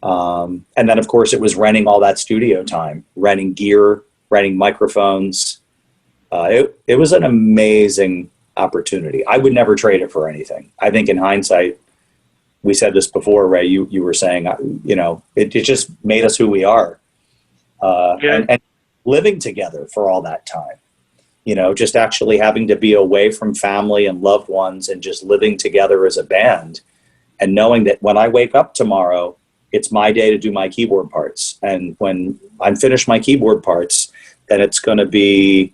And then, of course, it was renting all that studio time, renting gear, renting microphones. It was an amazing opportunity. I would never trade it for anything. I think in hindsight, we said this before, Ray, you were saying, it just made us who we are. And living together for all that time, just actually having to be away from family and loved ones and just living together as a band and knowing that when I wake up tomorrow, it's my day to do my keyboard parts. And when I'm finished my keyboard parts, then it's going to be,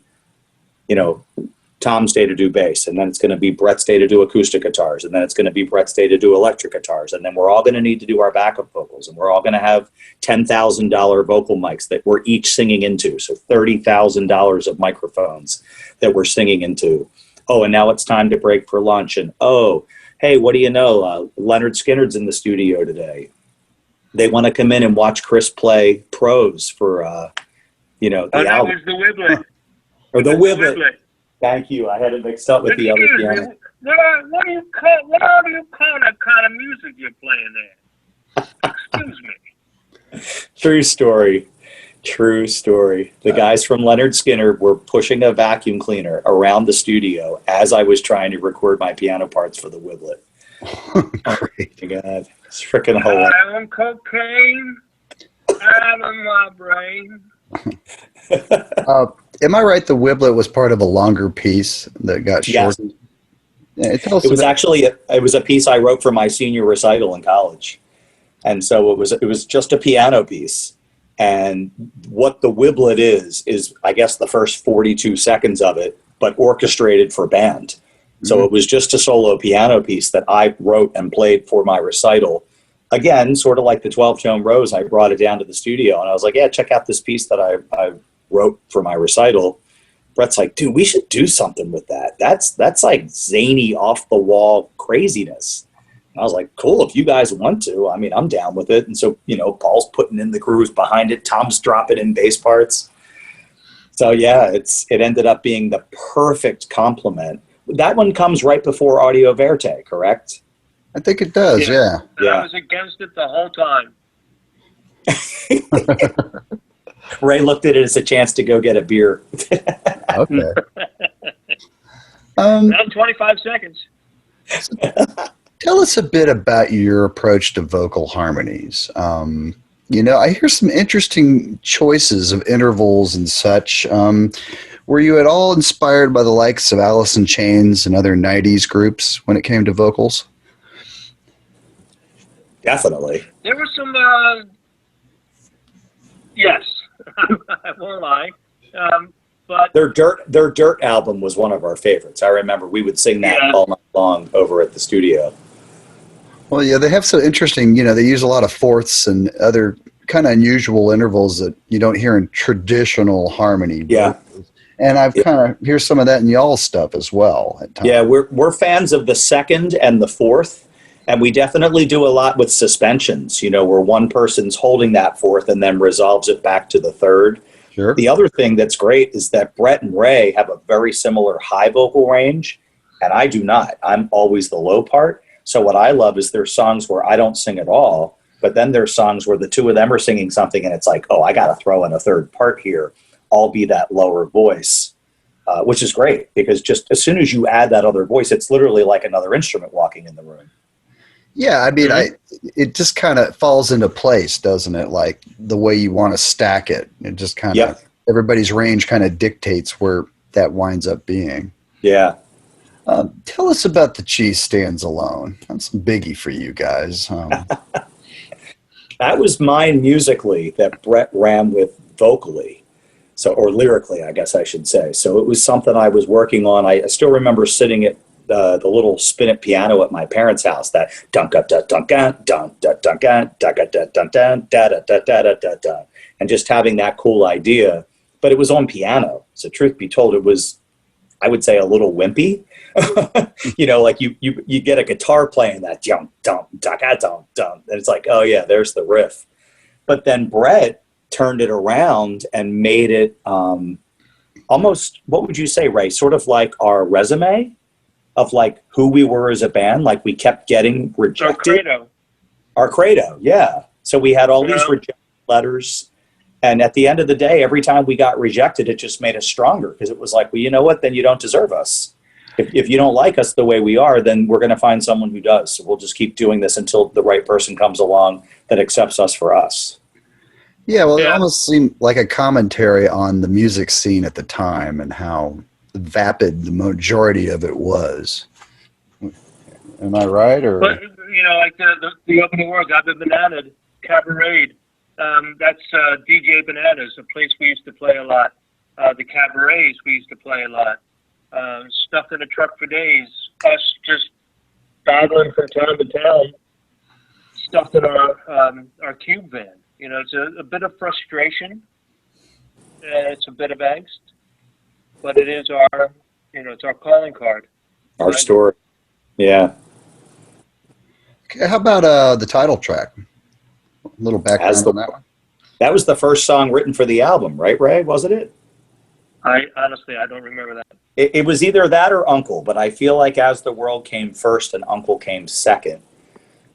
Tom's day to do bass, and then it's going to be Brett's day to do acoustic guitars, and then it's going to be Brett's day to do electric guitars, and then we're all going to need to do our backup vocals, and we're all going to have $10,000 vocal mics that we're each singing into, so $30,000 of microphones that we're singing into. Oh, and now it's time to break for lunch, and hey, what do you know? Leonard Skinner's in the studio today. They want to come in and watch Chris play pros for, the album. That was the Wiblet. Or the Wiblet. Thank you. I had it mixed up with the other piano. What do you call that kind of music you're playing there? Excuse me. True story. True story. The guys from Leonard Skinner were pushing a vacuum cleaner around the studio as I was trying to record my piano parts for the Wiblet. Great. Oh my God. It's freaking hilarious. I want cocaine out of my brain. Am I right? The Wiblet was part of a longer piece that got shortened. Yeah, it was actually it was a piece I wrote for my senior recital in college, and so it was just a piano piece. And what the Wiblet is I guess the first 42 seconds of it, but orchestrated for band. So it was just a solo piano piece that I wrote and played for my recital. Again, sort of like the 12-tone rose, I brought it down to the studio and I was like, yeah, check out this piece that I wrote for my recital. Brett's like, dude, we should do something with that. That's like zany, off-the-wall craziness. And I was like, cool, if you guys want to. I mean, I'm down with it. And so, Paul's putting in the grooves behind it. Tom's dropping in bass parts. So, yeah, it ended up being the perfect complement. That one comes right before Audio Verte, correct? I think it does, yeah. I was against it the whole time. Ray looked at it as a chance to go get a beer. Okay. I'm 25 seconds. Tell us a bit about your approach to vocal harmonies. I hear some interesting choices of intervals and such. Were you at all inspired by the likes of Alice in Chains and other 90s groups when it came to vocals? Definitely. There were some, yes, I won't lie. But their Dirt album was one of our favorites. I remember we would sing that all night long over at the studio. Well, yeah, they have some interesting, they use a lot of fourths and other kind of unusual intervals that you don't hear in traditional harmony. Yeah. And I've kind of hear some of that in y'all's stuff as well at times. Yeah, we're fans of the second and the fourth, and we definitely do a lot with suspensions, where one person's holding that fourth and then resolves it back to the third. Sure. The other thing that's great is that Brett and Ray have a very similar high vocal range, and I do not. I'm always the low part. So what I love is there's songs where I don't sing at all, but then there's songs where the two of them are singing something and it's like, oh, I got to throw in a third part here. I'll be that lower voice, which is great because just as soon as you add that other voice, it's literally like another instrument walking in the room. Yeah, I mean, it just kind of falls into place, doesn't it? Like the way you want to stack it. It just kind of, everybody's range kind of dictates where that winds up being. Yeah. Tell us about The Cheese Stands Alone. That's a biggie for you guys. That was mine musically that Brett ran with vocally. So, or lyrically, I guess I should say. So it was something I was working on. I still remember sitting at the little spin-it piano at my parents' house. That dun dun dun dun dun dun dun dun dun dun dun dun dun da da da da da da, and just having that cool idea. But it was on piano. So truth be told, it was, I would say, a little wimpy. You know, like you get a guitar playing that dum dum dun dun dun, and it's like, oh yeah, there's the riff. But then Brett turned it around and made it almost, what would you say, Ray? Sort of like our resume of like who we were as a band. Like we kept getting rejected. Our credo, yeah. So we had all these rejected letters. And at the end of the day, every time we got rejected, it just made us stronger, because it was like, well, you know what? Then you don't deserve us. If you don't like us the way we are, then we're going to find someone who does. So we'll just keep doing this until the right person comes along that accepts us for us. Yeah, well, it almost seemed like a commentary on the music scene at the time and how vapid the majority of it was. Am I right? Or But, you know, like the opening words, I've been bananaed, cabaret. That's DJ Bananas, a place we used to play a lot. The cabarets we used to play a lot. Stuck in a truck for days. Us just battling from town to town, stuck in our cube van. You know, it's a bit of frustration. It's a bit of angst, but it is our, you know, it's our calling card. Our story. Yeah. okay, how about the title track? A little background on that one. That was the first song written for the album, right, Ray? Wasn't it? I honestly, I don't remember that. It was either that or Uncle, but I feel like As the World came first and Uncle came second.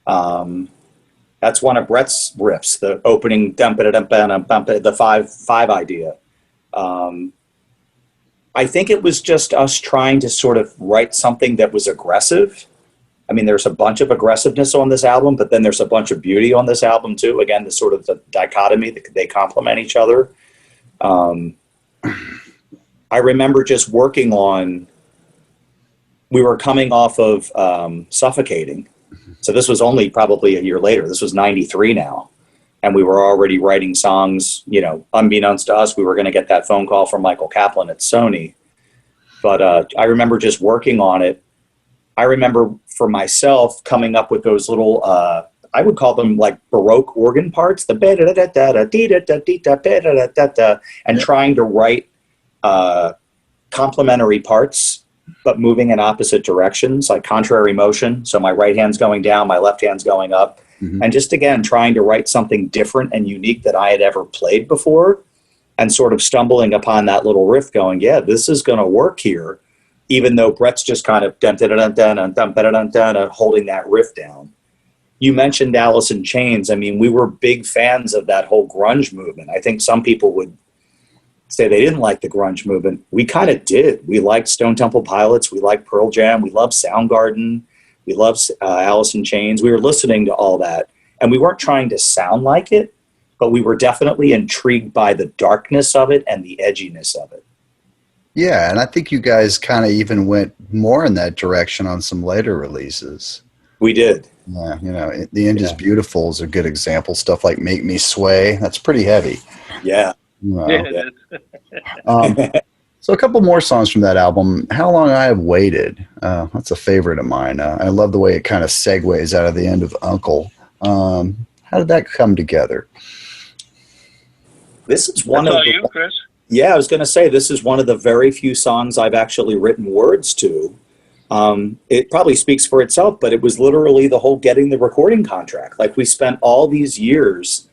That's one of Brett's riffs, the opening the five idea. I think it was just us trying to sort of write something that was aggressive. I mean, there's a bunch of aggressiveness on this album, but then there's a bunch of beauty on this album too. Again, the sort of the dichotomy that they complement each other. I remember just working on, we were coming off of Suffocating. So this was only probably a year later. This was 93 now. And we were already writing songs, you know, unbeknownst to us, we were going to get that phone call from Michael Kaplan at Sony. But I remember just working on it. I remember for myself coming up with those little, I would call them like Baroque organ parts, the and trying to write complementary parts, but moving in opposite directions, like contrary motion. So my right hand's going down, my left hand's going up. Mm-hmm. And just, again, trying to write something different and unique that I had ever played before, and sort of stumbling upon that little riff going, yeah, this is going to work here, even though Brett's just kind of holding that riff down. You mentioned Alice in Chains. I mean, we were big fans of that whole grunge movement. I think some people would say they didn't like the grunge movement. We kind of did. We liked Stone Temple Pilots. We liked Pearl Jam. We loved Soundgarden. We loved Alice in Chains. We were listening to all that. And we weren't trying to sound like it, but we were definitely intrigued by the darkness of it and the edginess of it. Yeah, and I think you guys kind of even went more in that direction on some later releases. We did. Yeah, you know, The End is Beautiful is a good example. Stuff like Make Me Sway, that's pretty heavy. Yeah. So a couple more songs from that album. How Long I Have Waited. That's a favorite of mine. I love the way it kind of segues out of the end of Uncle. How did that come together? This is one of you, Chris. Yeah, I was going to say, this is one of the very few songs I've actually written words to. It probably speaks for itself, but it was literally the whole getting the recording contract. Like, we spent all these years.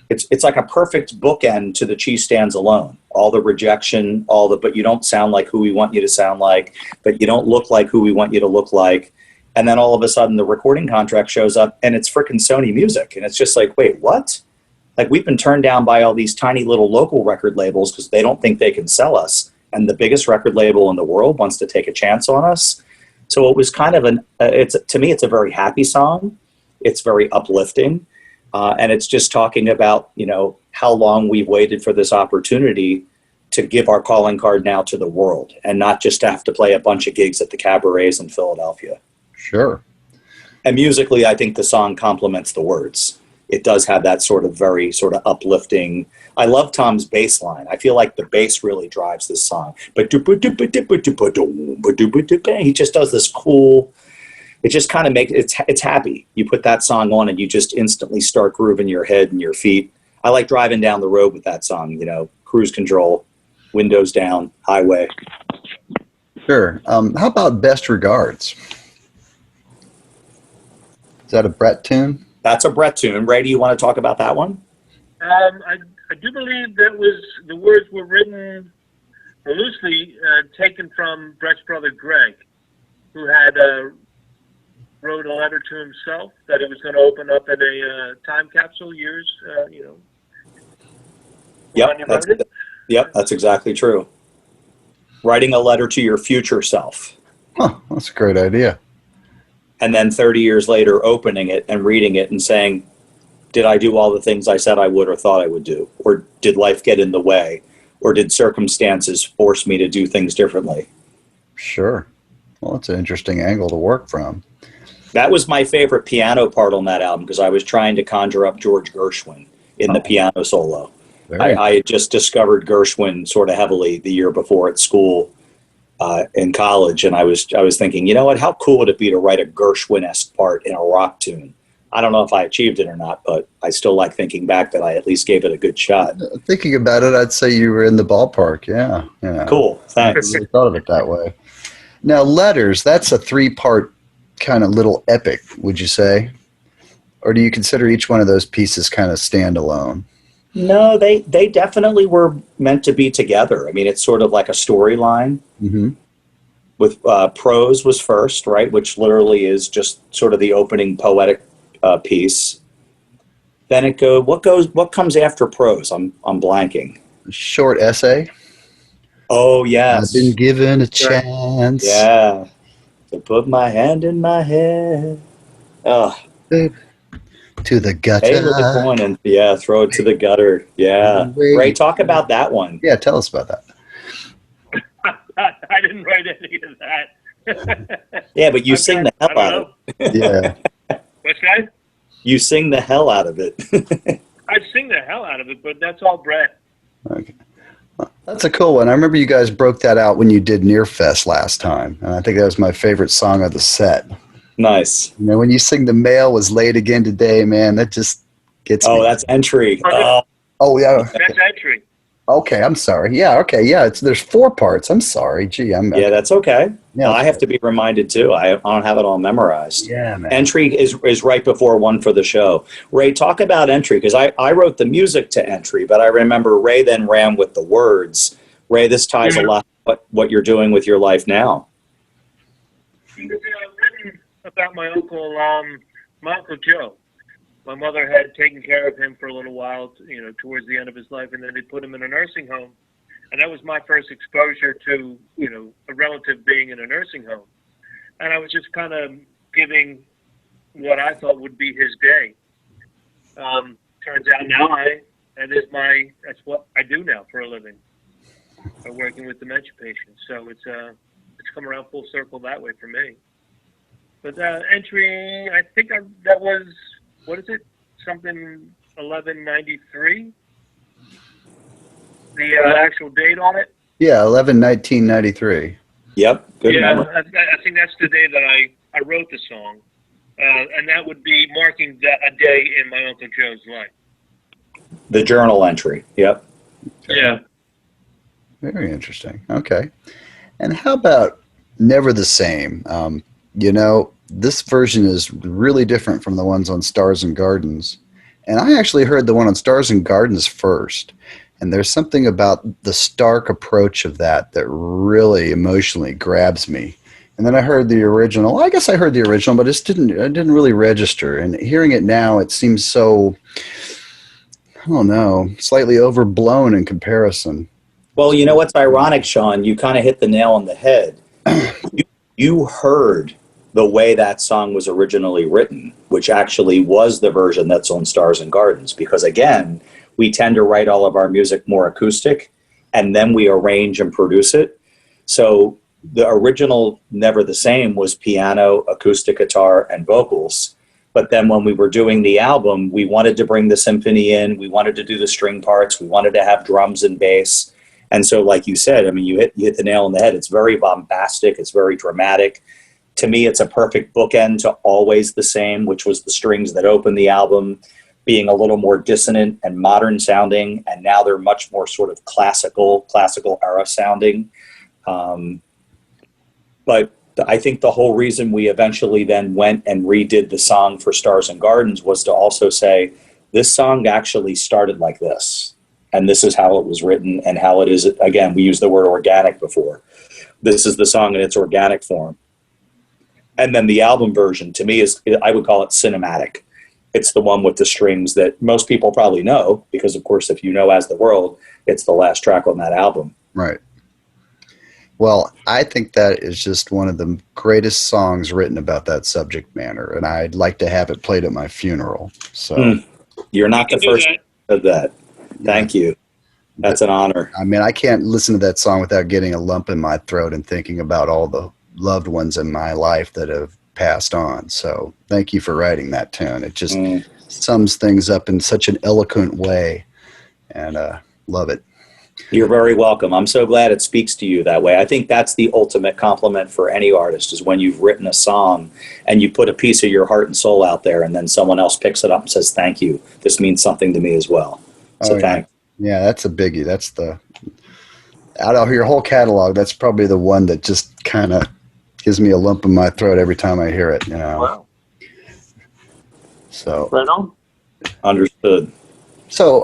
It's like a perfect bookend to The Cheese Stands Alone. All the rejection, but you don't sound like who we want you to sound like, but you don't look like who we want you to look like. And then all of a sudden the recording contract shows up and it's freaking Sony Music. And it's just like, wait, what? Like, we've been turned down by all these tiny little local record labels because they don't think they can sell us. And the biggest record label in the world wants to take a chance on us. So it was kind of to me, it's a very happy song. It's very uplifting. And it's just talking about, you know, how long we've waited for this opportunity to give our calling card now to the world and not just have to play a bunch of gigs at the cabarets in Philadelphia. Sure. And musically, I think the song complements the words. it does have that sort of very sort of uplifting. I love Tom's bass line. I feel like the bass really drives this song. He just does this cool. It just kind of makes it's happy. You put that song on and you just instantly start grooving your head and your feet. I like driving down the road with that song. You know, cruise control, windows down, highway. Sure. How about Best Regards? Is that a Brett tune? That's a Brett tune. Ray, do you want to talk about that one? I do believe the words were written loosely taken from Brett's brother Greg, who had wrote a letter to himself that he was going to open up in a time capsule years, Yep, that's exactly true. Writing a letter to your future self. Huh, that's a great idea. And then 30 years later, opening it and reading it and saying, did I do all the things I said I would or thought I would do? Or did life get in the way? Or did circumstances force me to do things differently? Sure. Well, that's an interesting angle to work from. That was my favorite piano part on that album because I was trying to conjure up George Gershwin in the piano solo. I had just discovered Gershwin sort of heavily the year before at school in college, and I was thinking, you know what, how cool would it be to write a Gershwin-esque part in a rock tune? I don't know if I achieved it or not, but I still like thinking back that I at least gave it a good shot. Thinking about it, I'd say you were in the ballpark. Yeah. Cool, thanks. I really thought of it that way. Now, Letters, that's a 3-part kind of little epic, would you say? Or do you consider each one of those pieces kind of standalone? No, they definitely were meant to be together. I mean, it's sort of like a storyline. Mm-hmm. With Prose was first, right, which literally is just sort of the opening poetic piece. Then what comes after Prose? I'm blanking. Short essay. Oh, yes. I've been given a chance. Yeah. To put my hand in my head. Oh. To the gutter. Hey, with the coin and throw it to the gutter. Yeah. Ray, talk about that one. Yeah, tell us about that. I didn't write any of that. Yeah, but you sing the hell out of it. Yeah. What's that? You sing the hell out of it. I sing the hell out of it, but that's all Brett. Okay. Well, that's a cool one. I remember you guys broke that out when you did Near Fest last time, and I think that was my favorite song of the set. Nice. You know, when you sing The Mail Was Late Again Today, man, that just gets me. Oh, that's Entry. Oh, yeah. That's Entry. Okay, I'm sorry. Yeah, okay, yeah. There's 4 parts. I'm sorry. Gee, yeah, that's okay. Yeah, I have to be reminded too. I don't have it all memorized. Yeah, man. Entry is right before One for the Show. Ray, talk about Entry, because I wrote the music to Entry, but I remember Ray then ran with the words. Ray, this ties a lot to what you're doing with your life now. It's written about my Uncle Joe. My mother had taken care of him for a little while, towards the end of his life, and then they put him in a nursing home. And that was my first exposure to, a relative being in a nursing home. And I was just kind of giving what I thought would be his day. Turns out now that's what I do now for a living. I'm working with dementia patients. So it's come around full circle that way for me. But Entry, I think that was, what is it? Something 1193? The actual date on it? Yeah, 11/19/93. Yep, good memory. I think that's the day that I wrote the song. And that would be marking a day in my Uncle Joe's life. The journal entry, yep. Yeah. Very interesting. Okay. And how about Never the Same? This version is really different from the ones on Stars and Gardens. And I actually heard the one on Stars and Gardens first. And there's something about the stark approach of that really emotionally grabs me. And then I heard the original. I guess I heard the original, but it didn't really register. And hearing it now, it seems so, I don't know, slightly overblown in comparison. Well, you know what's ironic, Sean? You kind of hit the nail on the head. You heard the way that song was originally written, which actually was the version that's on Stars and Gardens. Because again, we tend to write all of our music more acoustic, and then we arrange and produce it. So the original Never the Same was piano, acoustic guitar, and vocals. But then when we were doing the album, we wanted to bring the symphony in. We wanted to do the string parts. We wanted to have drums and bass. And so, like you said, I mean, you hit the nail on the head. It's very bombastic. It's very dramatic. To me, it's a perfect bookend to Always the Same, which was the strings that opened the album, being a little more dissonant and modern sounding. And now they're much more sort of classical era sounding. But I think the whole reason we eventually then went and redid the song for Stars and Gardens was to also say, this song actually started like this. And this is how it was written and how it is. Again, we used the word organic before. This is the song in its organic form. And then the album version, to me, is, I would call it cinematic. It's the one with the strings that most people probably know, because, of course, if you know As the World, it's the last track on that album. Right. Well, I think that is just one of the greatest songs written about that subject matter, and I'd like to have it played at my funeral. So You're not the first of that. Thank you. That's an honor. I mean, I can't listen to that song without getting a lump in my throat and thinking about all the loved ones in my life that have passed on. So thank you for writing that tune. It just sums things up in such an eloquent way, and love it. You're very welcome. I'm so glad it speaks to you that way. I think that's the ultimate compliment for any artist, is when you've written a song and you put a piece of your heart and soul out there, and then someone else picks it up and says, thank you. This means something to me as well. So thanks. Yeah, that's a biggie. That's out of your whole catalog, that's probably the one that just kind of gives me a lump in my throat every time I hear it, you know. Wow. So Right on. Understood. So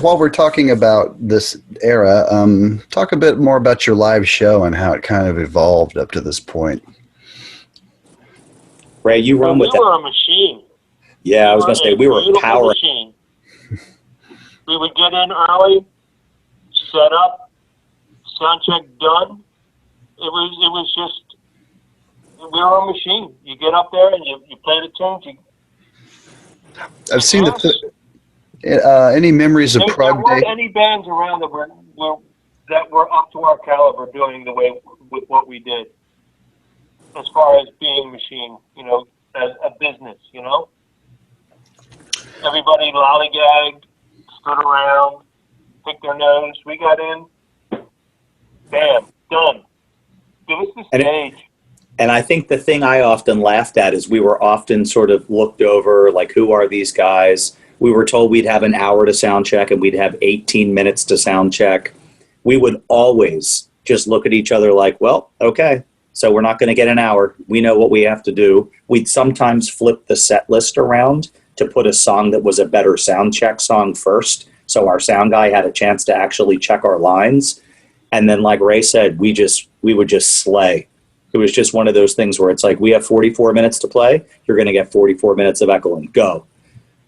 while we're talking about this era, talk a bit more about your live show and how it kind of evolved up to this point. Ray, you run with We that. were a machine. Yeah, I was going to say, we were beautiful power. machine. We would get in early, set up, sound check done. It was just, we were a machine. You get up there and you play the tunes. I've seen any memories of There Prague weren't Day? any bands around that were up to our caliber doing the way with what we did, as far as being a machine, you know, as a business, you know. Everybody lollygagged, stood around, picked their nose. We got in, bam, done. Give us the stage. And I think the thing I often laughed at is we were often sort of looked over, like, who are these guys? We were told we'd have an hour to sound check and we'd have 18 minutes to sound check. We would always just look at each other like, well, okay, so we're not going to get an hour. We know what we have to do. We'd sometimes flip the set list around to put a song that was a better sound check song first, so our sound guy had a chance to actually check our lines. And then, like Ray said, we would just slay. It was just one of those things where it's like, we have 44 minutes to play. You're going to get 44 minutes of Echolyn. Go.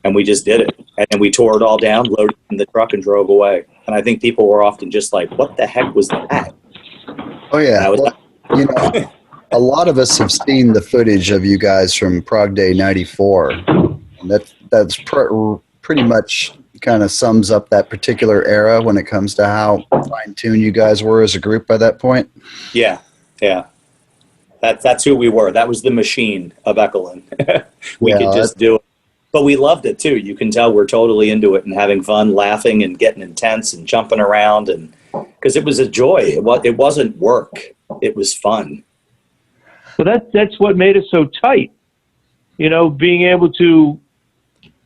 And we just did it. And then we tore it all down, loaded it in the truck, and drove away. And I think people were often just like, what the heck was that? Oh, yeah. Well, you know, a lot of us have seen the footage of you guys from Prague Day 94. And that's pretty much kind of sums up that particular era when it comes to how fine-tuned you guys were as a group by that point. Yeah. That's who we were. That was the machine of Echolyn. We could just do it. But we loved it too. You can tell we're totally into it and having fun, laughing and getting intense and jumping around, and because it was a joy. It wasn't work. It was fun. So that's what made us so tight. You know, being able to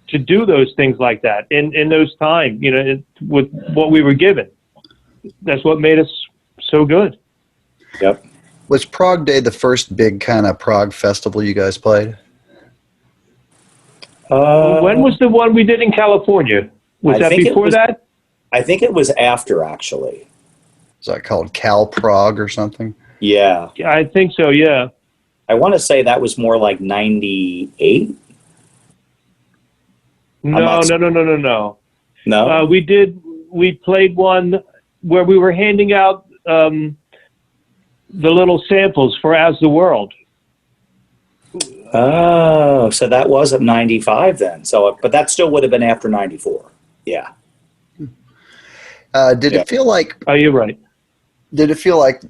do those things like that in those times, you know, with what we were given. That's what made us so good. Yep. Was Prague Day the first big kind of Prague festival you guys played? When was the one we did in California? Was that before that? I think it was after, actually. Is that called Cal Prague or something? Yeah. I think so, yeah. I want to say that was more like 98. No. No? We played one where we were handing out the little samples for As the World. Oh, so that was at 95 then. So, but that still would have been after 94. Yeah. Did it feel like? Oh, you're right. Did it feel like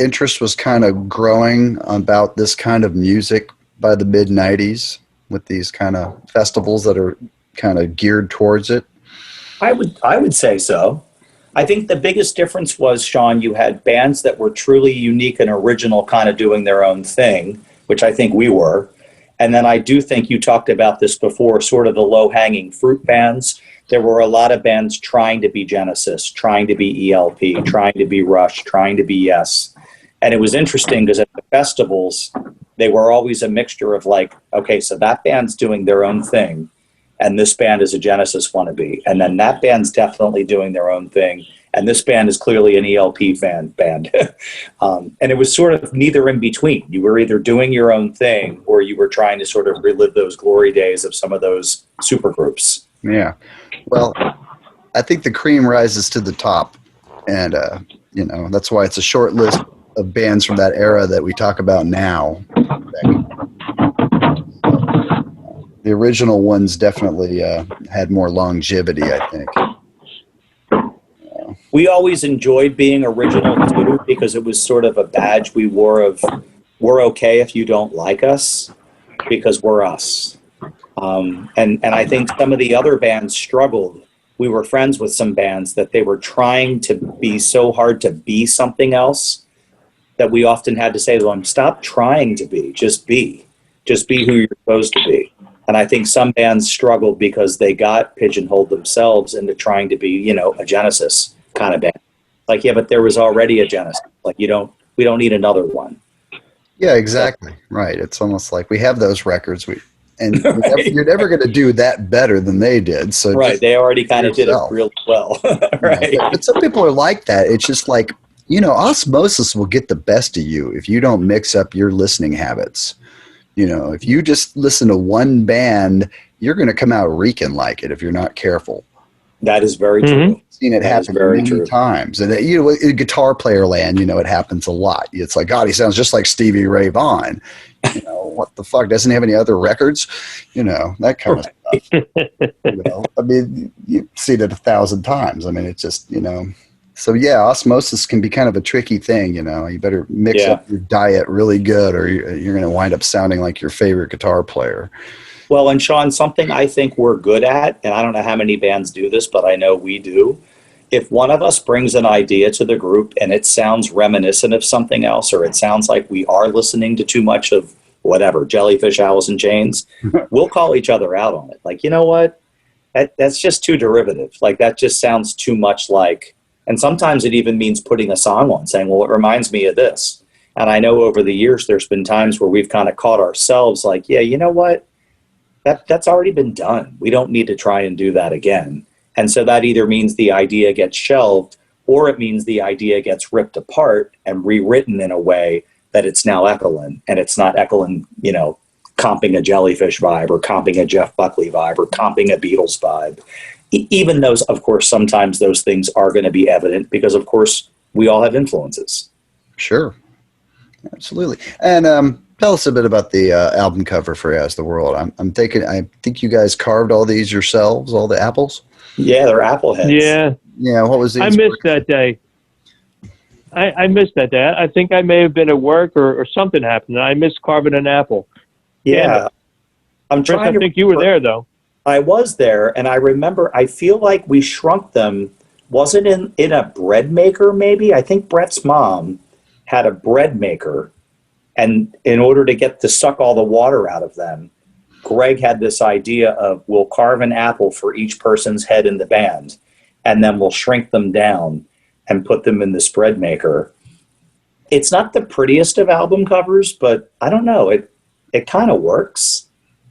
interest was kind of growing about this kind of music by the mid 90s? with these kind of festivals that are kind of geared towards it? I would say so. I think the biggest difference was, Sean, you had bands that were truly unique and original, kind of doing their own thing, which I think we were. And then I do think you talked about this before, sort of the low-hanging fruit bands. There were a lot of bands trying to be Genesis, trying to be ELP, trying to be Rush, trying to be Yes. And it was interesting because at the festivals, they were always a mixture of like, okay, so that band's doing their own thing, and this band is a Genesis wannabe. And then that band's definitely doing their own thing, and this band is clearly an ELP band. And it was sort of neither in between. You were either doing your own thing or you were trying to sort of relive those glory days of some of those supergroups. Yeah. Well, I think the cream rises to the top, and that's why it's a short list of bands from that era that we talk about now. The original ones definitely had more longevity, I think. We always enjoyed being original too, because it was sort of a badge we wore of, we're okay if you don't like us, because we're us. And I think some of the other bands struggled. We were friends with some bands that they were trying to be so hard to be something else that we often had to say to them, stop trying to be, just be. Just be who you're supposed to be. And I think some bands struggled because they got pigeonholed themselves into trying to be, a Genesis kind of band. Like, yeah, but there was already a Genesis. Like, we don't need another one. Yeah, exactly. Right. It's almost like we have those records. And Right. you're never going to do that better than they did. So right. They already kind of did it really well. Right. But some people are like that. It's just like, osmosis will get the best of you if you don't mix up your listening habits. If you just listen to one band, you're going to come out reeking like it if you're not careful. That is very true. I've seen it happen many times. And, in guitar player land, it happens a lot. It's like, God, he sounds just like Stevie Ray Vaughan. What the fuck? Doesn't he have any other records? That kind of stuff. I mean, you've seen it 1,000 times. I mean, it's just, So, yeah, osmosis can be kind of a tricky thing, You better mix up your diet really good or you're going to wind up sounding like your favorite guitar player. Well, and Sean, something I think we're good at, and I don't know how many bands do this, but I know we do. If one of us brings an idea to the group and it sounds reminiscent of something else, or it sounds like we are listening to too much of whatever, Jellyfish, Alice in Chains, we'll call each other out on it. Like, you know what? That's just too derivative. Like, that just sounds too much like, and sometimes it even means putting a song on, saying, well, it reminds me of this. And I know over the years, there's been times where we've kind of caught ourselves like, yeah, you know what? That's already been done. We don't need to try and do that again. And so that either means the idea gets shelved or it means the idea gets ripped apart and rewritten in a way that it's now Echolyn, and it's not Echolyn, comping a Jellyfish vibe or comping a Jeff Buckley vibe or comping a Beatles vibe. Even those, of course, sometimes those things are going to be evident because, of course, we all have influences. Sure. Absolutely. And tell us a bit about the album cover for As the World. I think you guys carved all these yourselves, all the apples? Yeah, they're apple heads. Yeah. What was the I missed that day. I missed that day. I think I may have been at work or something happened. I missed carving an apple. Yeah. I'm trying to. I think you were there, though. I was there, and I remember, I feel like we shrunk them. Was it in a bread maker, maybe? I think Brett's mom had a bread maker, and in order to suck all the water out of them, Greg had this idea of, we'll carve an apple for each person's head in the band, and then we'll shrink them down and put them in this bread maker. It's not the prettiest of album covers, but I don't know. It kind of works.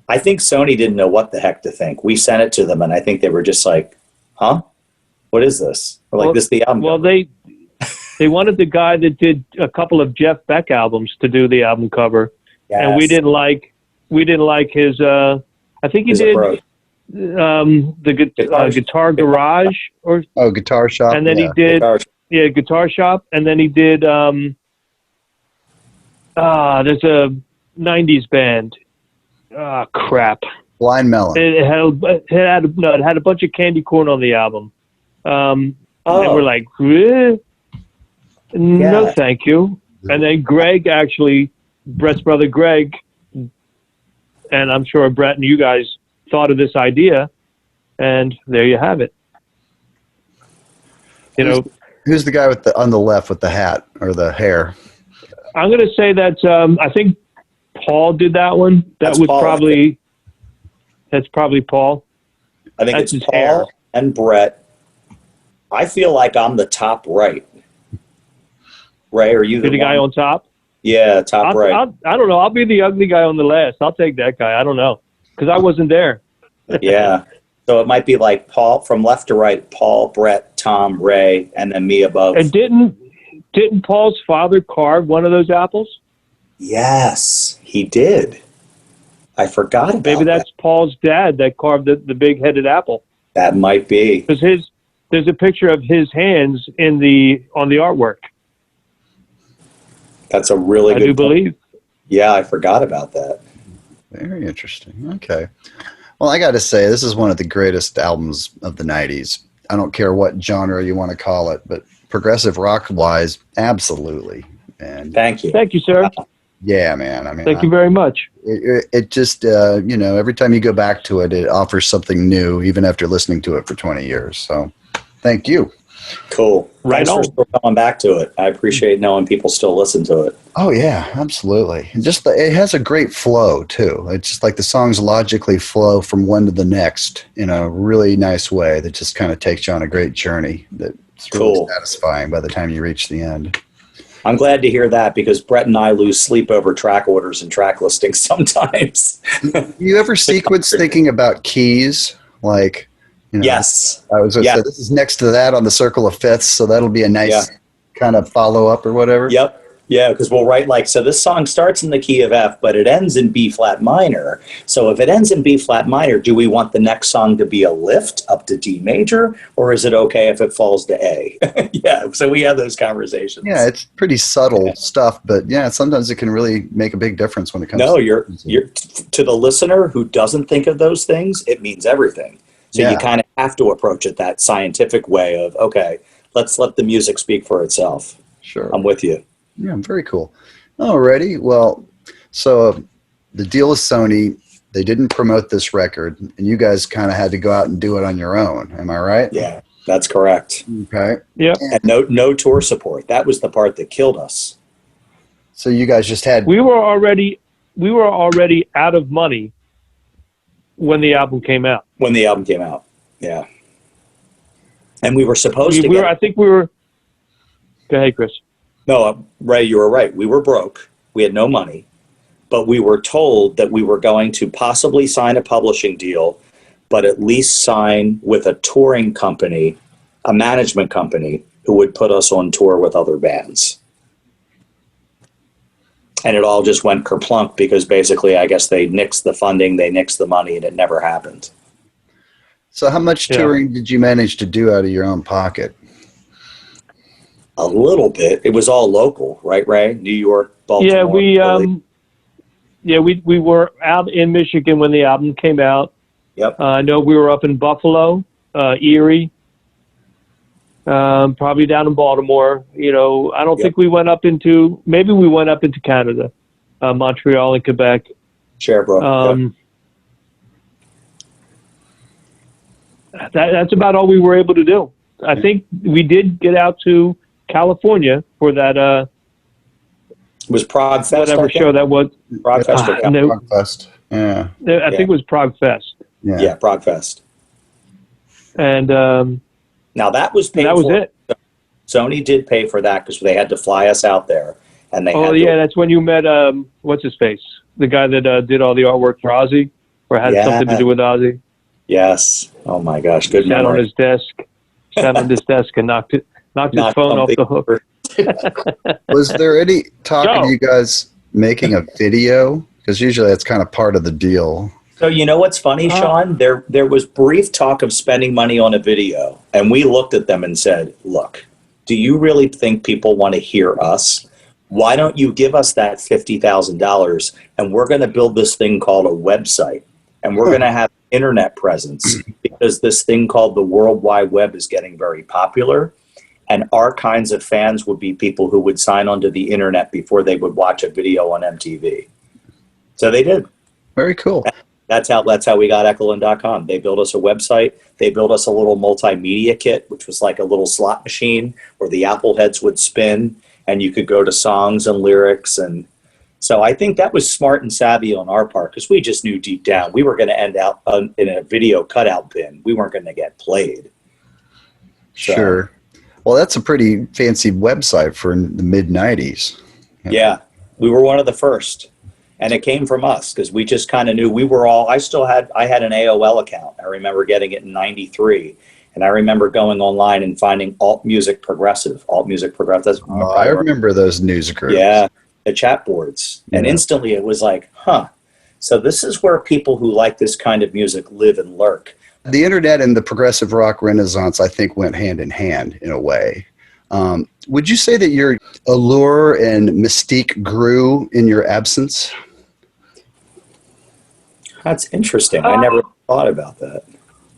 I think Sony didn't know what the heck to think. We sent it to them, and I think they were just like, huh? What is this? This is the album cover. They wanted the guy that did a couple of Jeff Beck albums to do the album cover. Yes. And we didn't like his, I think he did approach. Guitar Garage Guitar Shop. And then he did Guitar Shop, and then he did there's a 90s band. Crap. Blind Melon. It had a bunch of candy corn on the album. And we're like, no, thank you. And then Greg, actually, Brett's brother Greg, And I'm sure Brett and you guys thought of this idea, and there you have it. You know, Who's the guy with on the left with the hat or the hair? I'm going to say that I think Paul did that one. That's Paul, That's probably Paul. I think That's it's his Paul hair. and Brett. I feel like I'm the top right. Ray, are you You're the guy on top? Yeah, top right. I don't know. I'll be the ugly guy on the last. I'll take that guy. I don't know, because I wasn't there. Yeah. So it might be like Paul from left to right, Paul, Brett, Tom, Ray, and then me above. And didn't Paul's father carve one of those apples? Yes, he did. I forgot about Maybe that's Paul's dad that carved the big-headed apple. That might be. Because there's a picture of his hands on the artwork. That's a really good I do believe. Yeah, I forgot about that. Very interesting. Okay. Well, I got to say, this is one of the greatest albums of the 90s. I don't care what genre you want to call it, but progressive rock-wise, absolutely. And Thank you. Thank you, sir. yeah, man. I mean, Thank you very much. It just, every time you go back to it, it offers something new, even after listening to it for 20 years. So thank you. Cool. Right Thanks on. for still coming back to it. I appreciate knowing people still listen to it. Oh, yeah, absolutely. And just it has a great flow, too. It's just like the songs logically flow from one to the next in a really nice way that just kind of takes you on a great journey that's really Cool. satisfying by the time you reach the end. I'm glad to hear that because Brett and I lose sleep over track orders and track listings sometimes. You ever sequence thinking about keys? Like, Yes. I was going to Yeah. say, this is next to that on the circle of fifths, so that'll be a nice kind of follow-up or whatever. Yep. Yeah, because we'll write so this song starts in the key of F, but it ends in B flat minor. So if it ends in B flat minor, do we want the next song to be a lift up to D major, or is it okay if it falls to A? Yeah, so we have those conversations. Yeah, it's pretty subtle stuff, but yeah, sometimes it can really make a big difference when it comes No, to you're to the listener who doesn't think of those things, it means everything. So Yeah. you kind of have to approach it that scientific way of, okay, let's let the music speak for itself. Sure. I'm with you. Yeah, very cool. Alrighty, well, so the deal with Sony, they didn't promote this record, and you guys kind of had to go out and do it on your own. Am I right? Yeah, that's correct. Okay. Yeah. And no tour support. That was the part that killed us. So you guys just had We were already out of money when the album came out. When the album came out. Yeah. And we were supposed to get... I think we were... Go ahead, Chris. No, Ray, you were right. We were broke. We had no money. But we were told that we were going to possibly sign a publishing deal, but at least sign with a touring company, a management company, who would put us on tour with other bands. And it all just went kerplunk because basically, I guess they nixed the funding, they nixed the money, and it never happened. So how much touring did you manage to do out of your own pocket? A little bit. It was all local, right, Ray? New York, Baltimore. Yeah, we were out in Michigan when the album came out. Yep. I know we were up in Buffalo, Erie, probably down in Baltimore. I don't think we went up into, maybe we went up into Canada, Montreal and Quebec. Sherbrooke. That's about all we were able to do. I think we did get out to California for that It was Prague Fest. whatever show that was. Prague Fest. No, Prague Fest. Yeah. I think it was Prague Fest. Yeah, Prague Fest. And Now that was paid that was for. it. Sony did pay for that because they had to fly us out there, and they. Oh had yeah, that's when you met what's his face, the guy that did all the artwork for Ozzy, or had something to do with Ozzy. Yes. Oh my gosh, good Sat on memory. his desk, and knocked his phone off the hook. Was there any talk No. of you guys making a video? Because usually that's kind of part of the deal. So you know what's funny, Sean? There was brief talk of spending money on a video, and we looked at them and said, "Look, do you really think people want to hear us? Why don't you give us that $50,000 and we're going to build this thing called a website, and we're going to have internet presence because this thing called the World Wide Web is getting very popular, and our kinds of fans would be people who would sign onto the internet before they would watch a video on MTV." So they did. Very cool. That's how we got Echolyn.com. They built us a website. They built us a little multimedia kit, which was like a little slot machine where the Apple heads would spin and you could go to songs and lyrics. And so I think that was smart and savvy on our part because we just knew deep down we were going to end out in a video cutout bin. We weren't going to get played. So, sure. Well, that's a pretty fancy website for the mid-'90s. Yeah, we were one of the first. And it came from us because we just kind of knew we were all, I had an AOL account. I remember getting it in 93. And I remember going online and finding Alt Music Progressive. That's I remember those news groups. Yeah, the chat boards. And instantly it was like, so this is where people who like this kind of music live and lurk. The internet and the progressive rock renaissance, I think, went hand in hand in a way. Would you say that your allure and mystique grew in your absence? That's interesting. I never thought about that.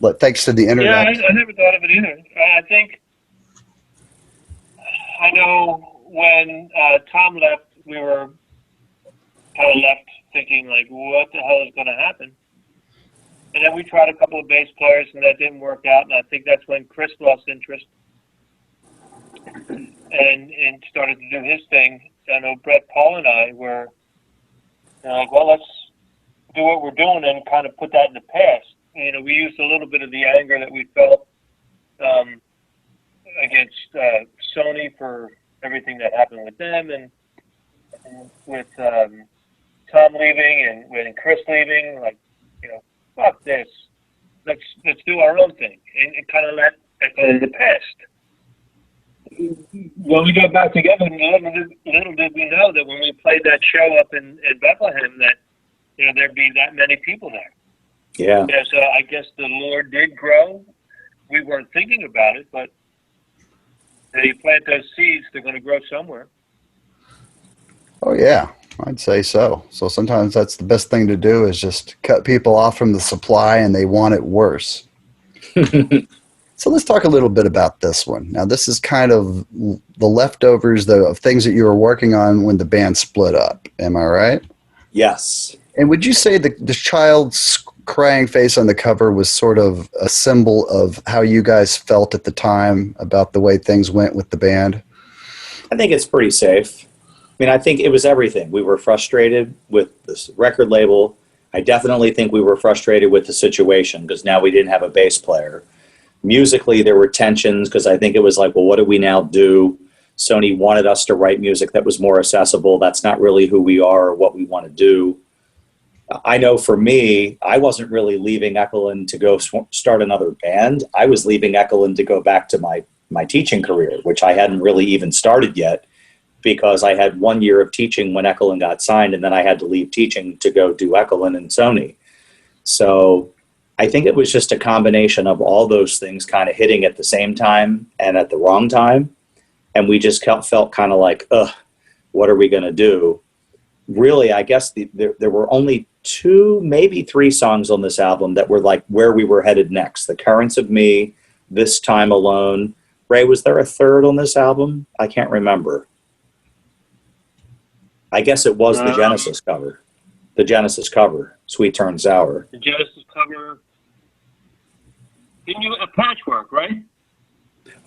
But thanks to the internet. Yeah, I never thought of it either. I think, I know when Tom left, we were kind of left thinking, like, what the hell is going to happen? And then we tried a couple of bass players, and that didn't work out. And I think that's when Chris lost interest and started to do his thing. I know Brett, Paul, and I were like, well, let's do what we're doing and kind of put that in the past. You know, we used a little bit of the anger that we felt against Sony for everything that happened with them, and with Tom leaving and when Chris leaving. Like, you know, fuck this. Let's do our own thing and kind of let that go in the past. When we got back together, little did we know that when we played that show up in Bethlehem, that there'd be that many people there. Yeah. So I guess the Lord did grow. We weren't thinking about it, but you plant those seeds, they're going to grow somewhere. Oh, yeah, I'd say so. So sometimes that's the best thing to do is just cut people off from the supply and they want it worse. So let's talk a little bit about this one. Now, this is kind of the leftovers of things that you were working on when the band split up. Am I right? Yes. And would you say the child's crying face on the cover was sort of a symbol of how you guys felt at the time about the way things went with the band? I think it's pretty safe. I mean, I think it was everything. We were frustrated with this record label. I definitely think we were frustrated with the situation because now we didn't have a bass player. Musically, there were tensions because I think it was like, well, what do we now do? Sony wanted us to write music that was more accessible. That's not really who we are or what we want to do. I know for me, I wasn't really leaving Echolyn to go start another band. I was leaving Echolyn to go back to my teaching career, which I hadn't really even started yet because I had 1 year of teaching when Echolyn got signed, and then I had to leave teaching to go do Echolyn and Sony. So I think it was just a combination of all those things kind of hitting at the same time and at the wrong time. And we just felt kind of like, what are we going to do? Really, I guess there were only 2, maybe 3 songs on this album that were like where we were headed next. The Currents of Me, This Time Alone. Ray, was there a third on this album? I can't remember. I guess it was the Genesis cover. The Genesis cover, Sweet Turn Sour. The Genesis cover. Didn't you a Patchwork, right?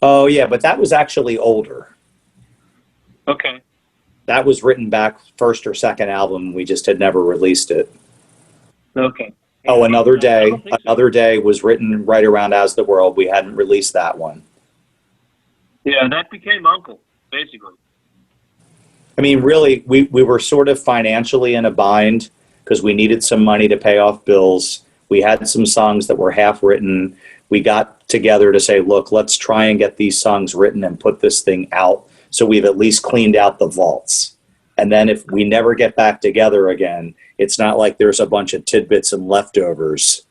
Oh, yeah, but that was actually older. Okay. That was written back first or second album. We just had never released it. Okay. Oh, Another I Day. don't think so. Another Day was written right around As the World. We hadn't released that one. Yeah, that became Uncle, basically. I mean, really, we were sort of financially in a bind because we needed some money to pay off bills. We had some songs that were half written. We got together to say, look, let's try and get these songs written and put this thing out so we've at least cleaned out the vaults. And then if we never get back together again, it's not like there's a bunch of tidbits and leftovers.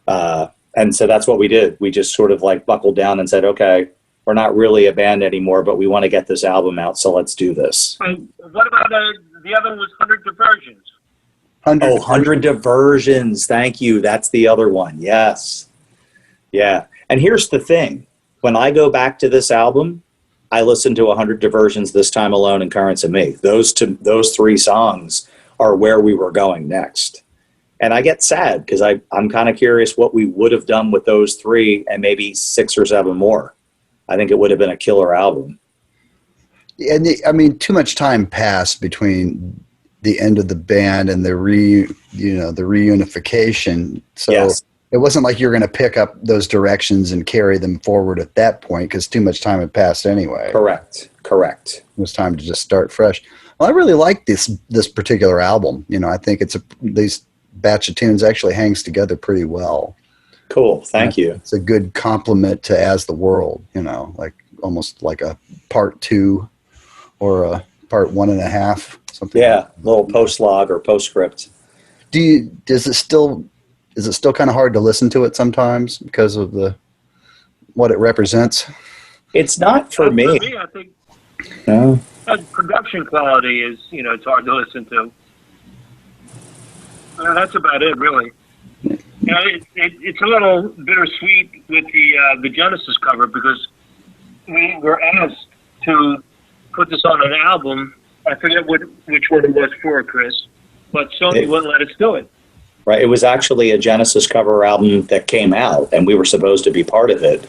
And so that's what we did. We just sort of like buckled down and said, okay, we're not really a band anymore, but we want to get this album out, so let's do this. What about the other one was 100 Diversions? 100 Diversions. Thank you. That's the other one. Yes. Yeah. And here's the thing. When I go back to this album, I listen to 100 Diversions, This Time Alone, and Currents of Me. Those 3 songs are where we were going next. And I get sad because I'm kind of curious what we would have done with those 3 and maybe 6 or 7 more. I think it would have been a killer album. And I mean, too much time passed between the end of the band and the reunification. So Yes. it wasn't like you're going to pick up those directions and carry them forward at that point because too much time had passed anyway. Correct. It was time to just start fresh. Well, I really like this particular album. I think these batch of tunes actually hangs together pretty well. Cool. Thank you. It's a good compliment to As the World, like almost like a part 2 or a part 1.5, something. Yeah. Little post log or postscript. Is it still kind of hard to listen to it sometimes because of what it represents? It's not for me. For me, I think No. production quality is, it's hard to listen to. That's about it, really. It's a little bittersweet with the Genesis cover because we were asked to put this on an album. I forget which one it was for, Chris, but Sony wouldn't let us do it. Right. It was actually a Genesis cover album that came out, and we were supposed to be part of it.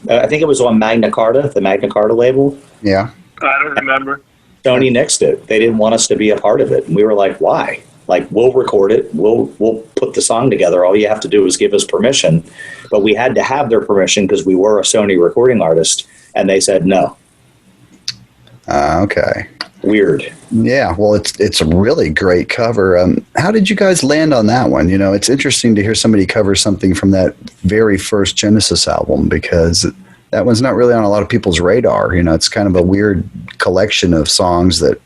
I think it was on Magna Carta, the Magna Carta label. Yeah. I don't remember. Sony nixed it. They didn't want us to be a part of it. And we were like, why? Like, we'll record it. We'll put the song together. All you have to do is give us permission. But we had to have their permission because we were a Sony recording artist. And they said no. Okay. Weird. Yeah. Well, it's a really great cover. How did you guys land on that one? It's interesting to hear somebody cover something from that very first Genesis album because that one's not really on a lot of people's radar. It's kind of a weird collection of songs that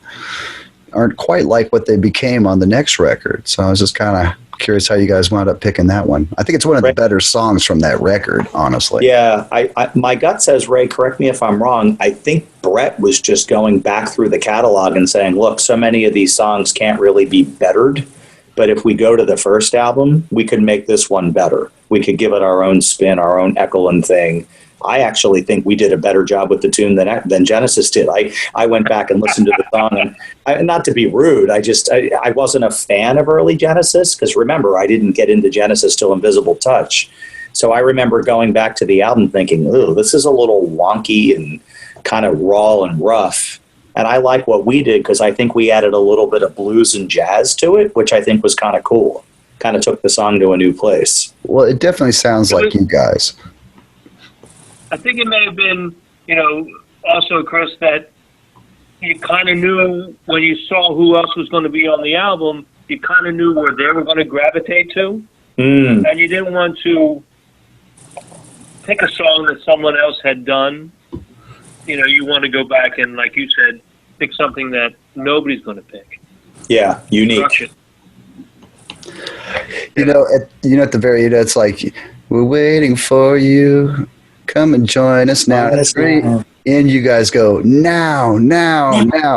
aren't quite like what they became on the next record. So I was just kind of curious how you guys wound up picking that one. I think it's one of the better songs from that record, honestly. Yeah. I my gut says, Ray, correct me if I'm wrong. I think Brett was just going back through the catalog and saying, look, so many of these songs can't really be bettered. But if we go to the first album, we could make this one better. We could give it our own spin, our own Echolyn thing. I actually think we did a better job with the tune than Genesis did. I went back and listened to the song, and not to be rude, I wasn't a fan of early Genesis because remember, I didn't get into Genesis till Invisible Touch. So I remember going back to the album thinking, ooh, this is a little wonky and kind of raw and rough. And I like what we did because I think we added a little bit of blues and jazz to it, which I think was kind of cool. Kind of took the song to a new place. Well, it definitely sounds like you guys. I think it may have been, also, Chris, that you kind of knew when you saw who else was going to be on the album, you kind of knew where they were going to gravitate to. And you didn't want to pick a song that someone else had done. You want to go back and, like you said, pick something that nobody's going to pick. Yeah, unique. Production. At the very end, it's like, we're waiting for you. Come and join us now. And you guys go, now.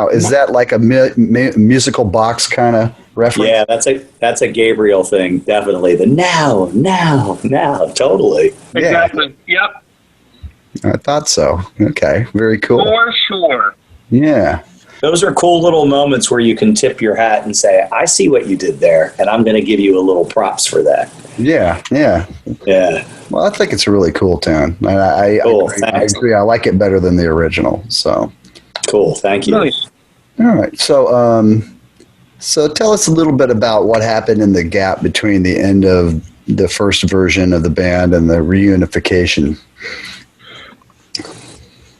Is that like a musical box kind of reference? Yeah, that's a Gabriel thing, definitely. The now, totally. Exactly. Yep. I thought so. Okay, very cool. For sure. Yeah. Those are cool little moments where you can tip your hat and say, I see what you did there, and I'm going to give you a little props for that. Yeah. Well, I think it's a really cool tune. I agree. I like it better than the original. So cool. Thank you. Nice. All right. So tell us a little bit about what happened in the gap between the end of the first version of the band and the reunification.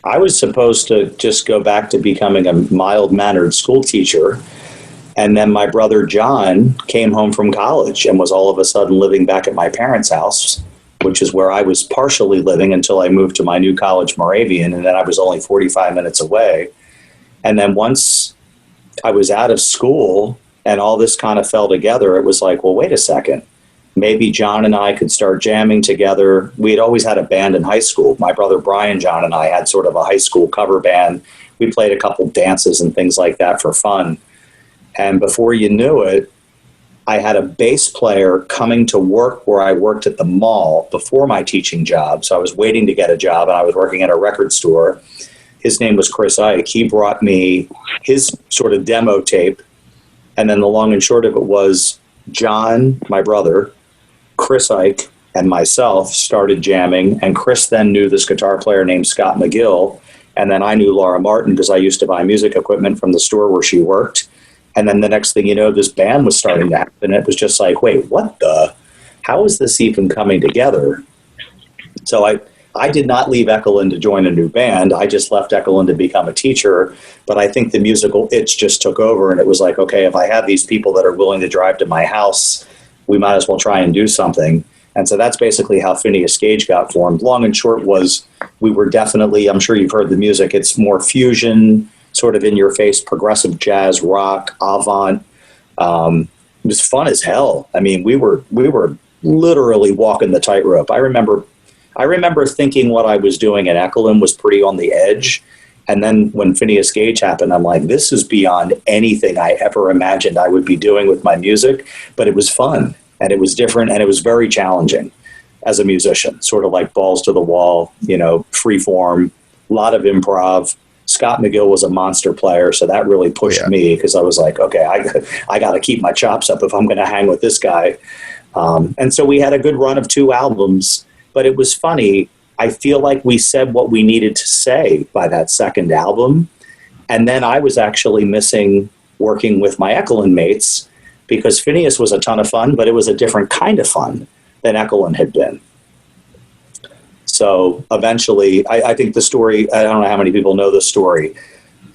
I was supposed to just go back to becoming a mild-mannered school teacher. And then my brother John came home from college and was all of a sudden living back at my parents' house, which is where I was partially living until I moved to my new college, Moravian, and then I was only 45 minutes away. And then once I was out of school and all this kind of fell together, it was like, well, wait a second. Maybe John and I could start jamming together. We had always had a band in high school. My brother Brian, John, and I had sort of a high school cover band. We played a couple dances and things like that for fun. And before you knew it, I had a bass player coming to work where I worked at the mall before my teaching job. So I was waiting to get a job, and I was working at a record store. His name was Chris Ike. He brought me his sort of demo tape. And then the long and short of it was John, my brother, Chris Ike, and myself started jamming, and Chris then knew this guitar player named Scott McGill, and then I knew Laura Martin because I used to buy music equipment from the store where she worked. And then the next thing you know, this band was starting to happen. It was just like, wait, how is this even coming together? So I did not leave Echolyn to join a new band. I just left Echolyn to become a teacher. But I think the musical itch just took over, and it was like, okay, if I have these people that are willing to drive to my house, we might as well try and do something. And so that's basically how Phineas Gage got formed. Long and short was we were definitely, I'm sure you've heard the music, it's more fusion, sort of in your face, progressive jazz, rock, avant. It was fun as hell. I mean, we were literally walking the tightrope. I remember thinking what I was doing at Echolyn was pretty on the edge. And then when Phineas Gage happened, I'm like, this is beyond anything I ever imagined I would be doing with my music. But it was fun, and it was different, and it was very challenging as a musician, sort of like balls to the wall, free form, a lot of improv. Scott McGill was a monster player, so that really pushed me because I was like, okay, I got to keep my chops up if I'm going to hang with this guy. And so we had a good run of 2 albums, but it was funny. I feel like we said what we needed to say by that second album. And then I was actually missing working with my Echolyn mates because Phineas was a ton of fun, but it was a different kind of fun than Echolyn had been. So eventually, I think the story, I don't know how many people know the story.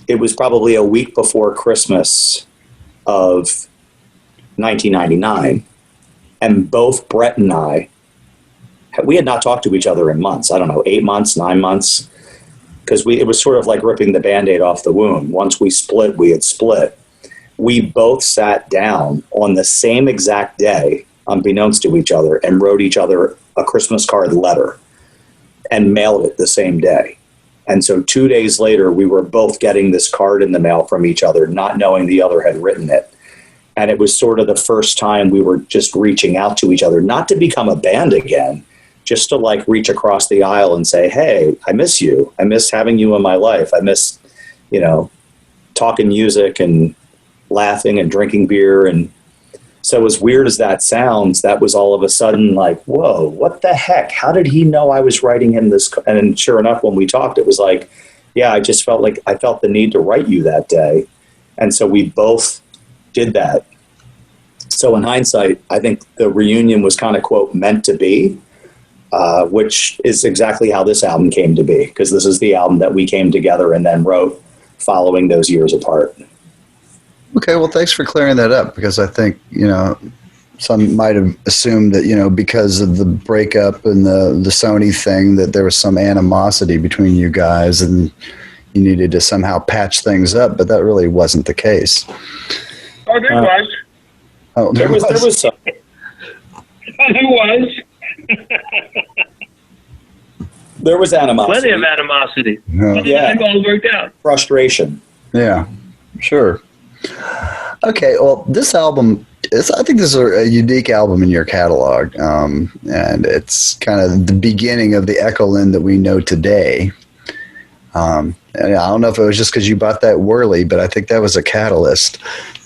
It was probably a week before Christmas of 1999. And both Brett and I, we had not talked to each other in months. I don't know, 8 months, 9 months. Because it was sort of like ripping the Band-Aid off the wound. Once we split, we had split. We both sat down on the same exact day, unbeknownst to each other, and wrote each other a Christmas card letter and mailed it the same day. And so 2 days later, we were both getting this card in the mail from each other, not knowing the other had written it. And it was sort of the first time we were just reaching out to each other, not to become a band again, just to like reach across the aisle and say, hey, I miss you. I miss having you in my life. I miss, talking music and laughing and drinking beer. And so as weird as that sounds, that was all of a sudden like, whoa, what the heck? How did he know I was writing him this? And sure enough, when we talked, it was like, yeah, I just felt like I felt the need to write you that day. And so we both did that. So in hindsight, I think the reunion was kind of, quote, meant to be, which is exactly how this album came to be, because this is the album that we came together and then wrote following those years apart. Okay, well, thanks for clearing that up, because I think, some might have assumed that, because of the breakup and the Sony thing, that there was some animosity between you guys and you needed to somehow patch things up, but that really wasn't the case. Oh, there was. Oh, There was some. Oh, there was. There was animosity. Plenty of animosity. Yeah. It all worked out. Frustration. Yeah, sure. Okay, well, this album, I think this is a unique album in your catalog, and it's kind of the beginning of the Echolyn that we know today. And I don't know if it was just because you bought that whirly, but I think that was a catalyst.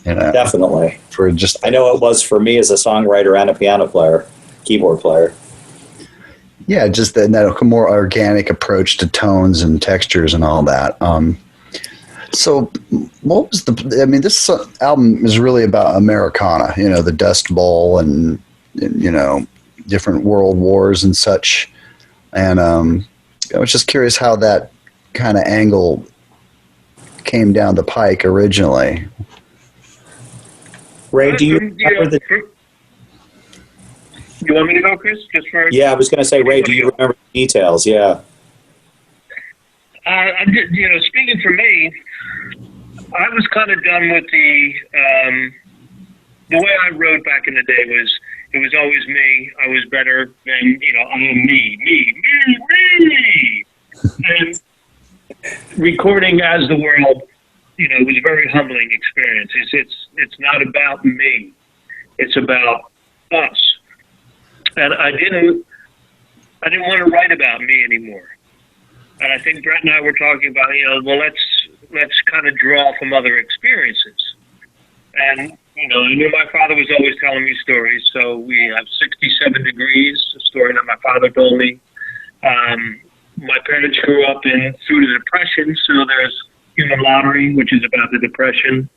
Definitely. For just, I know it was for me as a songwriter and a piano player, keyboard player. Yeah, just that more organic approach to tones and textures and all that. So what was this album is really about Americana, the Dust Bowl and, different world wars and such. And I was just curious how that kind of angle came down the pike originally. Ray, do you remember the... You want me to go, Chris? Just for... Yeah, I was going to say, Ray, do you remember the details? Yeah. I'm just, speaking for me, I was kind of done with the way I wrote back in the day was, it was always me. I was better than, I am me. And recording as the world, it was a very humbling experience. It's not about me. It's about us. And I didn't want to write about me anymore. And I think Brett and I were talking about, let's kind of draw from other experiences. And You know, I knew my father was always telling me stories. So we have 67 Degrees, a story that my father told me. My parents grew up through the Depression, so there's Human Lottery, which is about the Depression.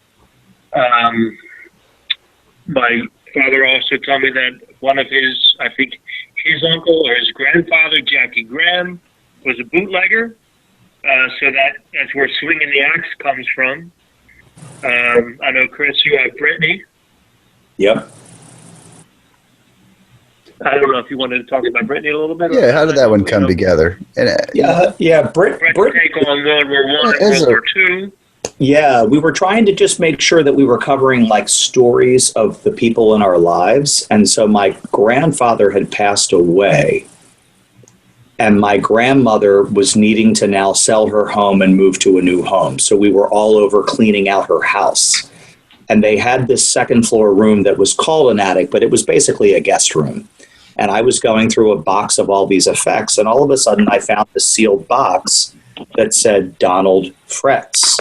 My father also told me that one of his, I think his uncle or his grandfather, Jackie Graham, was a bootlegger. So that's where Swinging the Axe comes from. I know, Chris, you have Brittany. Yep. I don't know if you wanted to talk about Brittany a little bit. Yeah, how did that one come together? And, Brett's take on World War I and World War II. Yeah, we were trying to just make sure that we were covering like stories of the people in our lives. And so my grandfather had passed away, and my grandmother was needing to now sell her home and move to a new home. So we were all over cleaning out her house. And they had this second floor room that was called an attic, but it was basically a guest room. And I was going through a box of all these effects, and all of a sudden I found a sealed box that said Donald Fretz.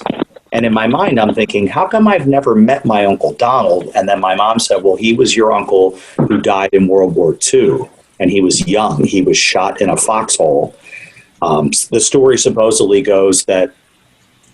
And in my mind, I'm thinking, how come I've never met my Uncle Donald? And then my mom said, well, he was your uncle who died in World War II. And he was young. He was shot in a foxhole. The story supposedly goes that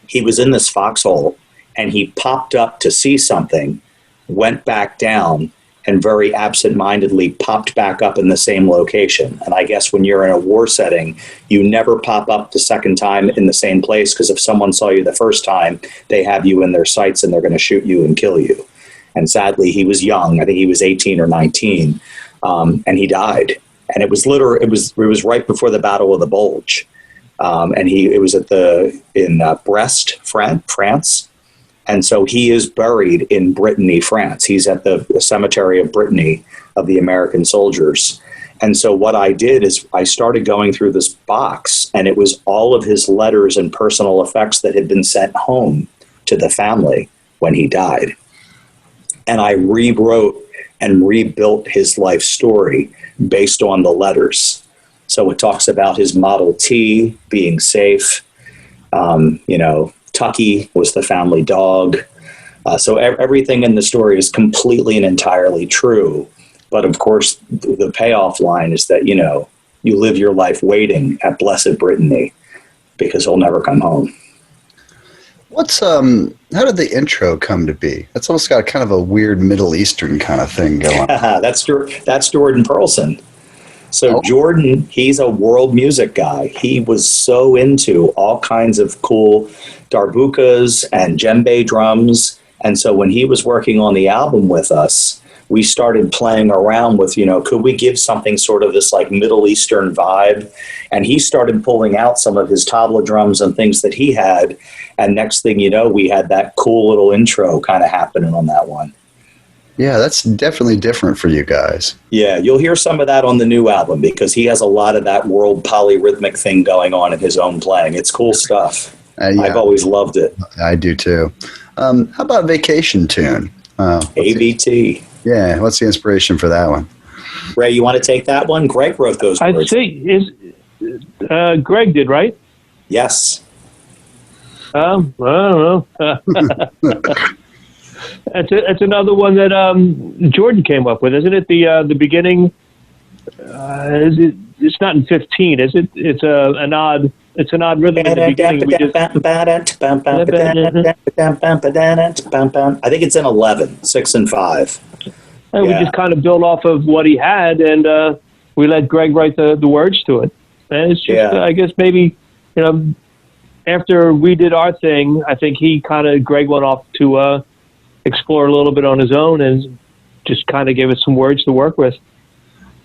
he was in this foxhole and he popped up to see something, went back down, and very absent-mindedly popped back up in the same location. And I guess when you're in a war setting, you never pop up the second time in the same place, because if someone saw you the first time, they have you in their sights and they're going to shoot you and kill you. And sadly, he was young. I think he was 18 or 19, and he died. And it was right before the Battle of the Bulge, and it was in Brest, France. And so he is buried in Brittany, France. He's at the cemetery of Brittany of the American soldiers. And so what I did is I started going through this box, and it was all of his letters and personal effects that had been sent home to the family when he died. And I rewrote and rebuilt his life story based on the letters. So it talks about his Model T being safe, Tucky was the family dog. So everything in the story is completely and entirely true. But of course, the payoff line is that, you live your life waiting at Blessed Brittany because he'll never come home. How did the intro come to be? That's almost got kind of a weird Middle Eastern kind of thing going on. That's Jordan Perlson. So Jordan, he's a world music guy. He was so into all kinds of cool darbukas and djembe drums. And so when he was working on the album with us, we started playing around with, could we give something sort of this like Middle Eastern vibe? And he started pulling out some of his tabla drums and things that he had. And next thing you know, we had that cool little intro kind of happening on that one. Yeah, that's definitely different for you guys. Yeah, you'll hear some of that on the new album because he has a lot of that world polyrhythmic thing going on in his own playing. It's cool stuff. Yeah. I've always loved it. I do too. How about Vacation Tune? ABT. Yeah, what's the inspiration for that one? Ray, you want to take that one? Greg wrote those words. I'd say Greg did, right? Yes. I don't know. It's another one that Jordan came up with, isn't it? The beginning. It's not in 15, is it? It's an odd rhythm in the beginning. I think it's in 11, 6 and 5. And we just kind of built off of what he had, and we let Greg write the words to it. And it's just, I guess maybe, after we did our thing, I think Greg went off to explore a little bit on his own and just kind of gave us some words to work with.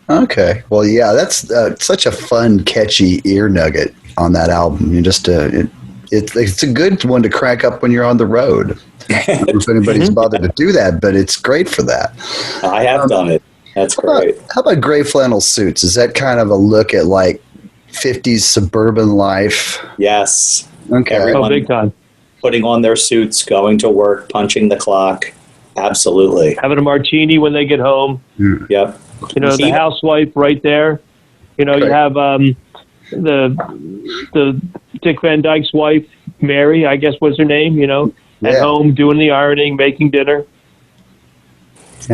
Okay. Well, yeah, that's such a fun, catchy ear nugget on that album. You just it's a good one to crank up when you're on the road. I don't know if anybody's bothered to do that, but it's great for that. I have done it. That's great. How about gray flannel suits? Is that kind of a look at like 50s suburban life? Yes. Okay. Everyone big time. putting on their suits, going to work, punching the clock. Absolutely. Having a martini when they get home. Yep. The housewife right there. You have the Dick Van Dyke's wife, Mary, I guess was her name, at home doing the ironing, making dinner.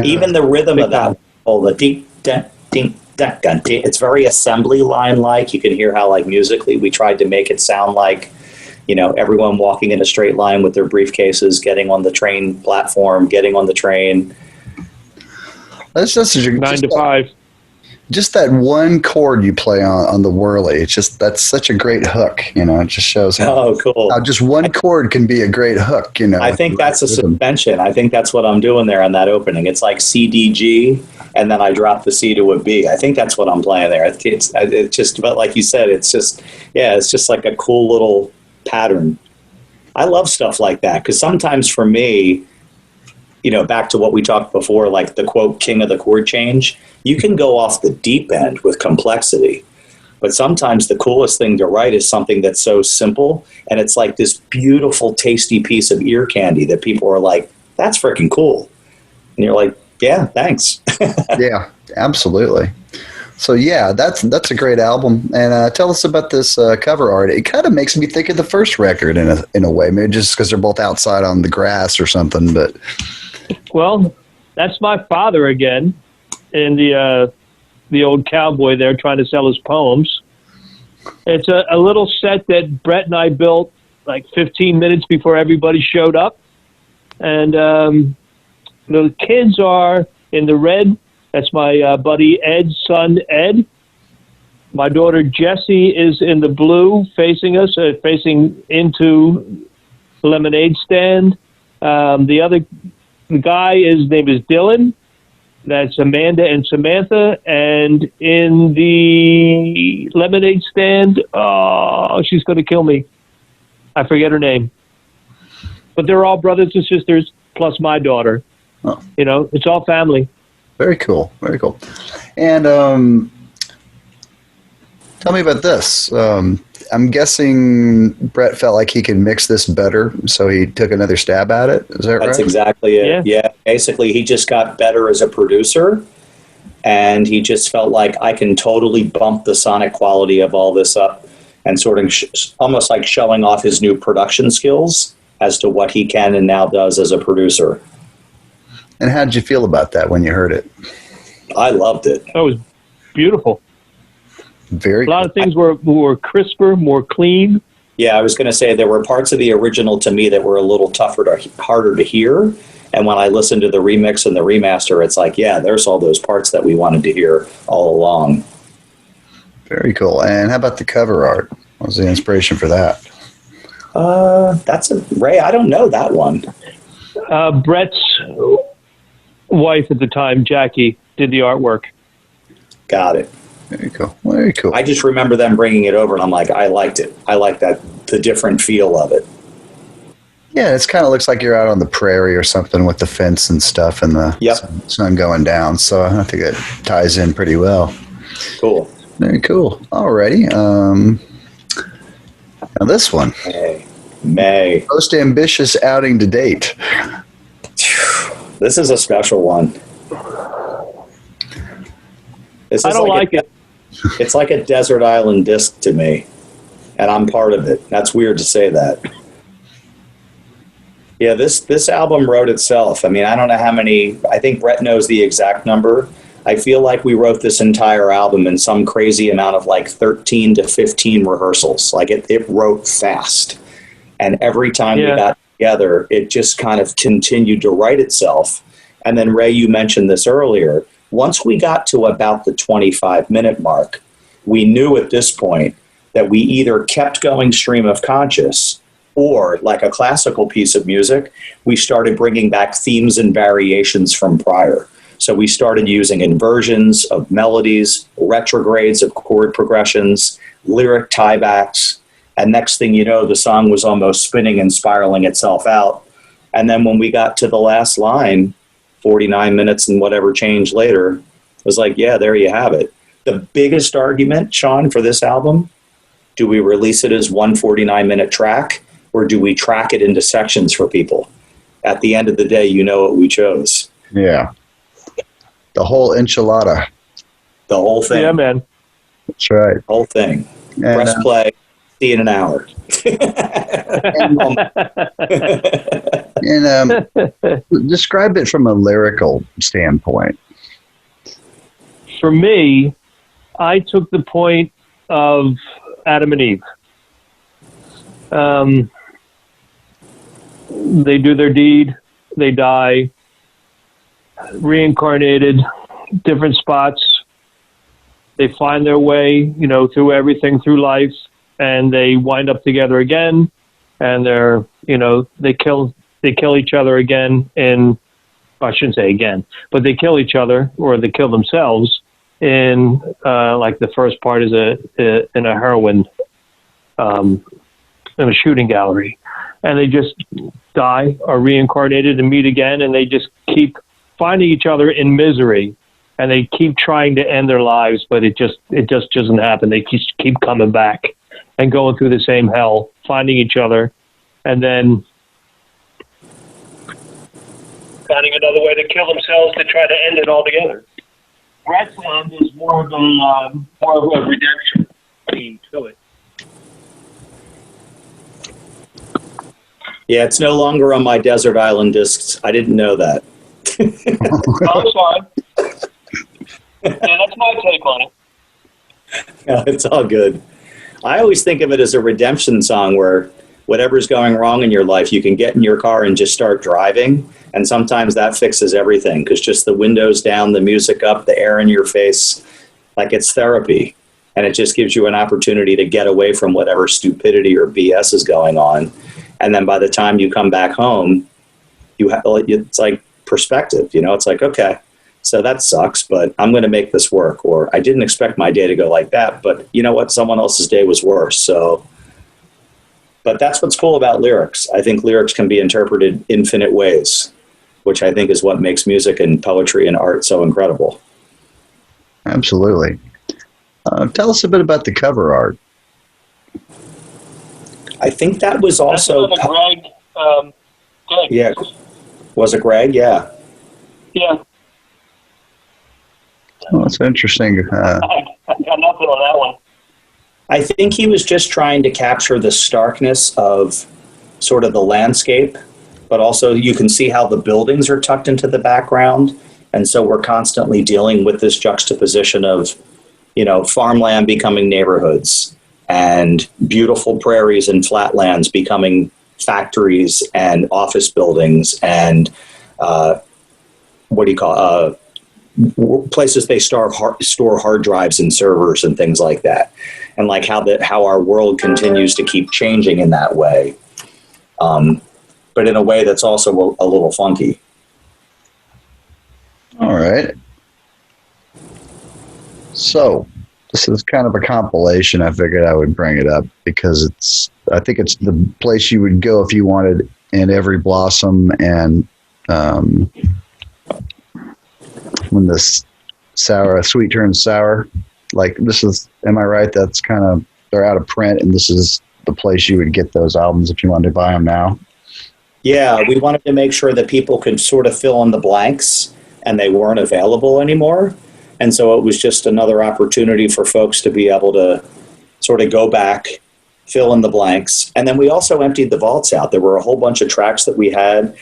Even the rhythm of that, the deep, ding, it's very assembly line like. You can hear how like musically we tried to make it sound like, everyone walking in a straight line with their briefcases, getting on the train platform, getting on the train. That's just 9 to 5. Just that one chord you play on the whirly. That's such a great hook. It just shows how just one chord can be a great hook. I think that's a suspension. I think that's what I'm doing there on that opening. It's like C, D, G, and then I drop the C to a B. I think that's what I'm playing there. It's just, but like you said, it's just like a cool little pattern. I love stuff like that because sometimes for me, back to what we talked before, like the quote, king of the chord change, you can go off the deep end with complexity. But sometimes the coolest thing to write is something that's so simple. And it's like this beautiful, tasty piece of ear candy that people are like, that's freaking cool. And you're like, yeah, thanks. Yeah, absolutely. So yeah, that's a great album. And tell us about this cover art. It kind of makes me think of the first record in a way, maybe just because they're both outside on the grass or something. But well, that's my father again, in the old cowboy there trying to sell his poems. It's a little set that Brett and I built like 15 minutes before everybody showed up, and the kids are in the red. That's my buddy Ed's son, Ed. My daughter Jessie is in the blue, facing us, facing into the lemonade stand. The other guy, his name is Dylan. That's Amanda and Samantha. And in the lemonade stand, oh, she's going to kill me. I forget her name. But they're all brothers and sisters, plus my daughter. Oh. It's all family. Very cool. Very cool. And tell me about this. I'm guessing Brett felt like he could mix this better, so he took another stab at it. Is that right? That's exactly it. Yeah. Basically, he just got better as a producer, and he just felt like I can totally bump the sonic quality of all this up and sort of almost like showing off his new production skills as to what he can and now does as a producer. And how did you feel about that when you heard it? I loved it. That was beautiful. Very A lot of things were crisper, more clean. Yeah, I was going to say there were parts of the original to me that were a little harder to hear. And when I listened to the remix and the remaster, it's like, yeah, there's all those parts that we wanted to hear all along. Very cool. And how about the cover art? What was the inspiration for that? Ray, I don't know that one. Brett's wife at the time, Jackie, did the artwork. Got it. Very cool. Very cool. I just remember them bringing it over, and I'm like, I liked it. I like the different feel of it. Yeah, it kind of looks like you're out on the prairie or something with the fence and stuff and the sun going down. So I think that ties in pretty well. Cool. Very cool. Alrighty. Now this one. May. Most ambitious outing to date. This is a special one. I don't like it. It's like a desert island disc to me, and I'm part of it. That's weird to say that. Yeah, this album wrote itself. I mean, I don't know how many. I think Brett knows the exact number. I feel like we wrote this entire album in some crazy amount of like 13 to 15 rehearsals. Like it wrote fast. And every time we got together, it just kind of continued to write itself. And then, Ray, you mentioned this earlier. Once we got to about the 25-minute mark, we knew at this point that we either kept going stream of conscious or, like a classical piece of music, we started bringing back themes and variations from prior. So we started using inversions of melodies, retrogrades of chord progressions, lyric tiebacks, and next thing you know, the song was almost spinning and spiraling itself out. And then when we got to the last line, 49 minutes and whatever change later, it was like, yeah, there you have it. The biggest argument, Sean, for this album, do we release it as one 49-minute track, or do we track it into sections for people? At the end of the day, you know what we chose. Yeah. The whole enchilada. The whole thing. Yeah, man. That's right. The whole thing. And, press play, see you in an hour. And describe it from a lyrical standpoint. For me, I took the point of Adam and Eve. They do their deed, they die, reincarnated, different spots. They find their way, through everything, through life, and they wind up together again. And they're, they kill each other again I shouldn't say again, but they kill each other, or they kill themselves in, like the first part is in a heroin, in a shooting gallery. And they just die, are reincarnated, and meet again, and they just keep finding each other in misery, and they keep trying to end their lives, but it just doesn't happen. They keep coming back and going through the same hell, finding each other, and then finding another way to kill themselves to try to end it all together. Grassland is more of a redemption theme to it. Yeah, it's no longer on my Desert Island discs. I didn't know that. I'm sorry. Yeah, that's my take on it. No, it's all good. I always think of it as a redemption song where whatever's going wrong in your life, you can get in your car and just start driving. And sometimes that fixes everything, because just the windows down, the music up, the air in your face, like it's therapy. And it just gives you an opportunity to get away from whatever stupidity or BS is going on. And then by the time you come back home, it's like perspective, it's like, okay, so that sucks, but I'm going to make this work. Or I didn't expect my day to go like that, but you know what? Someone else's day was worse. So, but that's what's cool about lyrics. I think lyrics can be interpreted infinite ways, which I think is what makes music and poetry and art so incredible. Absolutely. Tell us a bit about the cover art. I think that was also Greg. Greg. Yeah. Was it Greg? Yeah. Yeah. Oh, that's interesting. I got nothing on that one. I think he was just trying to capture the starkness of sort of the landscape, but also you can see how the buildings are tucked into the background. And so we're constantly dealing with this juxtaposition of, farmland becoming neighborhoods, and beautiful prairies and flatlands becoming factories and office buildings, and places they store hard drives and servers and things like that, and like how our world continues to keep changing in that way, but in a way that's also a little funky. All right. So this is kind of a compilation. I figured I would bring it up because I think it's the place you would go if you wanted "And Every Blossom" and "When the Sweet Turns Sour." Like, this is, am I right? That's kind of, they're out of print, and this is the place you would get those albums if you wanted to buy them now. Yeah, we wanted to make sure that people could sort of fill in the blanks, and they weren't available anymore. And so it was just another opportunity for folks to be able to sort of go back, fill in the blanks. And then we also emptied the vaults out. There were a whole bunch of tracks that we had.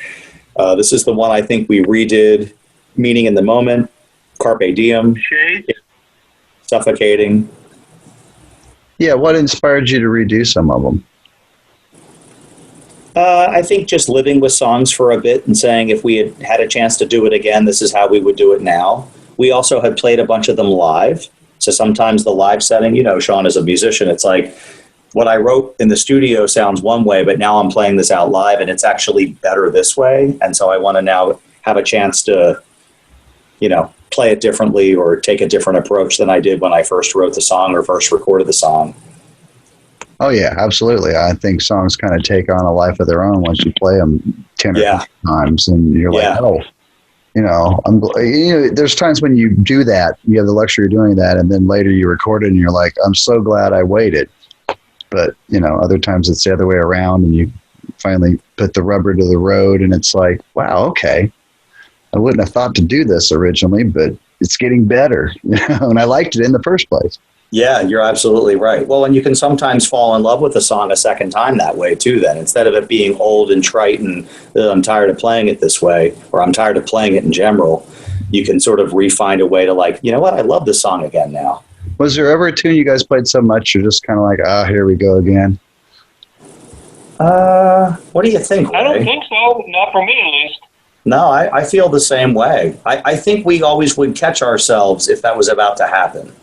This is the one I think we redid, "Meaning in the Moment," "Carpe Diem," Shade. "Suffocating." Yeah, what inspired you to redo some of them? I think just living with songs for a bit and saying if we had a chance to do it again, this is how we would do it now. We also had played a bunch of them live. So sometimes the live setting, Sean, as a musician, it's like what I wrote in the studio sounds one way, but now I'm playing this out live and it's actually better this way. And so I want to now have a chance to, play it differently or take a different approach than I did when I first wrote the song or first recorded the song. Oh, yeah, absolutely. I think songs kind of take on a life of their own once you play them 10 or 15 times, and you're like, there's times when you do that, you have the luxury of doing that, and then later you record it and you're like, I'm so glad I waited. But, other times it's the other way around, and you finally put the rubber to the road, and it's like, wow, okay. I wouldn't have thought to do this originally, but it's getting better, and I liked it in the first place. Yeah, you're absolutely right. Well, and you can sometimes fall in love with a song a second time that way too, then. Instead of it being old and trite and I'm tired of playing it this way, or I'm tired of playing it in general, you can sort of re-find a way to like, you know what, I love this song again now. Was there ever a tune you guys played so much you're just kind of like, here we go again? What do you think, I don't Ray? think so. Not for me, at least. No, I feel the same way. I think we always would catch ourselves if that was about to happen.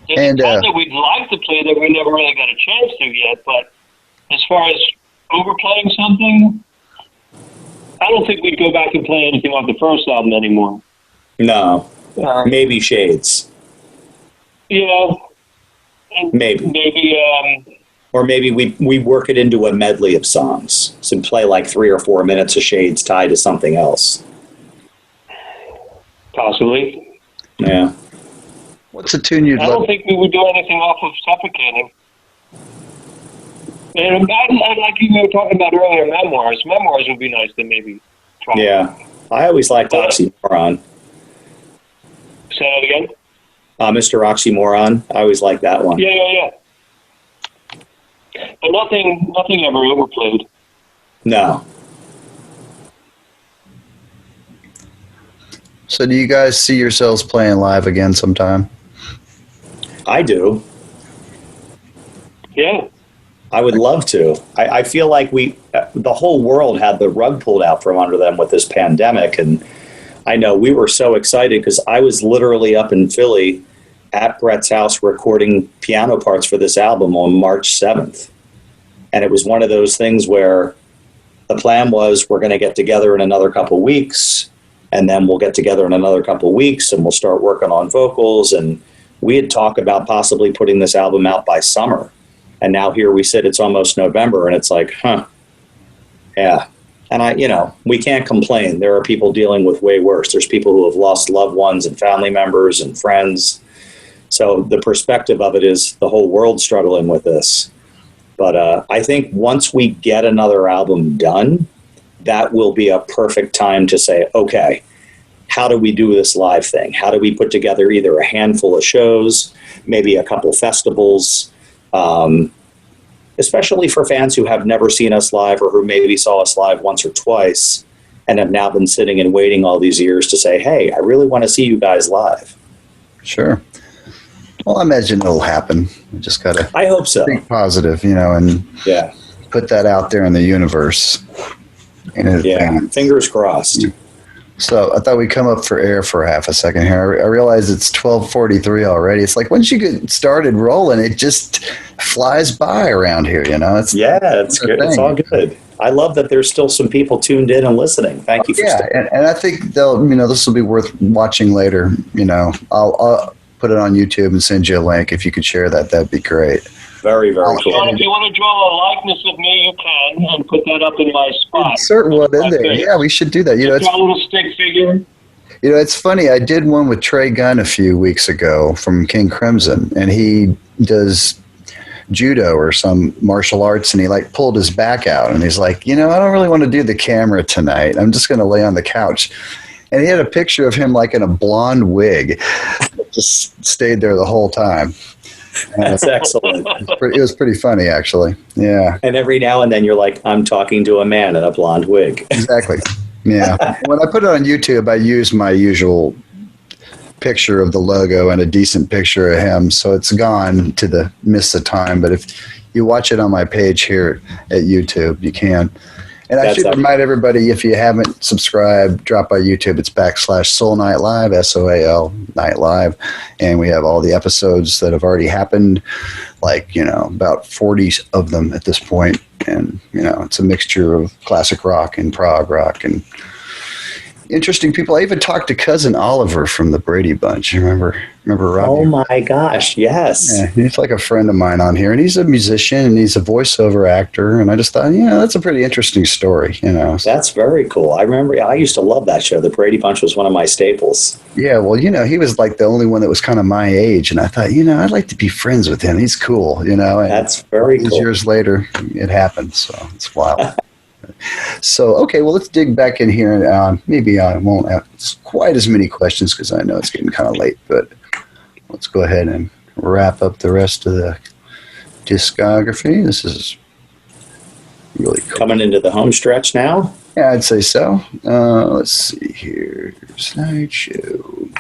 There's And, a ton that we'd like to play that we never really got a chance to yet, but as far as overplaying something, I don't think we'd go back and play anything off the first album anymore. No, maybe Shades. You know? And Maybe. Or maybe we work it into a medley of songs. So play like 3 or 4 minutes of Shades tied to something else. Possibly. Yeah. What's a tune you'd I love? don't think we would do anything off of Suffocating. And I like you were talking about earlier, Memoirs. Memoirs would be nice to maybe try. Yeah. I always liked Oxymoron. Say that again? Mr. Oxymoron. I always liked that one. Yeah. But nothing ever overplayed. No. So do you guys see yourselves playing live again sometime? I do. Yeah. I would love to. I feel like the whole world had the rug pulled out from under them with this pandemic. And I know we were so excited because I was literally up in Philly at Brett's house recording piano parts for this album on March 7th. And it was one of those things where the plan was we're going to get together in another couple weeks, and then we'll get together in another couple weeks and we'll start working on vocals. And we had talked about possibly putting this album out by summer. And now here we sit, it's almost November, and it's like, yeah. And we can't complain. There are people dealing with way worse. There's people who have lost loved ones and family members and friends. So the perspective of it is the whole world struggling with this. But I think once we get another album done, that will be a perfect time to say, okay, how do we do this live thing? How do we put together either a handful of shows, maybe a couple festivals, especially for fans who have never seen us live or who maybe saw us live once or twice and have now been sitting and waiting all these years to say, hey, I really want to see you guys live. Sure. Well, I imagine it'll happen. We just got to I hope so. think positive, and Yeah. put that out there in the universe. Yeah. Fingers crossed. So I thought we'd come up for air for half a second here. I realize it's 12:43 already. It's like once you get started rolling, it just flies by around here, It's It's good. It's all good. I love that there's still some people tuned in and listening. Thank you for and I think they'll, this will be worth watching later. I'll put it on YouTube and send you a link. If you could share that, that'd be great. Very, very cool. If you want to draw a likeness of me, you can, and put that up in my spot. Insert one in there. Yeah, we should do that. Draw a little stick figure. It's funny. I did one with Trey Gunn a few weeks ago from King Crimson, and he does judo or some martial arts, and he pulled his back out, and he's like, I don't really want to do the camera tonight. I'm just going to lay on the couch. And he had a picture of him in a blonde wig. Just stayed there the whole time. That's excellent. It was pretty funny, actually. Yeah. And every now and then you're like, I'm talking to a man in a blonde wig. Exactly. Yeah. When I put it on YouTube, I used my usual picture of the logo and a decent picture of him. So it's gone to miss the time. But if you watch it on my page here at YouTube, you can. And I should remind everybody, if you haven't subscribed, drop by YouTube. It's /Soul Night Live, SOAL Night Live. And we have all the episodes that have already happened, about 40 of them at this point. And, it's a mixture of classic rock and prog rock and interesting people. I even talked to Cousin Oliver from the Brady Bunch. You remember Robbie? Oh my gosh, yes. Yeah, he's like a friend of mine on here, and he's a musician and he's a voiceover actor. And I just thought, that's a pretty interesting story. That's very cool. I remember I used to love that show. The Brady Bunch was one of my staples. Yeah, well, he was the only one that was kind of my age, and I thought, I'd like to be friends with him. He's cool, And that's very cool. Years later, it happened, so it's wild. So, okay, well, let's dig back in here. Maybe I won't ask quite as many questions because I know it's getting kind of late. But let's go ahead and wrap up the rest of the discography. This is really cool. Coming into the home stretch now. Yeah, I'd say so. Let's see here. Slideshow.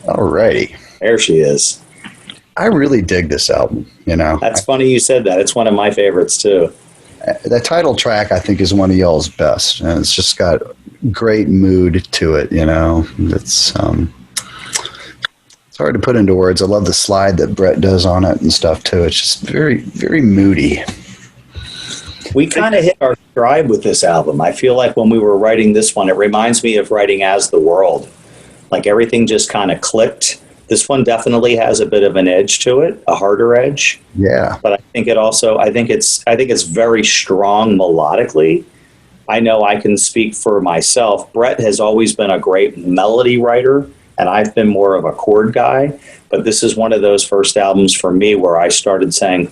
Alrighty. There she is. I really dig this album, you know. That's funny you said that. It's one of my favorites too. The title track, I think, is one of y'all's best. And it's just got great mood to it, you know. It's hard to put into words. I love the slide that Brett does on it and stuff, too. It's just very, very moody. We kind of hit our stride with this album. I feel like when we were writing this one, it reminds me of writing As the World. Like everything just kind of clicked. This one definitely has a bit of an edge to it, a harder edge. Yeah. But I think it also, I think it's very strong melodically. I know I can speak for myself. Brett has always been a great melody writer, and I've been more of a chord guy. But this is one of those first albums for me where I started saying,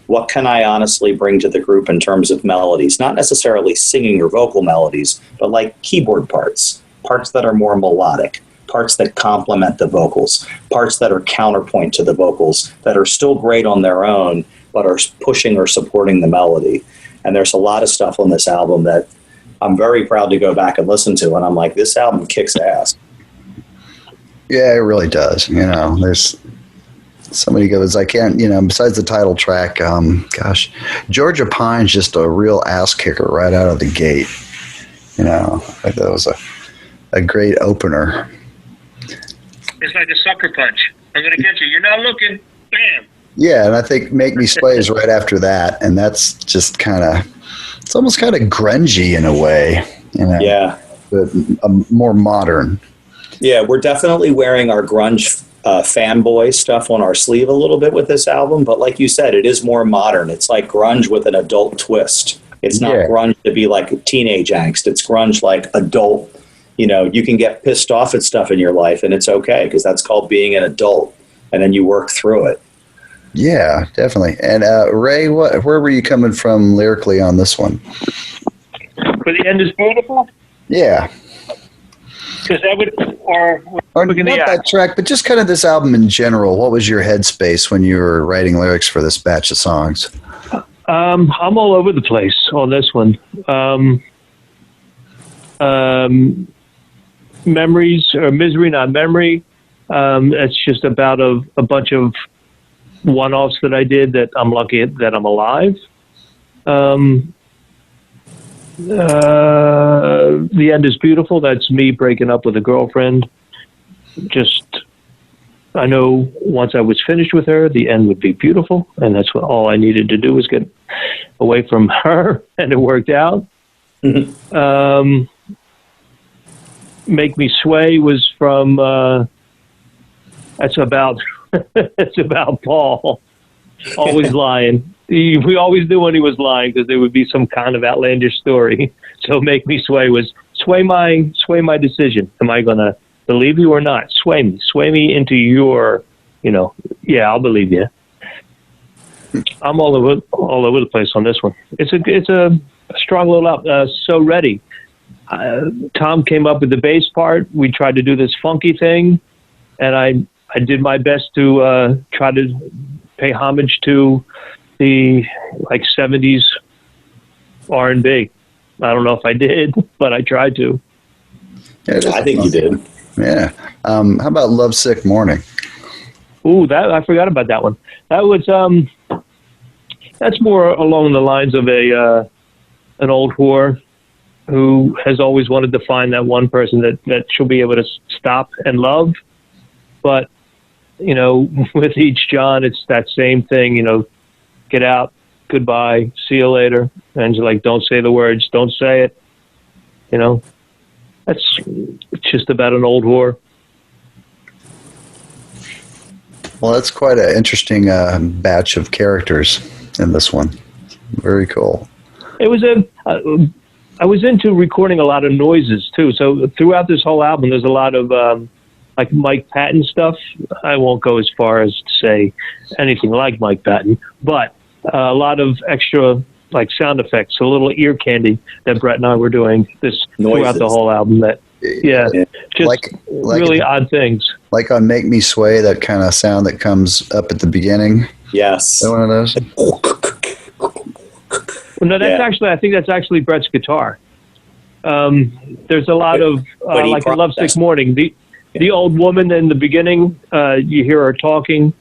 what can I honestly bring to the group in terms of melodies? Not necessarily singing or vocal melodies, but like keyboard parts that are more melodic, parts that complement the vocals, parts that are counterpoint to the vocals, that are still great on their own, but are pushing or supporting the melody. And there's a lot of stuff on this album that I'm very proud to go back and listen to, and I'm like, this album kicks ass. Yeah, it really does. You know, there's so many good ones. I can't, you know, besides the title track, Georgia Pine's just a real ass kicker right out of the gate. You know, I thought that was a great opener. It's like a sucker punch. I'm going to get you. You're not looking. Bam. Yeah, and I think Make Me Sway is right after that, and that's just it's almost kind of grungy in a way, you know. Yeah. But more modern. Yeah, we're definitely wearing our grunge fanboy stuff on our sleeve a little bit with this album, but like you said, it is more modern. It's like grunge with an adult twist. It's not grunge to be like teenage angst. It's grunge like adult. You know, you can get pissed off at stuff in your life, and it's okay, because that's called being an adult, and then you work through it. Yeah, definitely. And Ray, where were you coming from lyrically on this one? For the end is beautiful? Yeah. Because that would, or not that track, but just kind of this album in general. What was your headspace when you were writing lyrics for this batch of songs? I'm all over the place on this one. Memories, or Misery Not Memory. It's just about a bunch of one-offs that I did that I'm lucky that I'm alive. The End is Beautiful. That's me breaking up with a girlfriend. I know once I was finished with her, the end would be beautiful, and that's what all I needed to do was get away from her, and it worked out. Make Me Sway was from that's about it's about Paul always lying. We always knew when he was lying, because there would be some kind of outlandish story. So Make Me Sway was sway my decision. Am I going to believe you or not? Sway me into your, yeah, I'll believe you. I'm all over the place on this one. It's a strong little up. So Ready. Tom came up with the bass part. We tried to do this funky thing, and I did my best to try to pay homage to the 70s R&B. I don't know if I did, but I tried to. Yeah, I think you did. Yeah. How about Lovesick Morning? Ooh, that I forgot about that one. That was that's more along the lines of an old whore who has always wanted to find that one person that she'll be able to stop and love. But, with each John, it's that same thing, get out, goodbye, see you later. And you're like, don't say the words, don't say it. It's just about an old whore. Well, that's quite an interesting batch of characters in this one. Very cool. It was I was into recording a lot of noises too. So throughout this whole album, there's a lot of like Mike Patton stuff. I won't go as far as to say anything like Mike Patton, but a lot of extra like sound effects, a little ear candy that Brett and I were doing throughout the whole album. That just really odd things. Like on Make Me Sway, that kind of sound that comes up at the beginning. Yes. Is that one of those? Well, no, that's Yeah. actually, I think that's actually Brett's guitar. There's a lot of, But he like in Lovesick processed. Morning, the old woman in the beginning, you hear her talking.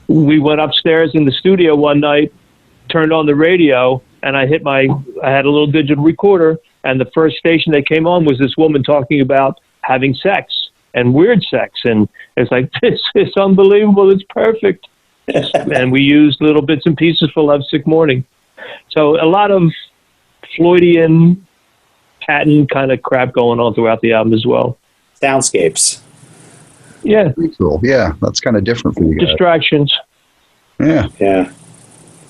We went upstairs in the studio one night, turned on the radio, and I had a little digital recorder, and the first station that came on was this woman talking about having sex and weird sex. And it's like, this is unbelievable. It's perfect. And we used little bits and pieces for Lovesick Morning. So a lot of Floydian patent kind of crap going on throughout the album as well. Soundscapes. Yeah. Pretty cool. Yeah, that's kind of different for you guys. Distractions. Yeah. Yeah.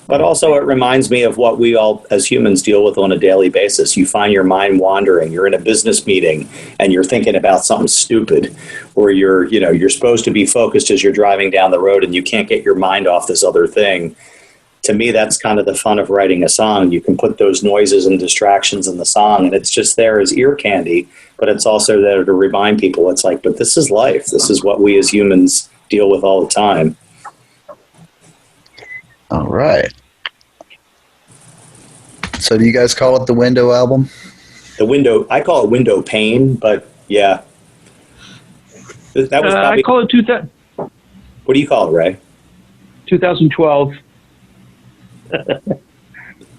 But also, it reminds me of what we all as humans deal with on a daily basis. You find your mind wandering. You're in a business meeting and you're thinking about something stupid, or you're supposed to be focused as you're driving down the road and you can't get your mind off this other thing. To me, that's kind of the fun of writing a song. You can put those noises and distractions in the song, and it's just there as ear candy, but it's also there to remind people. It's like, but this is life. This is what we as humans deal with all the time. All right. So do you guys call it the Window album? The window, I call it window pane, but yeah. That was probably, I call it what do you call it, Ray? 2012.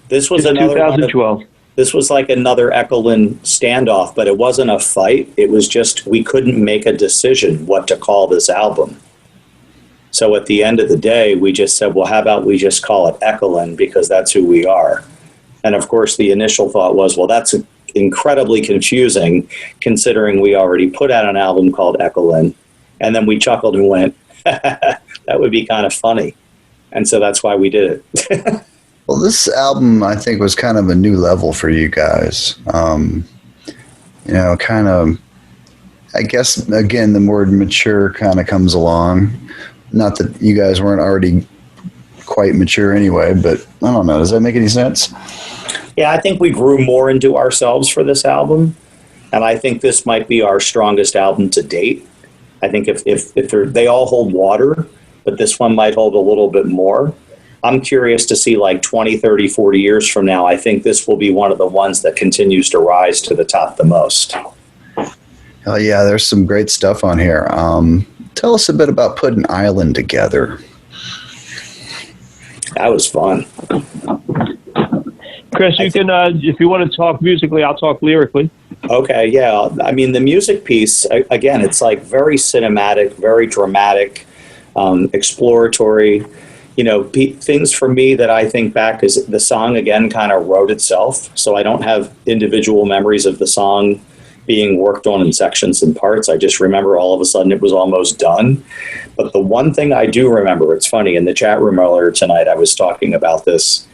This was It's another one of, 2012. this was like another Echolyn standoff, but it wasn't a fight. It was just, we couldn't make a decision what to call this album. So at the end of the day, we just said, well, how about we just call it Echolyn, because that's who we are. And of course, the initial thought was, well, that's incredibly confusing considering we already put out an album called Echolyn. And then we chuckled and went, that would be kind of funny. And so that's why we did it. Well, this album, I think, was kind of a new level for you guys. Kind of, I guess, again, the word mature kind of comes along. Not that you guys weren't already quite mature anyway, but I don't know. Does that make any sense? Yeah, I think we grew more into ourselves for this album. And I think this might be our strongest album to date. I think if they all hold water, but this one might hold a little bit more. I'm curious to see, like 20, 30, 40 years from now, I think this will be one of the ones that continues to rise to the top the most. Oh, yeah, there's some great stuff on here. Tell us a bit about putting Island together. That was fun. Chris, you can, if you want to talk musically, I'll talk lyrically. Okay, yeah. I mean, the music piece, again, it's like very cinematic, very dramatic, exploratory. Things for me that I think back is the song, again, kind of wrote itself. So I don't have individual memories of the song being worked on in sections and parts. I just remember all of a sudden it was almost done. But the one thing I do remember, it's funny, in the chat room earlier tonight, I was talking about this.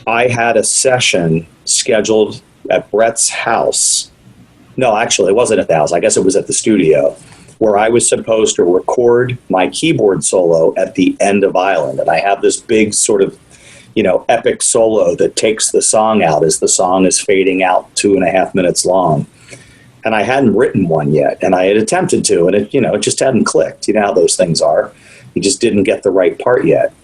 I had a session scheduled at Brett's house. No, actually, it wasn't at the house. I guess it was at the studio, where I was supposed to record my keyboard solo at the end of Island. And I have this big sort of, epic solo that takes the song out as the song is fading out 2.5 minutes long. And I hadn't written one yet. And I had attempted to, and it just hadn't clicked. You know how those things are. You just didn't get the right part yet.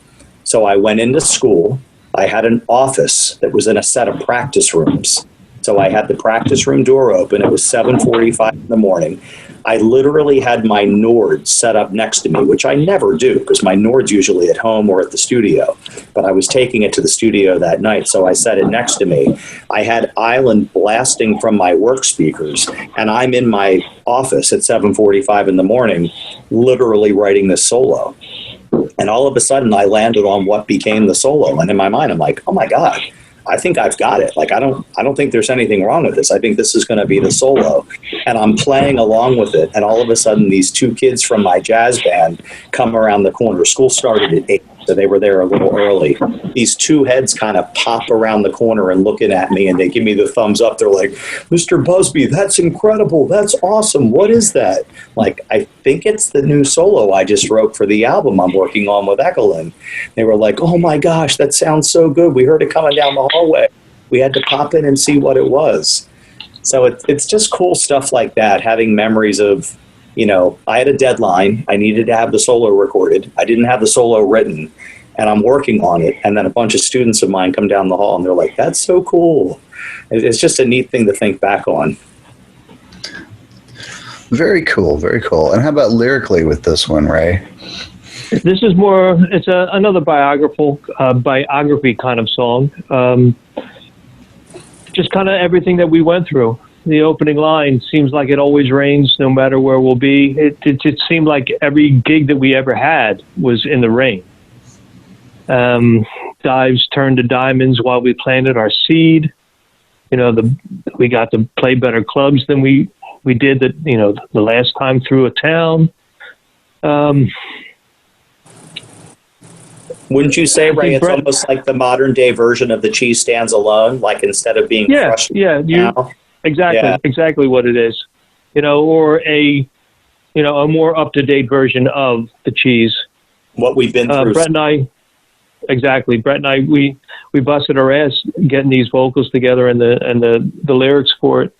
So I went into school. I had an office that was in a set of practice rooms. So I had the practice room door open. It was 7:45 in the morning. I literally had my Nord set up next to me, which I never do because my Nord's usually at home or at the studio. But I was taking it to the studio that night, so I set it next to me. I had Island blasting from my work speakers, and I'm in my office at 7:45 in the morning, literally writing this solo. And all of a sudden, I landed on what became the solo. And in my mind, I'm like, oh my God, I think I've got it. Like, I don't think there's anything wrong with this. I think this is going to be the solo. And I'm playing along with it. And all of a sudden, these two kids from my jazz band come around the corner. School started at 8, so they were there a little early. These two heads kind of pop around the corner and looking at me, and they give me the thumbs up. They're like, Mr. Buzby, that's incredible. That's awesome. What is that? Like, I think it's the new solo I just wrote for the album I'm working on with Echolyn. They were like, oh my gosh, that sounds so good. We heard it coming down the hallway. We had to pop in and see what it was. So it's just cool stuff like that, having memories of I had a deadline. I needed to have the solo recorded. I didn't have the solo written, and I'm working on it. And then a bunch of students of mine come down the hall, and they're like, "That's so cool." It's just a neat thing to think back on. Very cool, very cool. And how about lyrically with this one, Ray? This is it's another biography kind of song. Just kind of everything that we went through. The opening line seems like it always rains no matter where we'll be. It seemed like every gig that we ever had was in the rain. Dives turned to diamonds while we planted our seed. We got to play better clubs than we did the last time through a town. Wouldn't you say, Ray, it's almost like the modern day version of The Cheese Stands Alone, like instead of being crushed now? Exactly what it is. Or a more up-to-date version of The Cheese. What we've been through. Brett and I, we busted our ass getting these vocals together and the lyrics for it,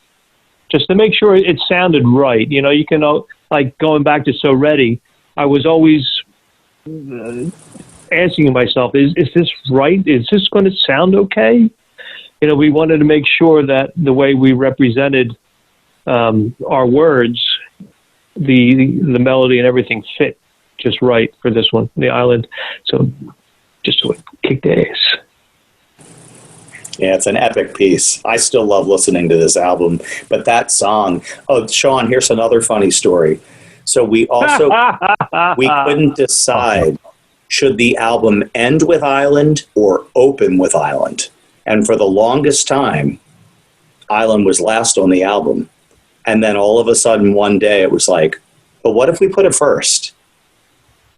just to make sure it sounded right. You can, like going back to So Ready, I was always asking myself, is this right? Is this going to sound okay? We wanted to make sure that the way we represented our words, the melody and everything fit just right for this one, The Island. So just so it kicked ass. Yeah, it's an epic piece. I still love listening to this album, but that song. Oh, Sean, here's another funny story. So we couldn't decide, should the album end with Island or open with Island? And for the longest time, Island was last on the album. And then all of a sudden one day it was like, but what if we put it first?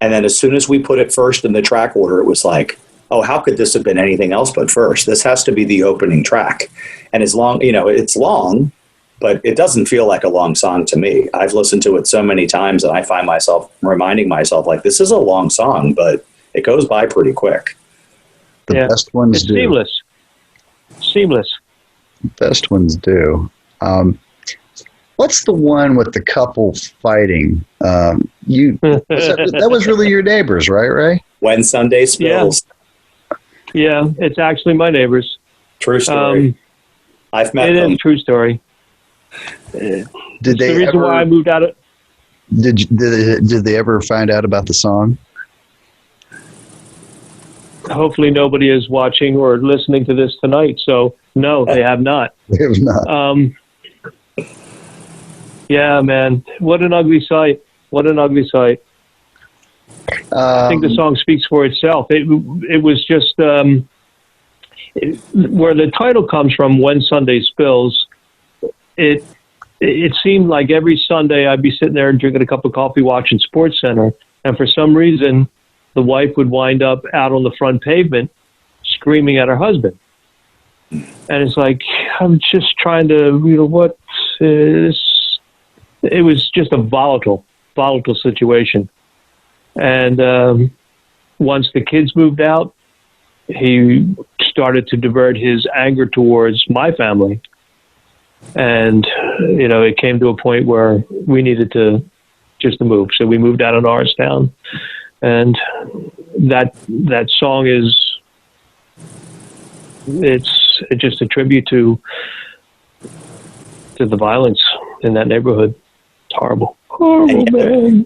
And then as soon as we put it first in the track order, it was like, oh, how could this have been anything else but first? This has to be the opening track. And it's long, it's long, but it doesn't feel like a long song to me. I've listened to it so many times and I find myself reminding myself, like, this is a long song, but it goes by pretty quick. The best ones do. Seamless. Best ones do. What's the one with the couple fighting? That was really your neighbors, right, Ray? When Sunday Spills. Yeah, it's actually my neighbors. True story. I've met them. It is a true story. Did the reason why I moved out of... Did they ever find out about the song? Hopefully nobody is watching or listening to this tonight. So no, they have not. They have not. Yeah, man. What an ugly sight. What an ugly sight. I think the song speaks for itself. It was just where the title comes from, When Sunday Spills. It seemed like every Sunday I'd be sitting there drinking a cup of coffee watching Sports Center, and for some reason the wife would wind up out on the front pavement screaming at her husband. And it's like, I'm just trying to, what is... It was just a volatile situation. And once the kids moved out, he started to divert his anger towards my family. And, it came to a point where we needed to move. So we moved out of Norristown. And that song it's just a tribute to the violence in that neighborhood. It's horrible.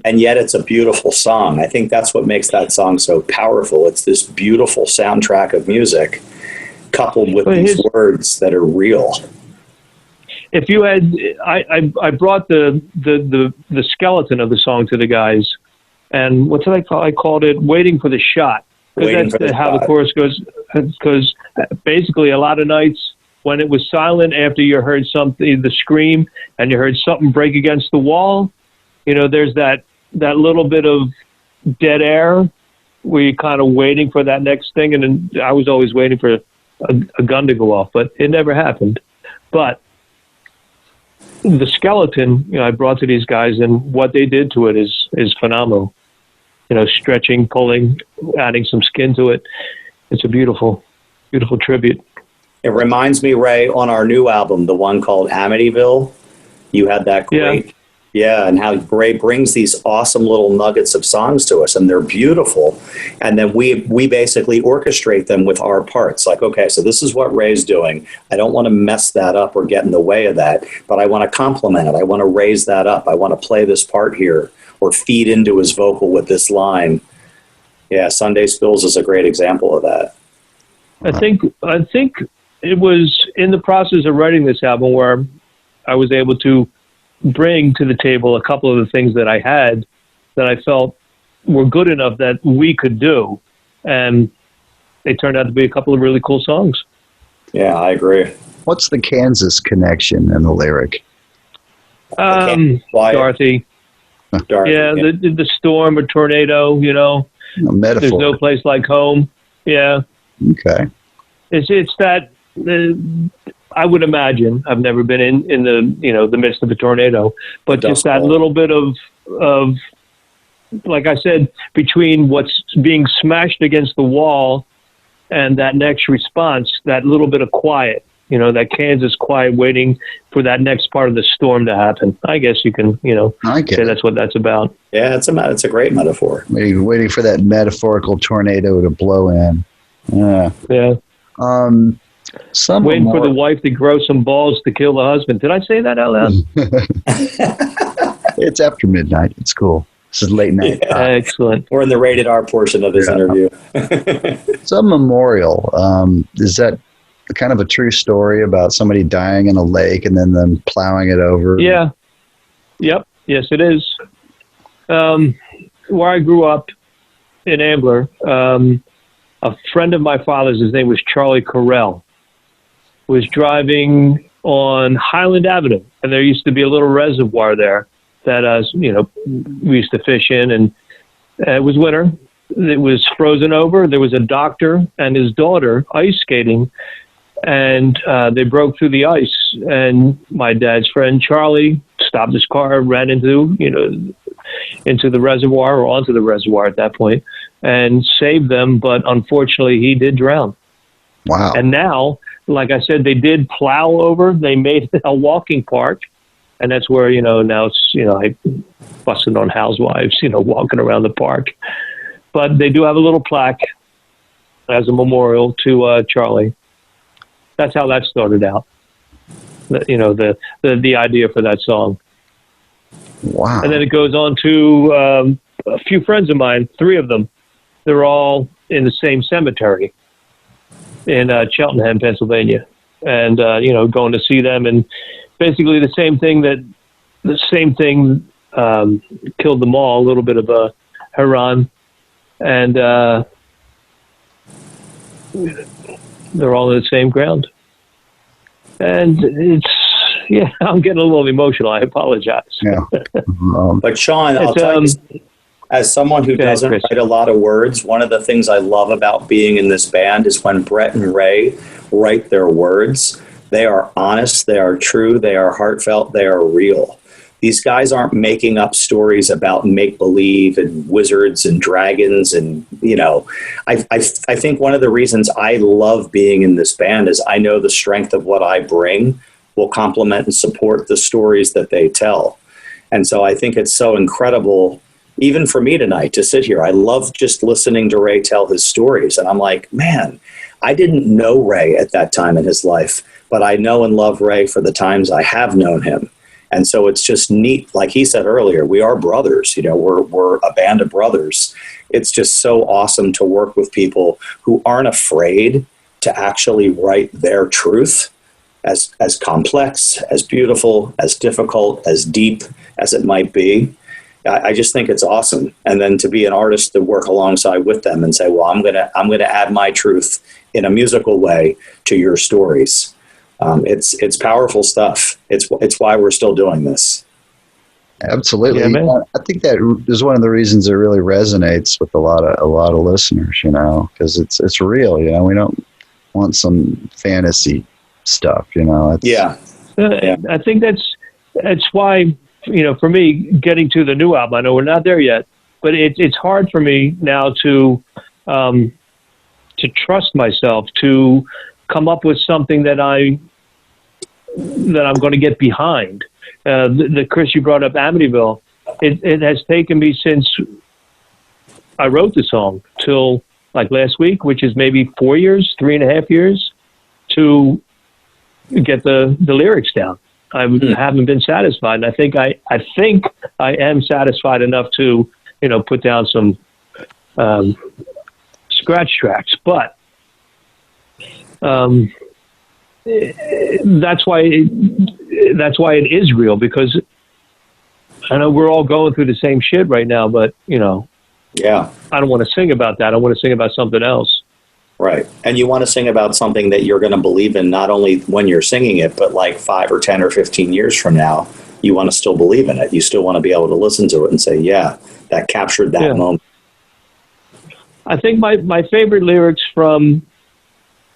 And yet it's a beautiful song. I think that's what makes that song so powerful. It's this beautiful soundtrack of music coupled with these words that are real. If you had, I brought the skeleton of the song to the guys, and what did I call? I called it "Waiting for the Shot," because that's how the chorus goes. Because basically, a lot of nights when it was silent after you heard something, the scream, and you heard something break against the wall, there's that little bit of dead air where you're kind of waiting for that next thing. And then I was always waiting for a gun to go off, but it never happened. But the skeleton, I brought to these guys, and what they did to it is phenomenal. Stretching, pulling, adding some skin to it. It's a beautiful, beautiful tribute. It reminds me, Ray, on our new album, the one called Amityville, you had that great Yeah, and how Ray brings these awesome little nuggets of songs to us, and they're beautiful. And then we basically orchestrate them with our parts. Like, okay, so this is what Ray's doing. I don't want to mess that up or get in the way of that, but I want to complement it. I want to raise that up. I want to play this part here or feed into his vocal with this line. Yeah, Sunday Spills is a great example of that. I think it was in the process of writing this album where I was able to bring to the table a couple of the things that I had that I felt were good enough that we could do. And they turned out to be a couple of really cool songs. Yeah, I agree. What's the Kansas connection in the lyric? Dorothy. Yeah, the storm or tornado, you know. A metaphor. There's no place like home. Yeah. Okay. It's that I would imagine. I've never been in the midst of a tornado, but just that little bit of like I said, between what's being smashed against the wall and that next response, that little bit of quiet, that Kansas quiet waiting for that next part of the storm to happen. I guess you can, say that's what that's about. Yeah, it's a great metaphor. Waiting for that metaphorical tornado to blow in. Yeah. Waiting for the wife to grow some balls to kill the husband. Did I say that out loud? It's after midnight. It's cool. This is late night. Yeah. Excellent. We're in the rated R portion of this interview. Some memorial. Is that kind of a true story about somebody dying in a lake and then them plowing it over? Yeah. Yep. Yes, it is. Where I grew up in Ambler, a friend of my father's, his name was Charlie Carell, was driving on Highland Avenue, and there used to be a little reservoir there that, we used to fish in, and it was winter. It was frozen over. There was a doctor and his daughter ice skating, and they broke through the ice, and my dad's friend Charlie stopped his car, ran into the reservoir or onto the reservoir at that point, and saved them. But unfortunately, he did drown. Wow. And now, like I said, they did plow over. They made a walking park. And that's where, now it's, I busted on housewives, walking around the park. But they do have a little plaque as a memorial to Charlie. That's how that started out. The idea for that song. Wow. And then it goes on to a few friends of mine, 3 of them. They're all in the same cemetery in Cheltenham, Pennsylvania. And, going to see them, and basically the same thing killed them all, a little bit of a Haran. And they're all in the same ground. And I'm getting a little emotional. I apologize. Yeah. But Sean, I'll tell you, as someone who doesn't write a lot of words, one of the things I love about being in this band is when Brett and Ray write their words. They are honest, they are true, they are heartfelt, they are real. These guys aren't making up stories about make-believe and wizards and dragons. And, I think one of the reasons I love being in this band is I know the strength of what I bring will complement and support the stories that they tell. And so I think it's so incredible, even for me tonight, to sit here. I love just listening to Ray tell his stories. And I'm like, man, I didn't know Ray at that time in his life, but I know and love Ray for the times I have known him. And so it's just neat. Like he said earlier, we are brothers. We're a band of brothers. It's just so awesome to work with people who aren't afraid to actually write their truth, as complex, as beautiful, as difficult, as deep as it might be. I just think it's awesome. And then to be an artist to work alongside with them and say, well, I'm gonna add my truth in a musical way to your stories. It's powerful stuff. It's why we're still doing this. Absolutely. Yeah, man. I think that is one of the reasons it really resonates with a lot of listeners, because it's real. We don't want some fantasy stuff. Yeah. I think that's why, for me, getting to the new album, I know we're not there yet, but it's hard for me now to trust myself to come up with something that I'm going to get behind. the Chris, you brought up Amityville. It has taken me since I wrote the song till like last week, which is maybe 4 years, 3.5 years, to get the lyrics down. I haven't been satisfied, and I think I am satisfied enough to, put down some scratch tracks. But that's why it is real, because I know we're all going through the same shit right now, but Yeah. I don't want to sing about that. I want to sing about something else. Right. And you want to sing about something that you're going to believe in, not only when you're singing it, but like 5 or 10 or 15 years from now, you want to still believe in it. You still want to be able to listen to it and say, yeah, that captured that moment. I think my favorite lyrics from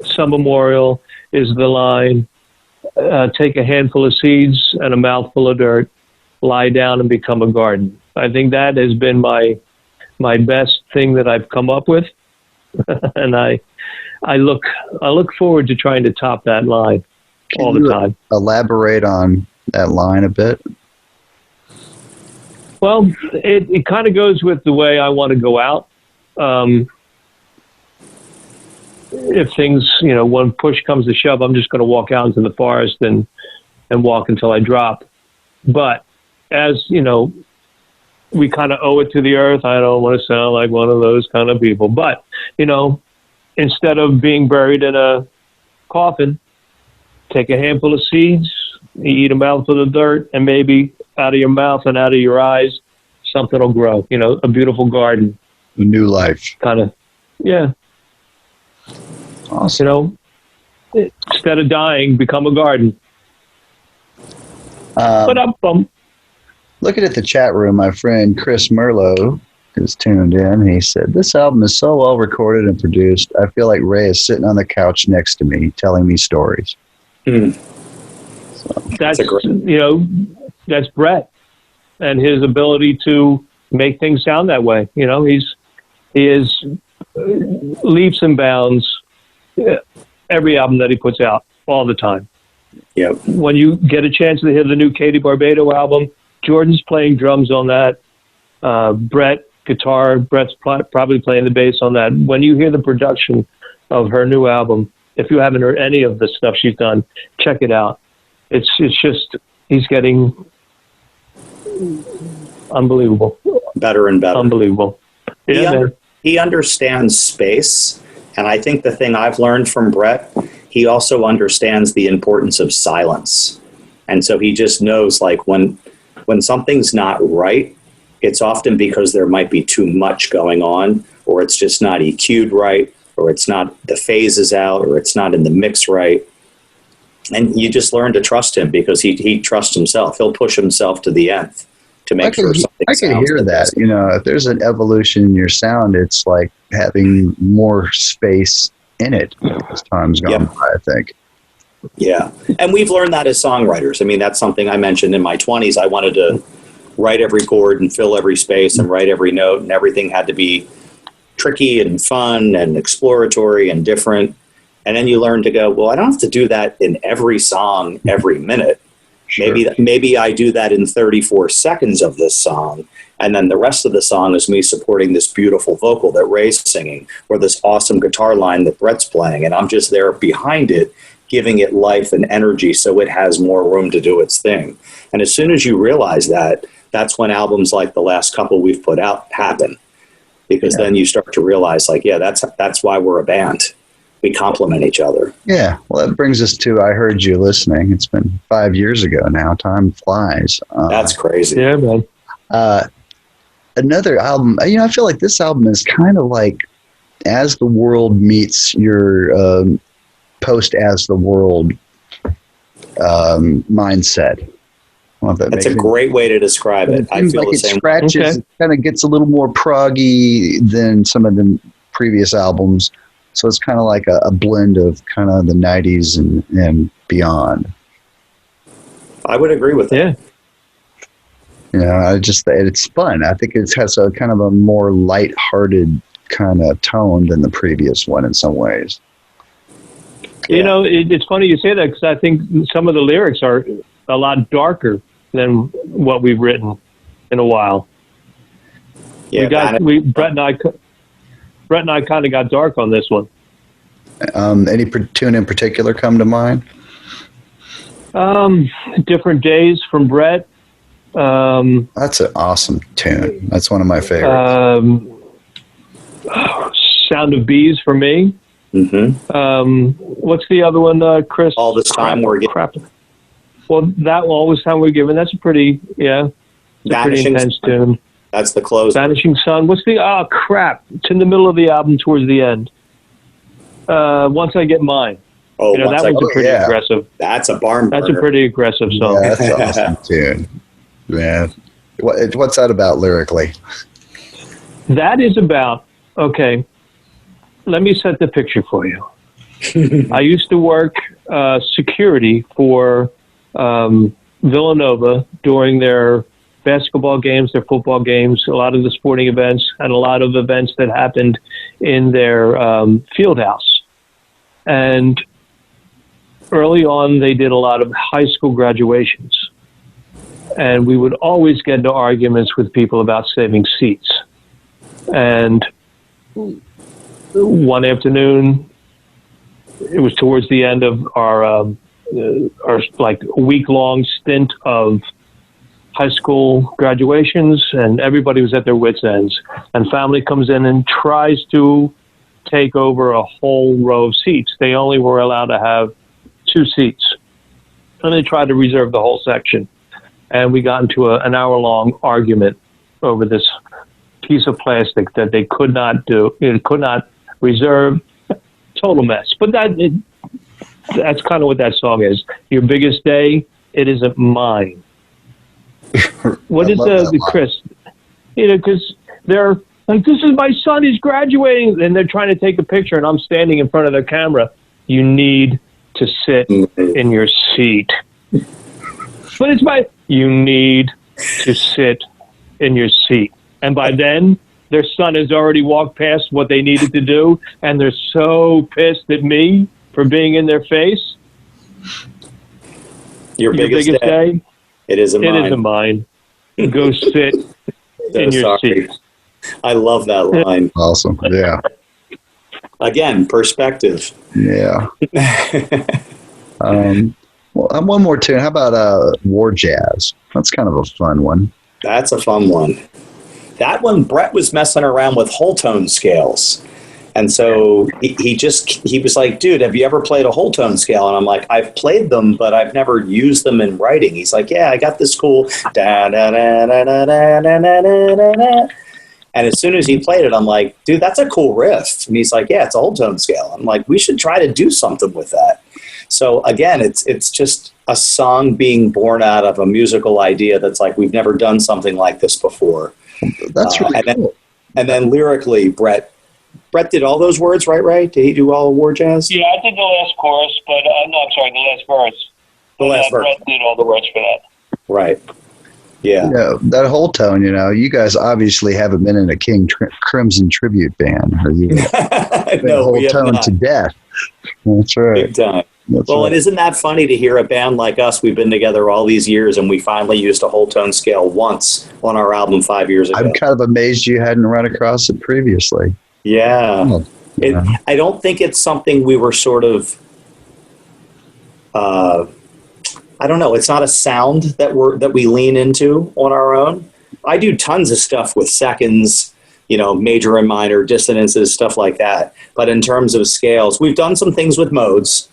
Some Memorial is the line, take a handful of seeds and a mouthful of dirt, lie down and become a garden. I think that has been my best thing that I've come up with. And I look forward to trying to top that line all the time. Elaborate on that line a bit. Well, it kind of goes with the way I want to go out. If things, when push comes to shove, I'm just going to walk out into the forest and walk until I drop. But as, we kind of owe it to the earth. I don't want to sound like one of those kind of people, but, instead of being buried in a coffin, take a handful of seeds, you eat a mouthful of dirt, and maybe out of your mouth and out of your eyes, something will grow, a beautiful garden. A new life. Kind of, yeah. Awesome. Instead of dying, become a garden. Looking at the chat room, my friend Chris Merlo is tuned in. He said, this album is so well recorded and produced. I feel like Ray is sitting on the couch next to me, telling me stories. Mm. So, that's that's Brett and his ability to make things sound that way. He is leaps and bounds every album that he puts out all the time. Yep. When you get a chance to hear the new Katie Barbado album, Jordan's playing drums on that. Brett, guitar. Brett's probably playing the bass on that. When you hear the production of her new album, if you haven't heard any of the stuff she's done, check it out. It's just, he's getting unbelievable. Better and better. Unbelievable. Yeah, he understands space. And I think the thing I've learned from Brett, he also understands the importance of silence. And so he just knows, like, when something's not right, it's often because there might be too much going on, or it's just not EQ'd right, or it's not, the phase is out, or it's not in the mix right. And you just learn to trust him because he trusts himself. He'll push himself to the nth to make sure something sounds. I can hear that. If there's an evolution in your sound, it's like having more space in it as time's gone by, I think. Yeah. And we've learned that as songwriters. I mean, that's something I mentioned in my 20s. I wanted to write every chord and fill every space and write every note, and everything had to be tricky and fun and exploratory and different. And then you learn to go, well, I don't have to do that in every song every minute. Sure. Maybe I do that in 34 seconds of this song, and then the rest of the song is me supporting this beautiful vocal that Ray's singing, or this awesome guitar line that Brett's playing, and I'm just there behind it, giving it life and energy so it has more room to do its thing. And as soon as you realize that, that's when albums like the last couple we've put out happen. Because then you start to realize, like, yeah, that's why we're a band. We complement each other. Yeah. Well, that brings us to I Heard You Listening. It's been 5 years ago now. Time flies. That's crazy. Yeah, man. Another album, I feel like this album is kind of like As the World meets your post As the World mindset. That's a great way to describe it. I feel the same. Scratches, it kind of gets a little more proggy than some of the previous albums. So it's kind of like a blend of kind of the 90s and beyond. I would agree with that. Yeah. It's fun. I think it has a kind of a more lighthearted kind of tone than the previous one in some ways. It's funny you say that, because I think some of the lyrics are a lot darker than what we've written in a while. Yeah, Brett and I kind of got dark on this one. Any tune in particular come to mind? Different Days from Brett. That's an awesome tune. That's one of my favorites. Sound of Bees for me. What's the other one, Chris? All This Time We're Giving. Crap. Well, that All This Time We're Giving. That's a pretty intense tune. That's the close. Vanishing Sun. What's the? Oh crap! It's in the middle of the album, towards the end. Once I Get Mine. Oh, that was a pretty aggressive. That's a barn burner. That's a pretty aggressive song. Yeah, that's an awesome tune. Yeah. What's that about lyrically? That is about, okay, let me set the picture for you. I used to work security for Villanova during their basketball games, their football games, a lot of the sporting events, and a lot of events that happened in their field house. And early on, they did a lot of high school graduations. And we would always get into arguments with people about saving seats. And one afternoon, it was towards the end of our like week-long stint of high school graduations, and everybody was at their wits' ends. And family comes in and tries to take over a whole row of seats. They only were allowed to have 2 seats. And they tried to reserve the whole section. And we got into an hour-long argument over this piece of plastic that they could not do. It could not reserve. Total mess. But that's kind of what that song is. Your biggest day, it isn't mine. What is the Chris? Because they're like, this is my son, he's graduating, and they're trying to take a picture, and I'm standing in front of the camera. You need to sit in your seat. But you need to sit in your seat. And by then, their son has already walked past what they needed to do, and they're so pissed at me for being in their face. Your biggest day? It isn't mine. It isn't mine. Go sit in your seat. I love that line. Awesome. Yeah. Again, perspective. Yeah. Well, one more tune. How about War Jazz? That's kind of a fun one. That's a fun one. That one, Brett was messing around with whole tone scales. And so he was like, dude, have you ever played a whole tone scale? And I'm like, I've played them, but I've never used them in writing. He's like, yeah, I got this cool da da da da da da da da da da. And as soon as he played it, I'm like, dude, that's a cool riff. And he's like, yeah, it's a whole tone scale. I'm like, we should try to do something with that. So again, it's just a song being born out of a musical idea that's like, we've never done something like this before. That's really cool. And then lyrically, Brett did all those words, right? Did he do all of War Jazz? Yeah, I did the last chorus, but no, I'm sorry, the last verse. The last verse. Brett did all the words for that. Right. Yeah. That whole tone, you guys obviously haven't been in a King Crimson tribute band. Or you No, whole we have tone not. to death. That's right. Big time. That's Well, right. and isn't that funny to hear a band like us? We've been together all these years, and we finally used a whole tone scale once on our album 5 years ago. I'm kind of amazed you hadn't run across it previously. Yeah. Oh, yeah. I don't think it's something we were sort of, I don't know. It's not a sound that we lean into on our own. I do tons of stuff with seconds, major and minor dissonances, stuff like that. But in terms of scales, we've done some things with modes.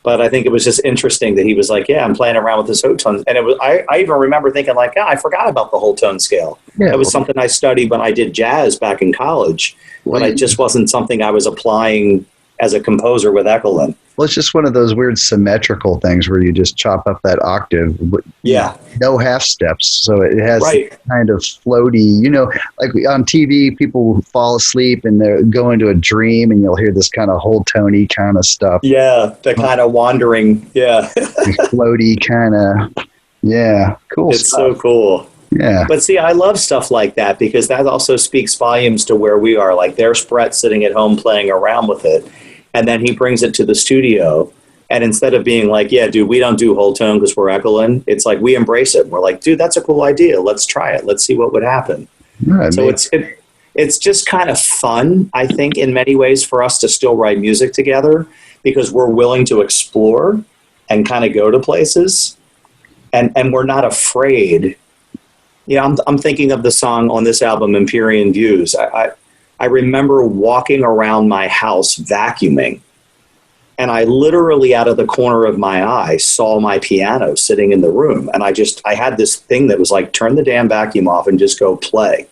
But I think it was just interesting that he was like, yeah, I'm playing around with this whole tone. And I even remember thinking like, I forgot about the whole tone scale. Yeah, that was something I studied when I did jazz back in college. But it just wasn't something I was applying as a composer with Echolyn. Well, it's just one of those weird symmetrical things where you just chop up that octave. Yeah. No half steps. So it has Right. kind of floaty, like on TV, people fall asleep and they go into a dream and you'll hear this kind of whole tony kind of stuff. Yeah, the kind of wandering. Yeah. Floaty kind of, yeah, cool It's stuff. so cool. Yeah. But see, I love stuff like that because that also speaks volumes to where we are. Like there's Brett sitting at home playing around with it. And then he brings it to the studio And instead of being like, yeah, dude, we don't do whole tone because we're Echolyn, it's like we embrace it. We're like, dude, that's a cool idea. Let's try it. Let's see what would happen. Right, So it's just kind of fun, I think, in many ways for us to still write music together because we're willing to explore and kind of go to places. And we're not afraid. You know, I'm thinking of the song on this album, Empyrean Views. I remember walking around my house vacuuming, and I literally out of the corner of my eye saw my piano sitting in the room. And I had this thing that was like, turn the damn vacuum off and just go play.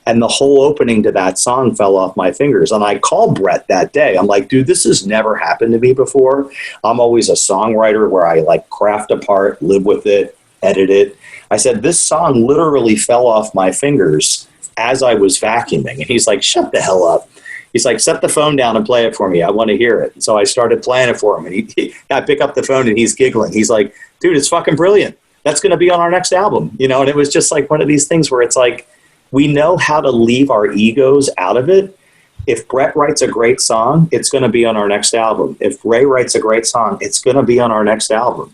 And the whole opening to that song fell off my fingers. And I called Brett that day. I'm like, dude, this has never happened to me before. I'm always a songwriter where I like craft a part, live with it, edit it. I said, this song literally fell off my fingers as I was vacuuming. And he's like, shut the hell up. He's like, set the phone down and play it for me. I want to hear it. And so I started playing it for him. And I pick up the phone and he's giggling. He's like, dude, it's fucking brilliant. That's going to be on our next album. You know, and it was just like one of these things where it's like, we know how to leave our egos out of it. If Brett writes a great song, it's going to be on our next album. If Ray writes a great song, it's going to be on our next album.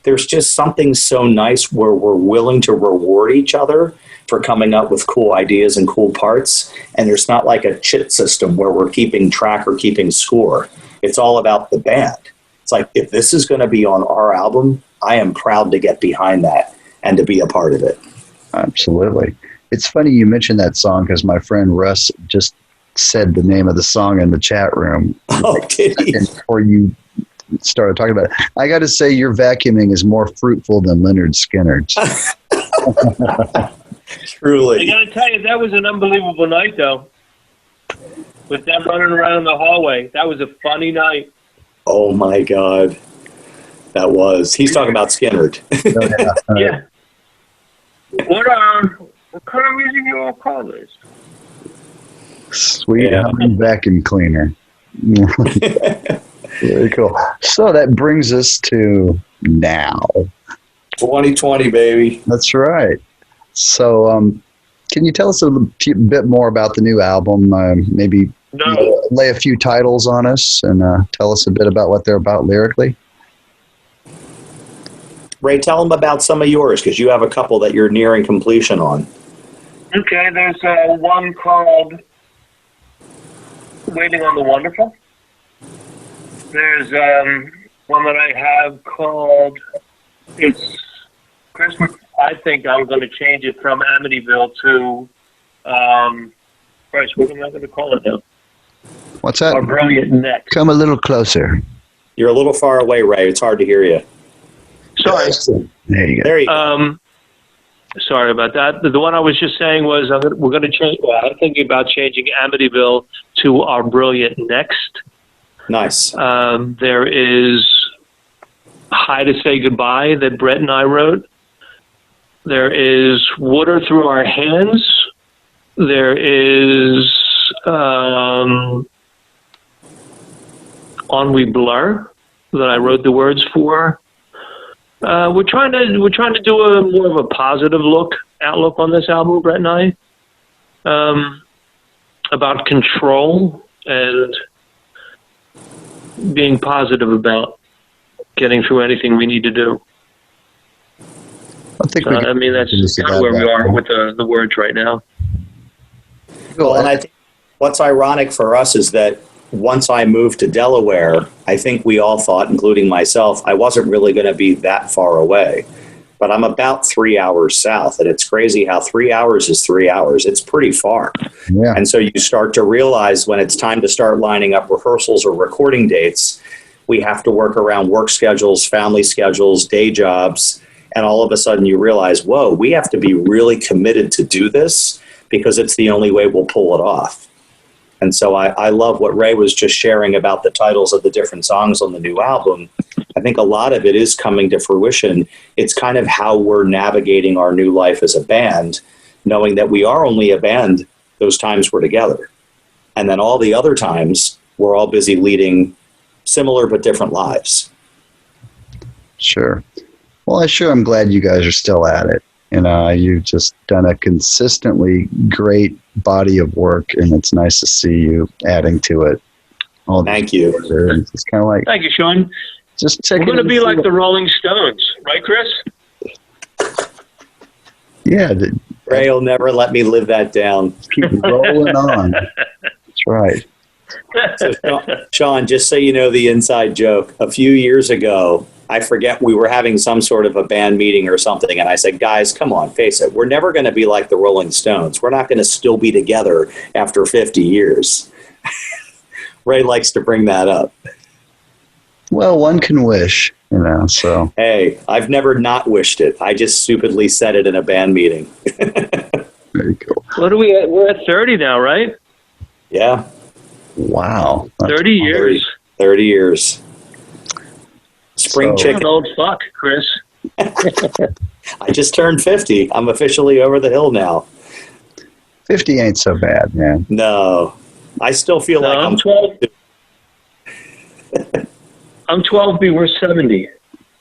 There's just something so nice where we're willing to reward each other for coming up with cool ideas and cool parts. And there's not like a chit system where we're keeping track or keeping score. It's all about the band. It's like, if this is going to be on our album, I am proud to get behind that and to be a part of it. Absolutely. It's funny you mentioned that song because my friend Russ just said the name of the song in the chat room. Oh, did he? Before you started talking about it. I got to say, your vacuuming is more fruitful than Leonard Skinner's. Truly. I gotta tell you, that was an unbelievable night, though. With them running around in the hallway, that was a funny night. Oh my God, that was. He's talking about Skinnerd. Yeah. What kind of music you all call this? Sweet Yeah. humming vacuum cleaner. Very cool. So that brings us to now. 2020, baby. That's right. So, can you tell us a bit more about the new album? Maybe lay a few titles on us and tell us a bit about what they're about lyrically. Ray, tell them about some of yours because you have a couple that you're nearing completion on. Okay, there's one called Waiting on the Wonderful. There's one that I have called, it's Christmas. I think I'm going to change it from Amityville to, Christ, what am I going to call it now? What's that? Our Brilliant Next. Come a little closer. You're a little far away, Ray. It's hard to hear you. Sorry. There you go. There you go. Sorry about that. The one I was just saying was we're going to change. Well, I'm thinking about changing Amityville to Our Brilliant Next. Nice. There is Hi to Say Goodbye that Brett and I wrote. There is Water Through Our Hands. There is On We Blur that I wrote the words for. We're trying to do a more of a positive outlook on this album, Brett and I, about control and being positive about getting through anything we need to do. I think I mean, that's kind of where we are with the words right now. Well, and I think what's ironic for us is that once I moved to Delaware, I think we all thought, including myself, I wasn't really going to be that far away. But I'm about 3 hours south, and it's crazy how 3 hours is 3 hours. It's pretty far. Yeah. And so you start to realize when it's time to start lining up rehearsals or recording dates, we have to work around work schedules, family schedules, day jobs, and all of a sudden you realize, whoa, we have to be really committed to do this because it's the only way we'll pull it off. And so I love what Ray was just sharing about the titles of the different songs on the new album. I think a lot of it is coming to fruition. It's kind of how we're navigating our new life as a band, knowing that we are only a band those times we're together. And then all the other times, we're all busy leading similar but different lives. Sure. Well, I'm glad you guys are still at it. You've just done a consistently great body of work, and it's nice to see you adding to it. all these Thank you. together. And it's kind of like Thank you, Sean. just check. We're going to be like the Rolling Stones, right, Chris? Yeah, Ray will never let me live that down. keep rolling on. That's right. So, Sean, just so you know the inside joke, a few years ago, I forget, we were having some sort of a band meeting or something, and I said, guys, come on, face it. We're never going to be like the Rolling Stones. We're not going to still be together after 50 years. Ray likes to bring that up. Well, one can wish, so. Hey, I've never not wished it. I just stupidly said it in a band meeting. Very cool. What are we at? We're at 30 now, right? Yeah, Wow. 30 years. 30 years. Spring So- You're an chicken. old fuck, Chris. I just turned 50. I'm officially over the hill now. 50 ain't so bad, man. No, I still feel No, like I'm 12. I'm 12, be we're 70.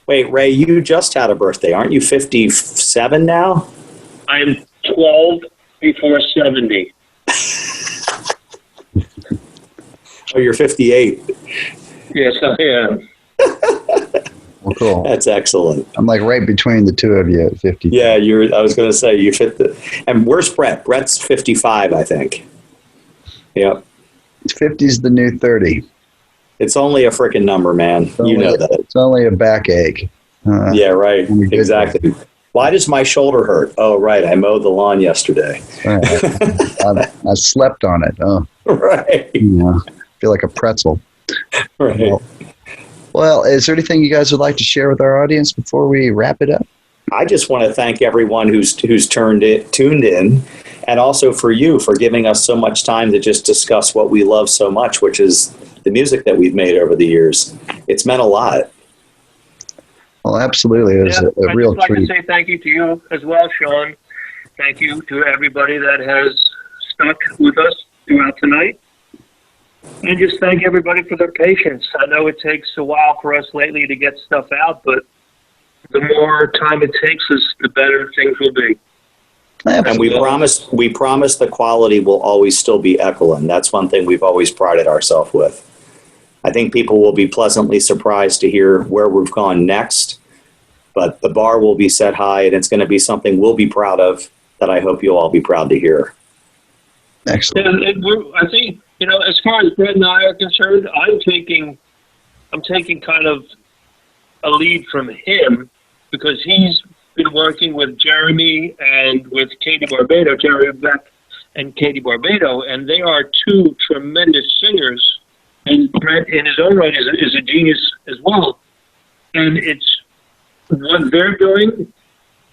Wait, Ray, you just had a birthday. Aren't you 57 now? I am 12 before 70. Oh, you're 58. Yes, I am. Well, cool. That's excellent. I'm like right between the two of you at 50. Yeah, I was going to say you fit the. And where's Brett? Brett's 55, I think. Yep. 50's the new 30. It's only a freaking number, man. You know that. It's only a backache. Yeah, right. Only good Exactly. Why does my shoulder hurt? Oh, right. I mowed the lawn yesterday. I slept on it. Oh, Right. yeah. I feel like a pretzel. Right. Well, is there anything you guys would like to share with our audience before we wrap it up? I just want to thank everyone who's tuned in, and also for you for giving us so much time to just discuss what we love so much, which is the music that we've made over the years. It's meant a lot. Well, absolutely. It was a real I'd just like treat. to say thank you to you as well, Sean. Thank you to everybody that has stuck with us throughout tonight. And just thank everybody for their patience. I know it takes a while for us lately to get stuff out, but the more time it takes us, the better things will be. And we promise the quality will always still be Echolyn. That's one thing we've always prided ourselves with. I think people will be pleasantly surprised to hear where we've gone next, but the bar will be set high, and it's going to be something we'll be proud of that I hope you'll all be proud to hear. Excellent. I think, as far as Brett and I are concerned, I'm taking kind of a lead from him because he's been working with Jeremy and with Katie Barbado, Jeremy Beck and Katie Barbado, and they are two tremendous singers. And Brett, in his own right, is a genius as well. And it's what they're doing,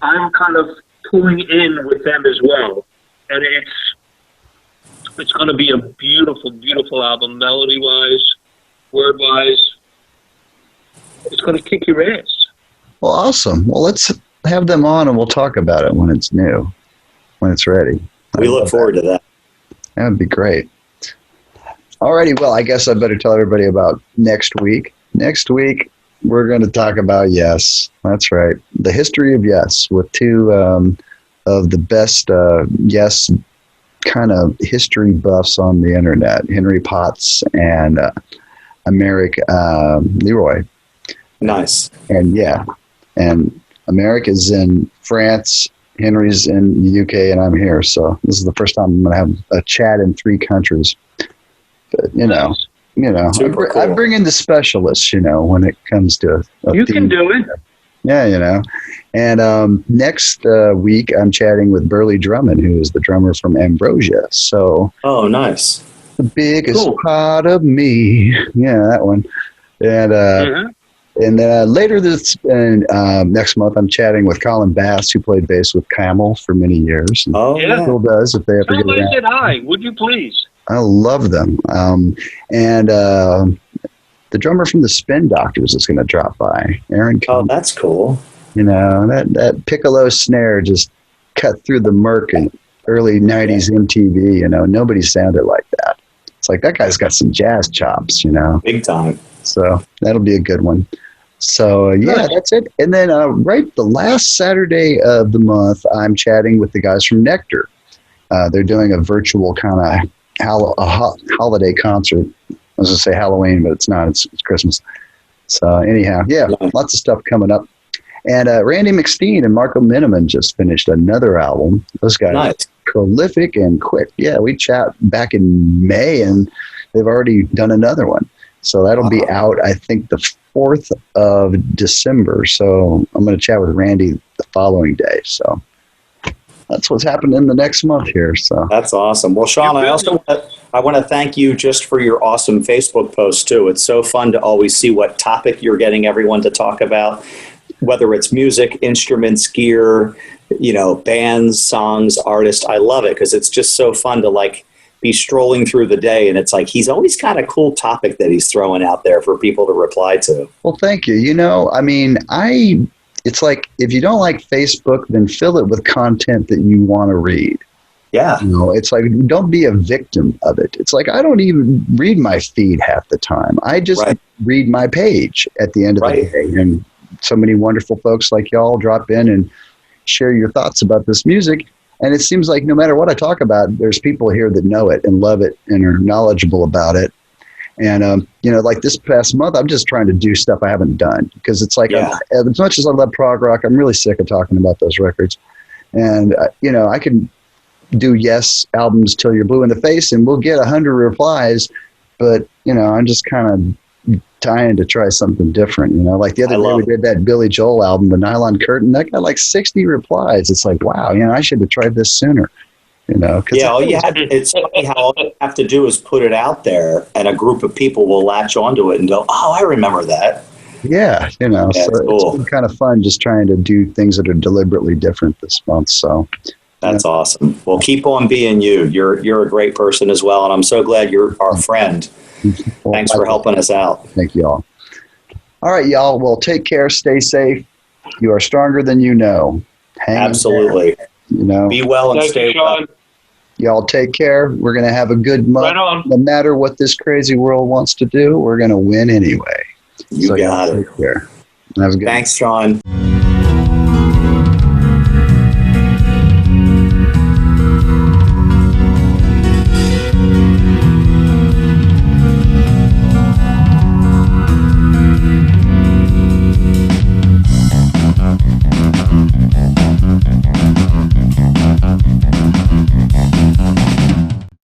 I'm kind of pulling in with them as well. And it's going to be a beautiful, beautiful album, melody-wise, word-wise. It's going to kick your ass. Well, awesome. Well, let's have them on and we'll talk about it when it's new, when it's ready. We look forward to that. That would be great. Alrighty, well, I guess I better tell everybody about next week. Next week, we're going to talk about Yes. That's right. The history of Yes with two of the best Yes kind of history buffs on the internet, Henry Potts and Americ Leroy. Nice. And yeah, and America's in France, Henry's in the UK, and I'm here. So this is the first time I'm going to have a chat in 3 countries. But, Super cool. I bring in the specialists, when it comes to You can do it. Yeah, And next week, I'm chatting with Burley Drummond, who is the drummer from Ambrosia. So, Oh, nice. the biggest Cool. part of me. Yeah, that one. And and then later next month, I'm chatting with Colin Bass, who played bass with Camel for many years. And Oh, Yeah. still does if they ever Tell get them I around. said hi, would you please? I love them. And the drummer from the Spin Doctors is going to drop by. Aaron Oh, Combs. that's cool. That piccolo snare just cut through the murk in early 90s MTV. Nobody sounded like that. It's like that guy's got some jazz chops, Big time. So that'll be a good one. So, yeah, that's it. And then right the last Saturday of the month, I'm chatting with the guys from Nectar. They're doing a virtual kind of holiday concert was going to say Halloween, but it's not. It's Christmas. So anyhow, yeah, lots of stuff coming up. And Randy McSteen and Marco Miniman just finished another album. Those guys are prolific and quick. Yeah, we chat back in May, and they've already done another one. So that'll be out, I think, the 4th of December. So I'm going to chat with Randy the following day. So that's what's happening in the next month here. So that's awesome. Well, Sean, I want to thank you just for your awesome Facebook post too. It's so fun to always see what topic you're getting everyone to talk about, whether it's music, instruments, gear, bands, songs, artists. I love it because it's just so fun to like be strolling through the day, and it's like he's always got a cool topic that he's throwing out there for people to reply to. Well, thank you. It's like if you don't like Facebook, then fill it with content that you want to read. Yeah. It's like, don't be a victim of it. It's like, I don't even read my feed half the time. I just read my page at the end of the day. And so many wonderful folks like y'all drop in and share your thoughts about this music. And it seems like no matter what I talk about, there's people here that know it and love it and are knowledgeable about it. And, like this past month, I'm just trying to do stuff I haven't done because it's like, as much as I love prog rock, I'm really sick of talking about those records. And, I can do Yes albums till you're blue in the face and we'll get 100 replies. But, I'm just kind of dying to try something different. Like the other day we did that Billy Joel album, The Nylon Curtain, that got like 60 replies. It's like, wow, I should have tried this sooner. It's funny how all you have to do is put it out there and a group of people will latch onto it and go, oh, I remember that. Yeah, so it's been kind of fun just trying to do things that are deliberately different this month. So that's awesome. Well, keep on being you. You're a great person as well, and I'm so glad you're our friend. Well, thanks for helping us out. Thank you all. All right, y'all. Well, take care. Stay safe. You are stronger than you know. Absolutely. Be well and stay well. Y'all take care. We're going to have a good month. Right on. No matter what this crazy world wants to do, we're going to win anyway. You got it. Take care. Have a good Thanks, Sean.